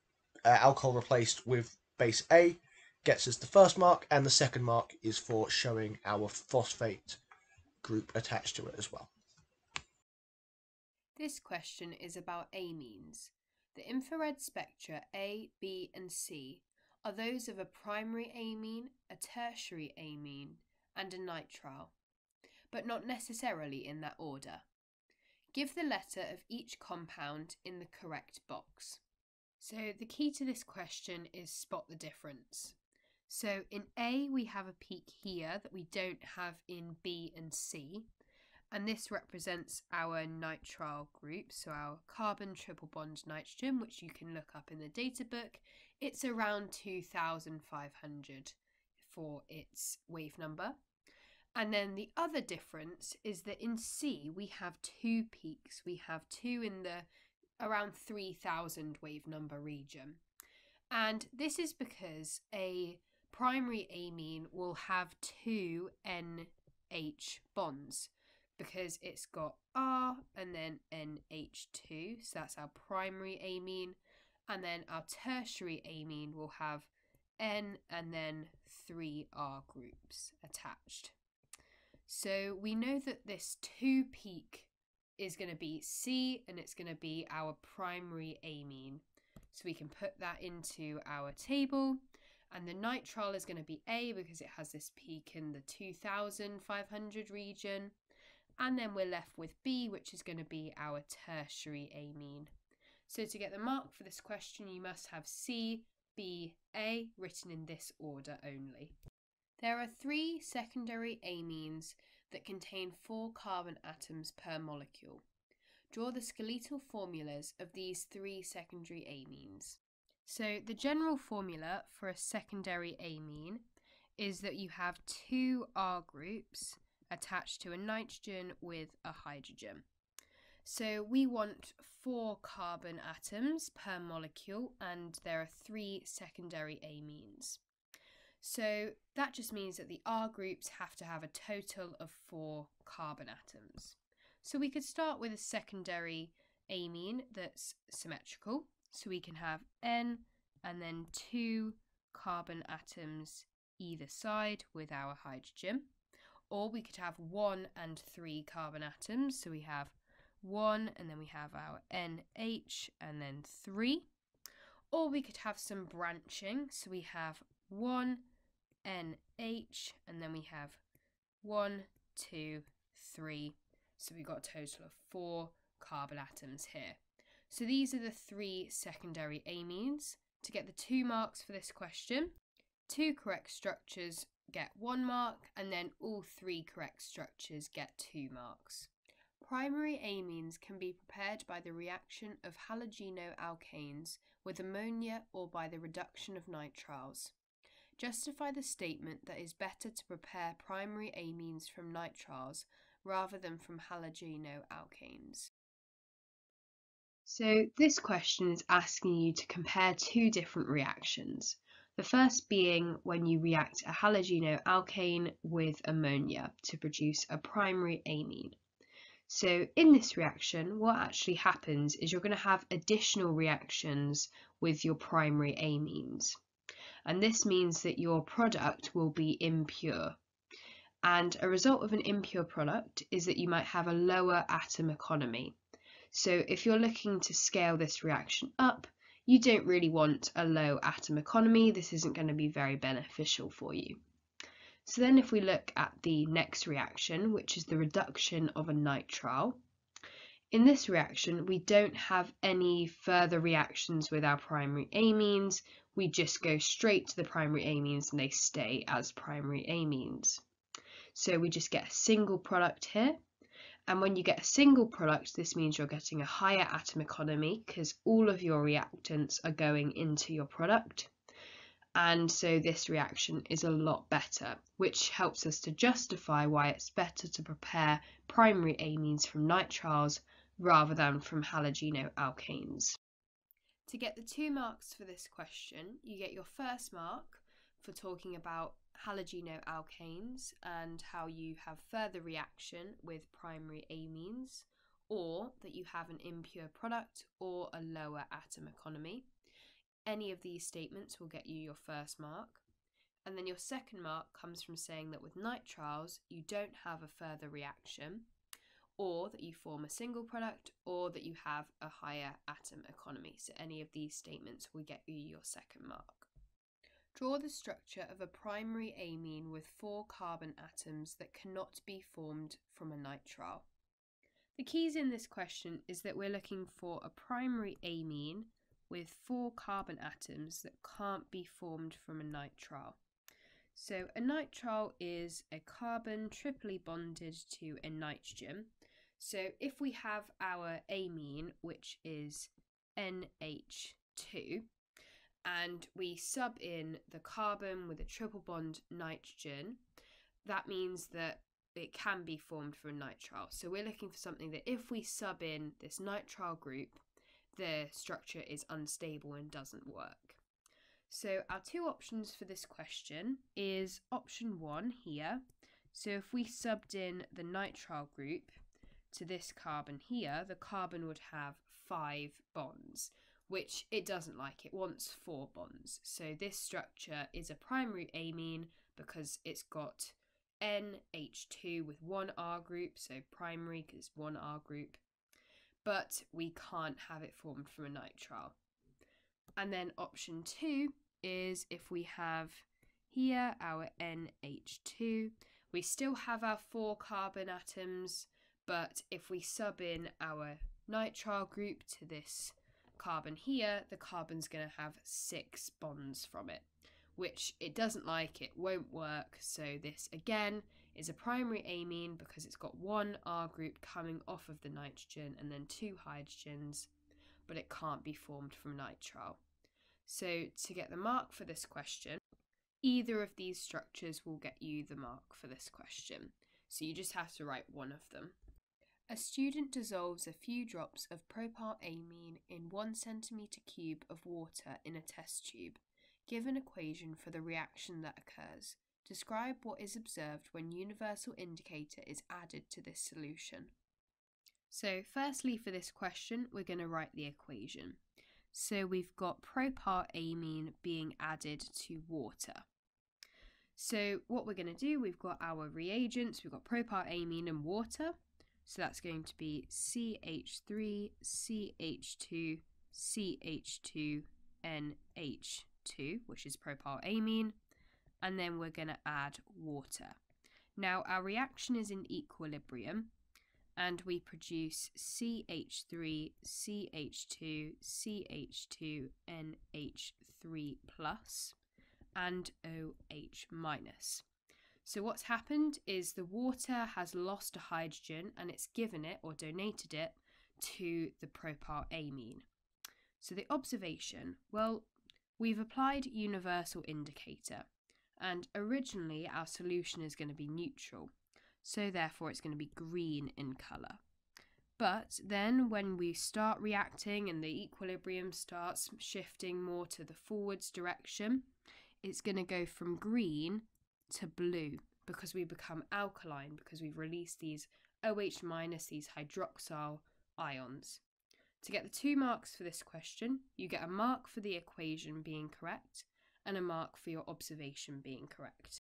alcohol replaced with base A gets us the first mark, and the second mark is for showing our phosphate group attached to it as well. This question is about amines. The infrared spectra A, B and C are those of a primary amine, a tertiary amine and a nitrile, but not necessarily in that order. Give the letter of each compound in the correct box. So the key to this question is spot the difference. So in A we have a peak here that we don't have in B and C, and this represents our nitrile group, so our carbon triple bond nitrogen, which you can look up in the data book. It's around 2,500 for its wave number. And then the other difference is that in C we have 2 peaks. We have 2 in the around 3,000 wave number region. And this is because a primary amine will have 2 NH bonds, because it's got R and then NH2, so that's our primary amine, and then our tertiary amine will have N and then 3 R groups attached. So we know that this 2 peak is going to be C and it's going to be our primary amine. So we can put that into our table, and the nitrile is going to be A because it has this peak in the 2,500 region. And then we're left with B, which is going to be our tertiary amine. So to get the mark for this question, you must have C, B, A written in this order only. There are 3 secondary amines that contain 4 carbon atoms per molecule. Draw the skeletal formulas of these 3 secondary amines. So the general formula for a secondary amine is that you have 2 R groups attached to a nitrogen with a hydrogen. So we want 4 carbon atoms per molecule, and there are 3 secondary amines. So that just means that the R groups have to have a total of 4 carbon atoms. So we could start with a secondary amine that's symmetrical. So we can have N and then 2 carbon atoms either side with our hydrogen. Or we could have 1 and 3 carbon atoms. So we have 1 and then we have our NH and then 3. Or we could have some branching. So we have 1 NH and then we have 1, 2, 3. So we've got a total of 4 carbon atoms here. So these are the 3 secondary amines. To get the 2 marks for this question, 2 correct structures get 1 mark, and then all 3 correct structures get 2 marks. Primary amines can be prepared by the reaction of halogenoalkanes with ammonia or by the reduction of nitriles. Justify the statement that it's better to prepare primary amines from nitriles rather than from halogenoalkanes. So this question is asking you to compare two different reactions. The first being when you react a halogenoalkane with ammonia to produce a primary amine. So in this reaction, what actually happens is you're going to have additional reactions with your primary amines. And this means that your product will be impure. And a result of an impure product is that you might have a lower atom economy. So if you're looking to scale this reaction up, you don't really want a low atom economy. This isn't going to be very beneficial for you. So then if we look at the next reaction, which is the reduction of a nitrile, in this reaction we don't have any further reactions with our primary amines. We just go straight to the primary amines and they stay as primary amines. So we just get a single product here. And when you get a single product, this means you're getting a higher atom economy because all of your reactants are going into your product. And so this reaction is a lot better, which helps us to justify why it's better to prepare primary amines from nitriles rather than from halogenoalkanes. To get the 2 marks for this question, you get your first mark for talking about halogenoalkanes and how you have further reaction with primary amines, or that you have an impure product or a lower atom economy. Any of these statements will get you your first mark. And then your second mark comes from saying that with nitriles you don't have a further reaction, or that you form a single product, or that you have a higher atom economy. So any of these statements will get you your second mark. Draw the structure of a primary amine with 4 carbon atoms that cannot be formed from a nitrile. The keys in this question is that we're looking for a primary amine with 4 carbon atoms that can't be formed from a nitrile. So a nitrile is a carbon triply bonded to a nitrogen. So if we have our amine, which is NH2, and we sub in the carbon with a triple bond nitrogen, that means that it can be formed from a nitrile. So we're looking for something that if we sub in this nitrile group, the structure is unstable and doesn't work. So our 2 options for this question is option 1 here. So if we subbed in the nitrile group to this carbon here, the carbon would have 5 bonds, which it doesn't like. It wants 4 bonds. So this structure is a primary amine because it's got NH2 with 1 R group, so primary because it's 1 R group, but we can't have it formed from a nitrile. And then option 2 is if we have here our NH2, we still have our 4 carbon atoms, but if we sub in our nitrile group to this carbon here, the carbon's going to have 6 bonds from it, which it doesn't like, it won't work. So this again is a primary amine because it's got 1 R group coming off of the nitrogen and then 2 hydrogens, but it can't be formed from nitrile. So to get the mark for this question, either of these structures will get you the mark for this question. So you just have to write one of them. A student dissolves a few drops of propylamine in 1 cm³ of water in a test tube. Give an equation for the reaction that occurs. Describe what is observed when universal indicator is added to this solution. So firstly for this question, we're going to write the equation. So we've got propylamine being added to water. So what we're going to do, we've got our reagents, we've got propylamine and water. So that's going to be CH3, CH2, CH2, NH2, which is propylamine, and then we're going to add water. Now our reaction is in equilibrium, and we produce CH3, CH2, CH2, NH3+, and OH-. So what's happened is the water has lost a hydrogen and it's given it or donated it to the propylamine. So the observation, well, we've applied universal indicator. And originally our solution is going to be neutral, so therefore it's going to be green in colour. But then when we start reacting and the equilibrium starts shifting more to the forwards direction, it's going to go from green to blue because we become alkaline, because we've released these OH minus, these hydroxyl ions. To get the 2 marks for this question, you get a mark for the equation being correct and a mark for your observation being correct.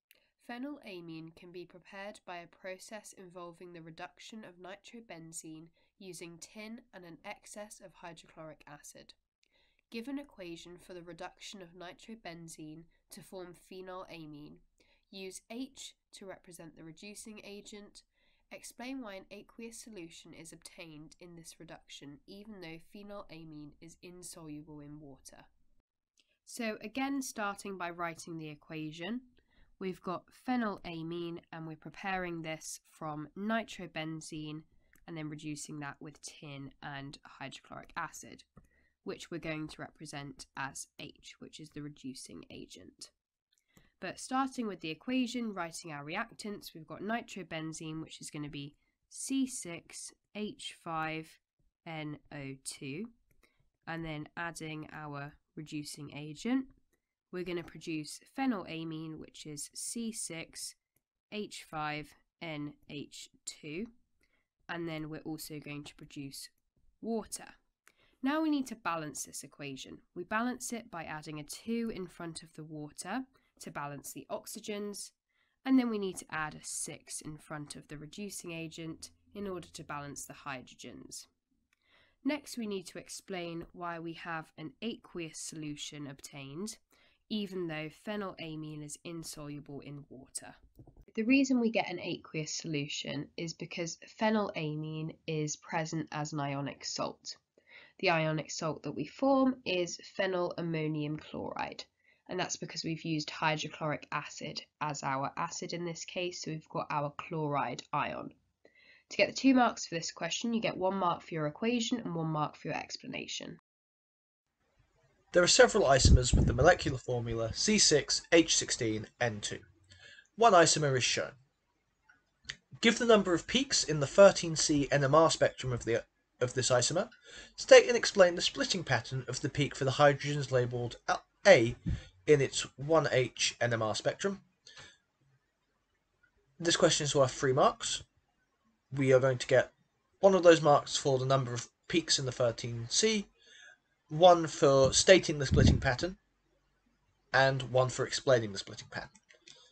Phenylamine can be prepared by a process involving the reduction of nitrobenzene using tin and an excess of hydrochloric acid. Give an equation for the reduction of nitrobenzene to form phenylamine. Use H to represent the reducing agent. Explain why an aqueous solution is obtained in this reduction even though phenylamine is insoluble in water. So again, starting by writing the equation, we've got phenylamine and we're preparing this from nitrobenzene and then reducing that with tin and hydrochloric acid, which we're going to represent as H, which is the reducing agent. But starting with the equation, writing our reactants, we've got nitrobenzene, which is going to be C6H5NO2, and then adding our reducing agent, we're going to produce phenylamine, which is C6H5NH2, and then we're also going to produce water. Now we need to balance this equation. We balance it by adding a 2 in front of the water to balance the oxygens, and then we need to add a 6 in front of the reducing agent in order to balance the hydrogens. Next, we need to explain why we have an aqueous solution obtained, even though phenylamine is insoluble in water. The reason we get an aqueous solution is because phenylamine is present as an ionic salt. The ionic salt that we form is phenylammonium chloride, and that's because we've used hydrochloric acid as our acid in this case, so we've got our chloride ion. To get the 2 marks for this question, you get 1 mark for your equation and 1 mark for your explanation. There are several isomers with the molecular formula C6H16N2. One isomer is shown. Give the number of peaks in the 13C NMR spectrum of this isomer. State and explain the splitting pattern of the peak for the hydrogens labelled A in its 1H NMR spectrum. This question is worth 3 marks. We are going to get 1 of those marks for the number of peaks in the 13C, 1 for stating the splitting pattern, and 1 for explaining the splitting pattern.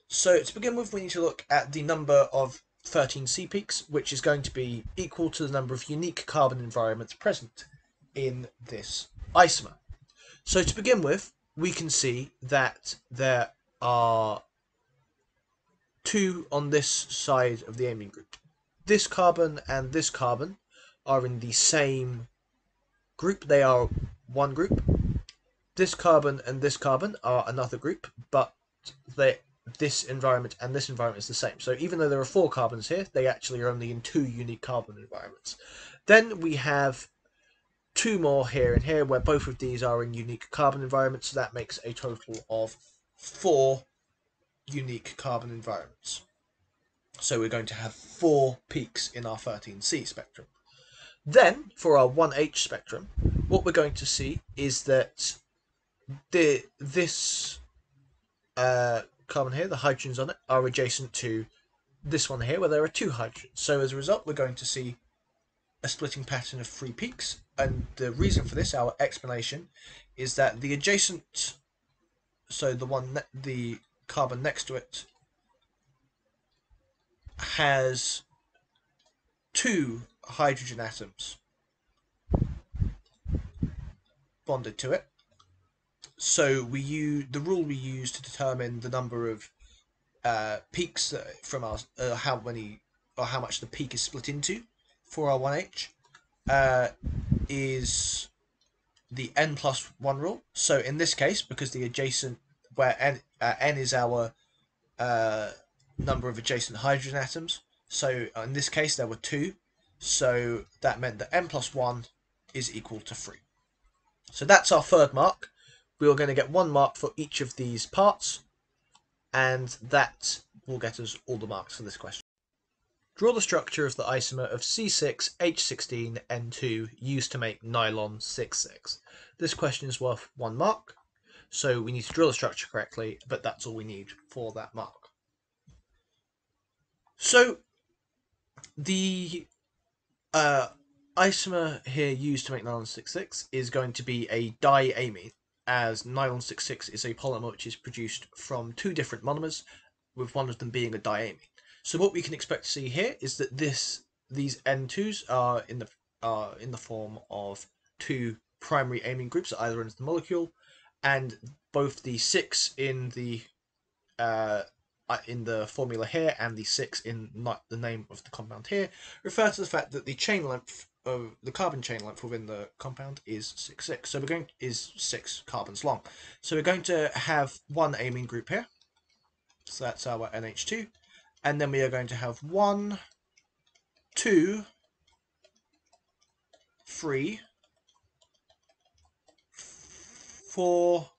So to begin with, we need to look at the number of 13C peaks, which is going to be equal to the number of unique carbon environments present in this isomer. So to begin with, we can see that there are 2 on this side of the amine group. This carbon and this carbon are in the same group. They are one group. This carbon and this carbon are another group, but this environment and this environment is the same. So even though there are 4 carbons here, they actually are only in 2 unique carbon environments. Then we have 2 more here and here, where both of these are in unique carbon environments, so that makes a total of 4 unique carbon environments. So we're going to have 4 peaks in our 13C spectrum. Then, for our 1H spectrum, what we're going to see is that this carbon here, the hydrogens on it, are adjacent to this one here, where there are 2 hydrogens. So as a result, we're going to see a splitting pattern of 3 peaks. And the reason for this, our explanation, is that the adjacent, so the carbon next to it, has 2 hydrogen atoms bonded to it. So the rule we use to determine the number of peaks from our how much the peak is split into for our 1H is the n+1 rule. So in this case, because the adjacent, where n is our number of adjacent hydrogen atoms, so in this case there were 2, so that meant that n+1 is equal to 3. So that's our 3rd mark. We are going to get 1 mark for each of these parts, and that will get us all the marks for this question. Draw the structure of the isomer of C6H16N2 used to make nylon 6,6. This question is worth 1 mark, so we need to draw the structure correctly, but that's all we need for that mark. So the isomer here used to make nylon 6,6 is going to be a diamine, as nylon 6,6 is a polymer which is produced from 2 different monomers, with one of them being a diamine. So what we can expect to see here is that these N2s are in the form of 2 primary amine groups at either end of the molecule, and both the 6 in the formula here and the 6 in the name of the compound here refer to the fact that the chain length of the carbon chain length within the compound is 6,6. So is 6 carbons long. So we're going to have one amine group here. So that's our NH2. And then we are going to have 1, 2, 3, 4.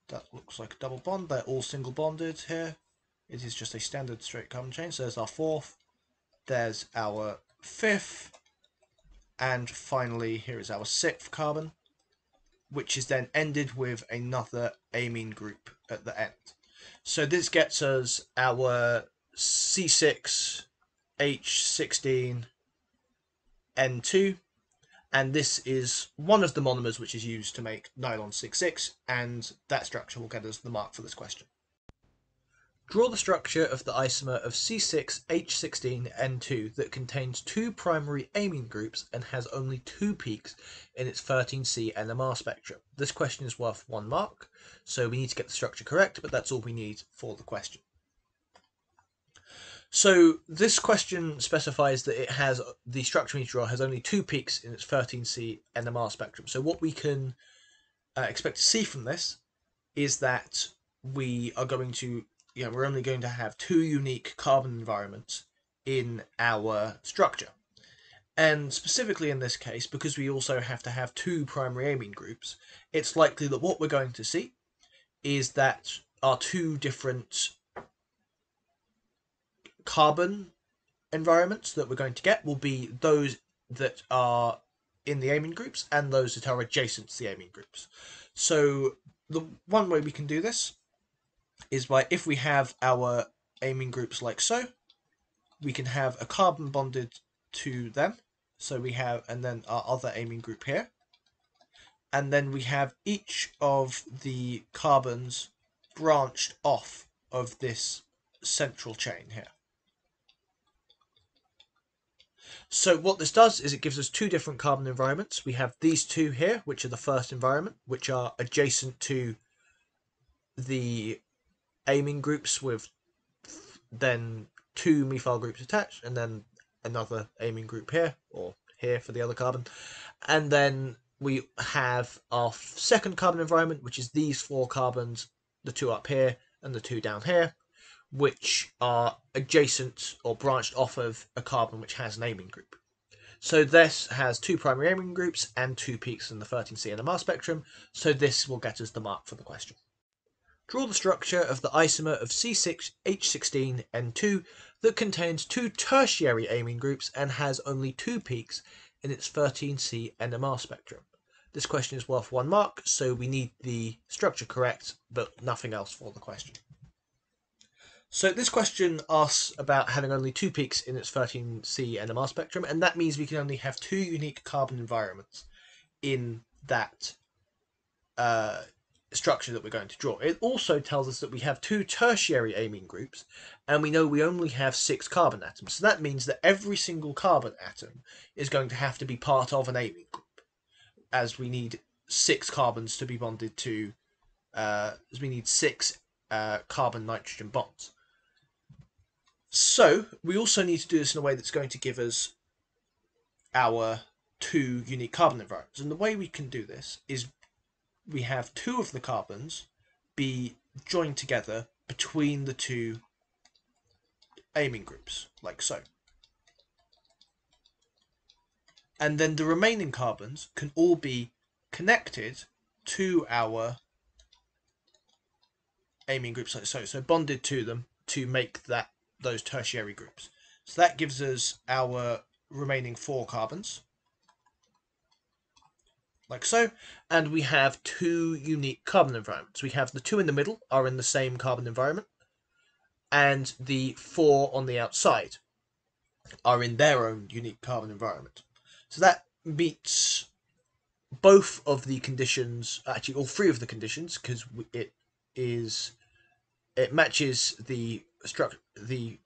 That looks like a double bond. They're all single bonded here. It is just a standard straight carbon chain. So there's our 4th. There's our 5th. And finally, here is our 6th carbon, which is then ended with another amine group at the end. So this gets us our C6H16N2, and this is one of the monomers which is used to make nylon 6,6, and that structure will get us the mark for this question. Draw the structure of the isomer of C6H16N2 that contains 2 primary amine groups and has only 2 peaks in its 13C NMR spectrum. This question is worth 1 mark, so we need to get the structure correct, but that's all we need for the question. So this question specifies that it has the structure we need to draw has only 2 peaks in its 13C NMR spectrum. So what we can expect to see from this is that we are going to we're only going to have 2 unique carbon environments in our structure. And specifically in this case, because we also have to have 2 primary amine groups, it's likely that what we're going to see is that our 2 different carbon environments that we're going to get will be those that are in the amine groups and those that are adjacent to the amine groups. So the one way we can do this is by, if we have our amine groups like so, we can have a carbon bonded to them. So we have, and then our other amine group here. And then we have each of the carbons branched off of this central chain here. So what this does is it gives us 2 different carbon environments. We have these 2 here, which are the first environment, which are adjacent to the amine groups with then 2 methyl groups attached, and then another amine group here, or here for the other carbon. And then we have our second carbon environment, which is these 4 carbons, the 2 up here and the 2 down here, which are adjacent or branched off of a carbon which has an amine group. So this has 2 primary amine groups and 2 peaks in the 13C NMR spectrum, so this will get us the mark for the question. Draw the structure of the isomer of C6H16N2 that contains 2 tertiary amine groups and has only 2 peaks in its 13C NMR spectrum. This question is worth 1 mark, so we need the structure correct, but nothing else for the question. So this question asks about having only 2 peaks in its 13C NMR spectrum, and that means we can only have 2 unique carbon environments in that structure that we're going to draw. It also tells us that we have 2 tertiary amine groups, and we know we only have 6 carbon atoms. So that means that every single carbon atom is going to have to be part of an amine group, as we need 6 carbons to be bonded to, as we need 6 carbon-nitrogen bonds. So we also need to do this in a way that's going to give us our 2 unique carbon environments. And the way we can do this is we have 2 of the carbons be joined together between the 2 amine groups, like so. And then the remaining carbons can all be connected to our amine groups like so bonded to them to make those tertiary groups. So that gives us our remaining 4 carbons, like so, and we have 2 unique carbon environments. We have the 2 in the middle are in the same carbon environment, and the 4 on the outside are in their own unique carbon environment. So that meets both of the conditions, actually all 3 of the conditions, because it matches the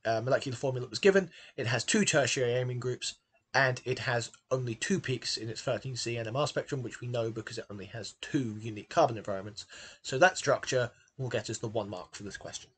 molecular formula that was given. It has 2 tertiary amine groups, and it has only 2 peaks in its 13C NMR spectrum, which we know because it only has 2 unique carbon environments. So that structure will get us the 1 mark for this question.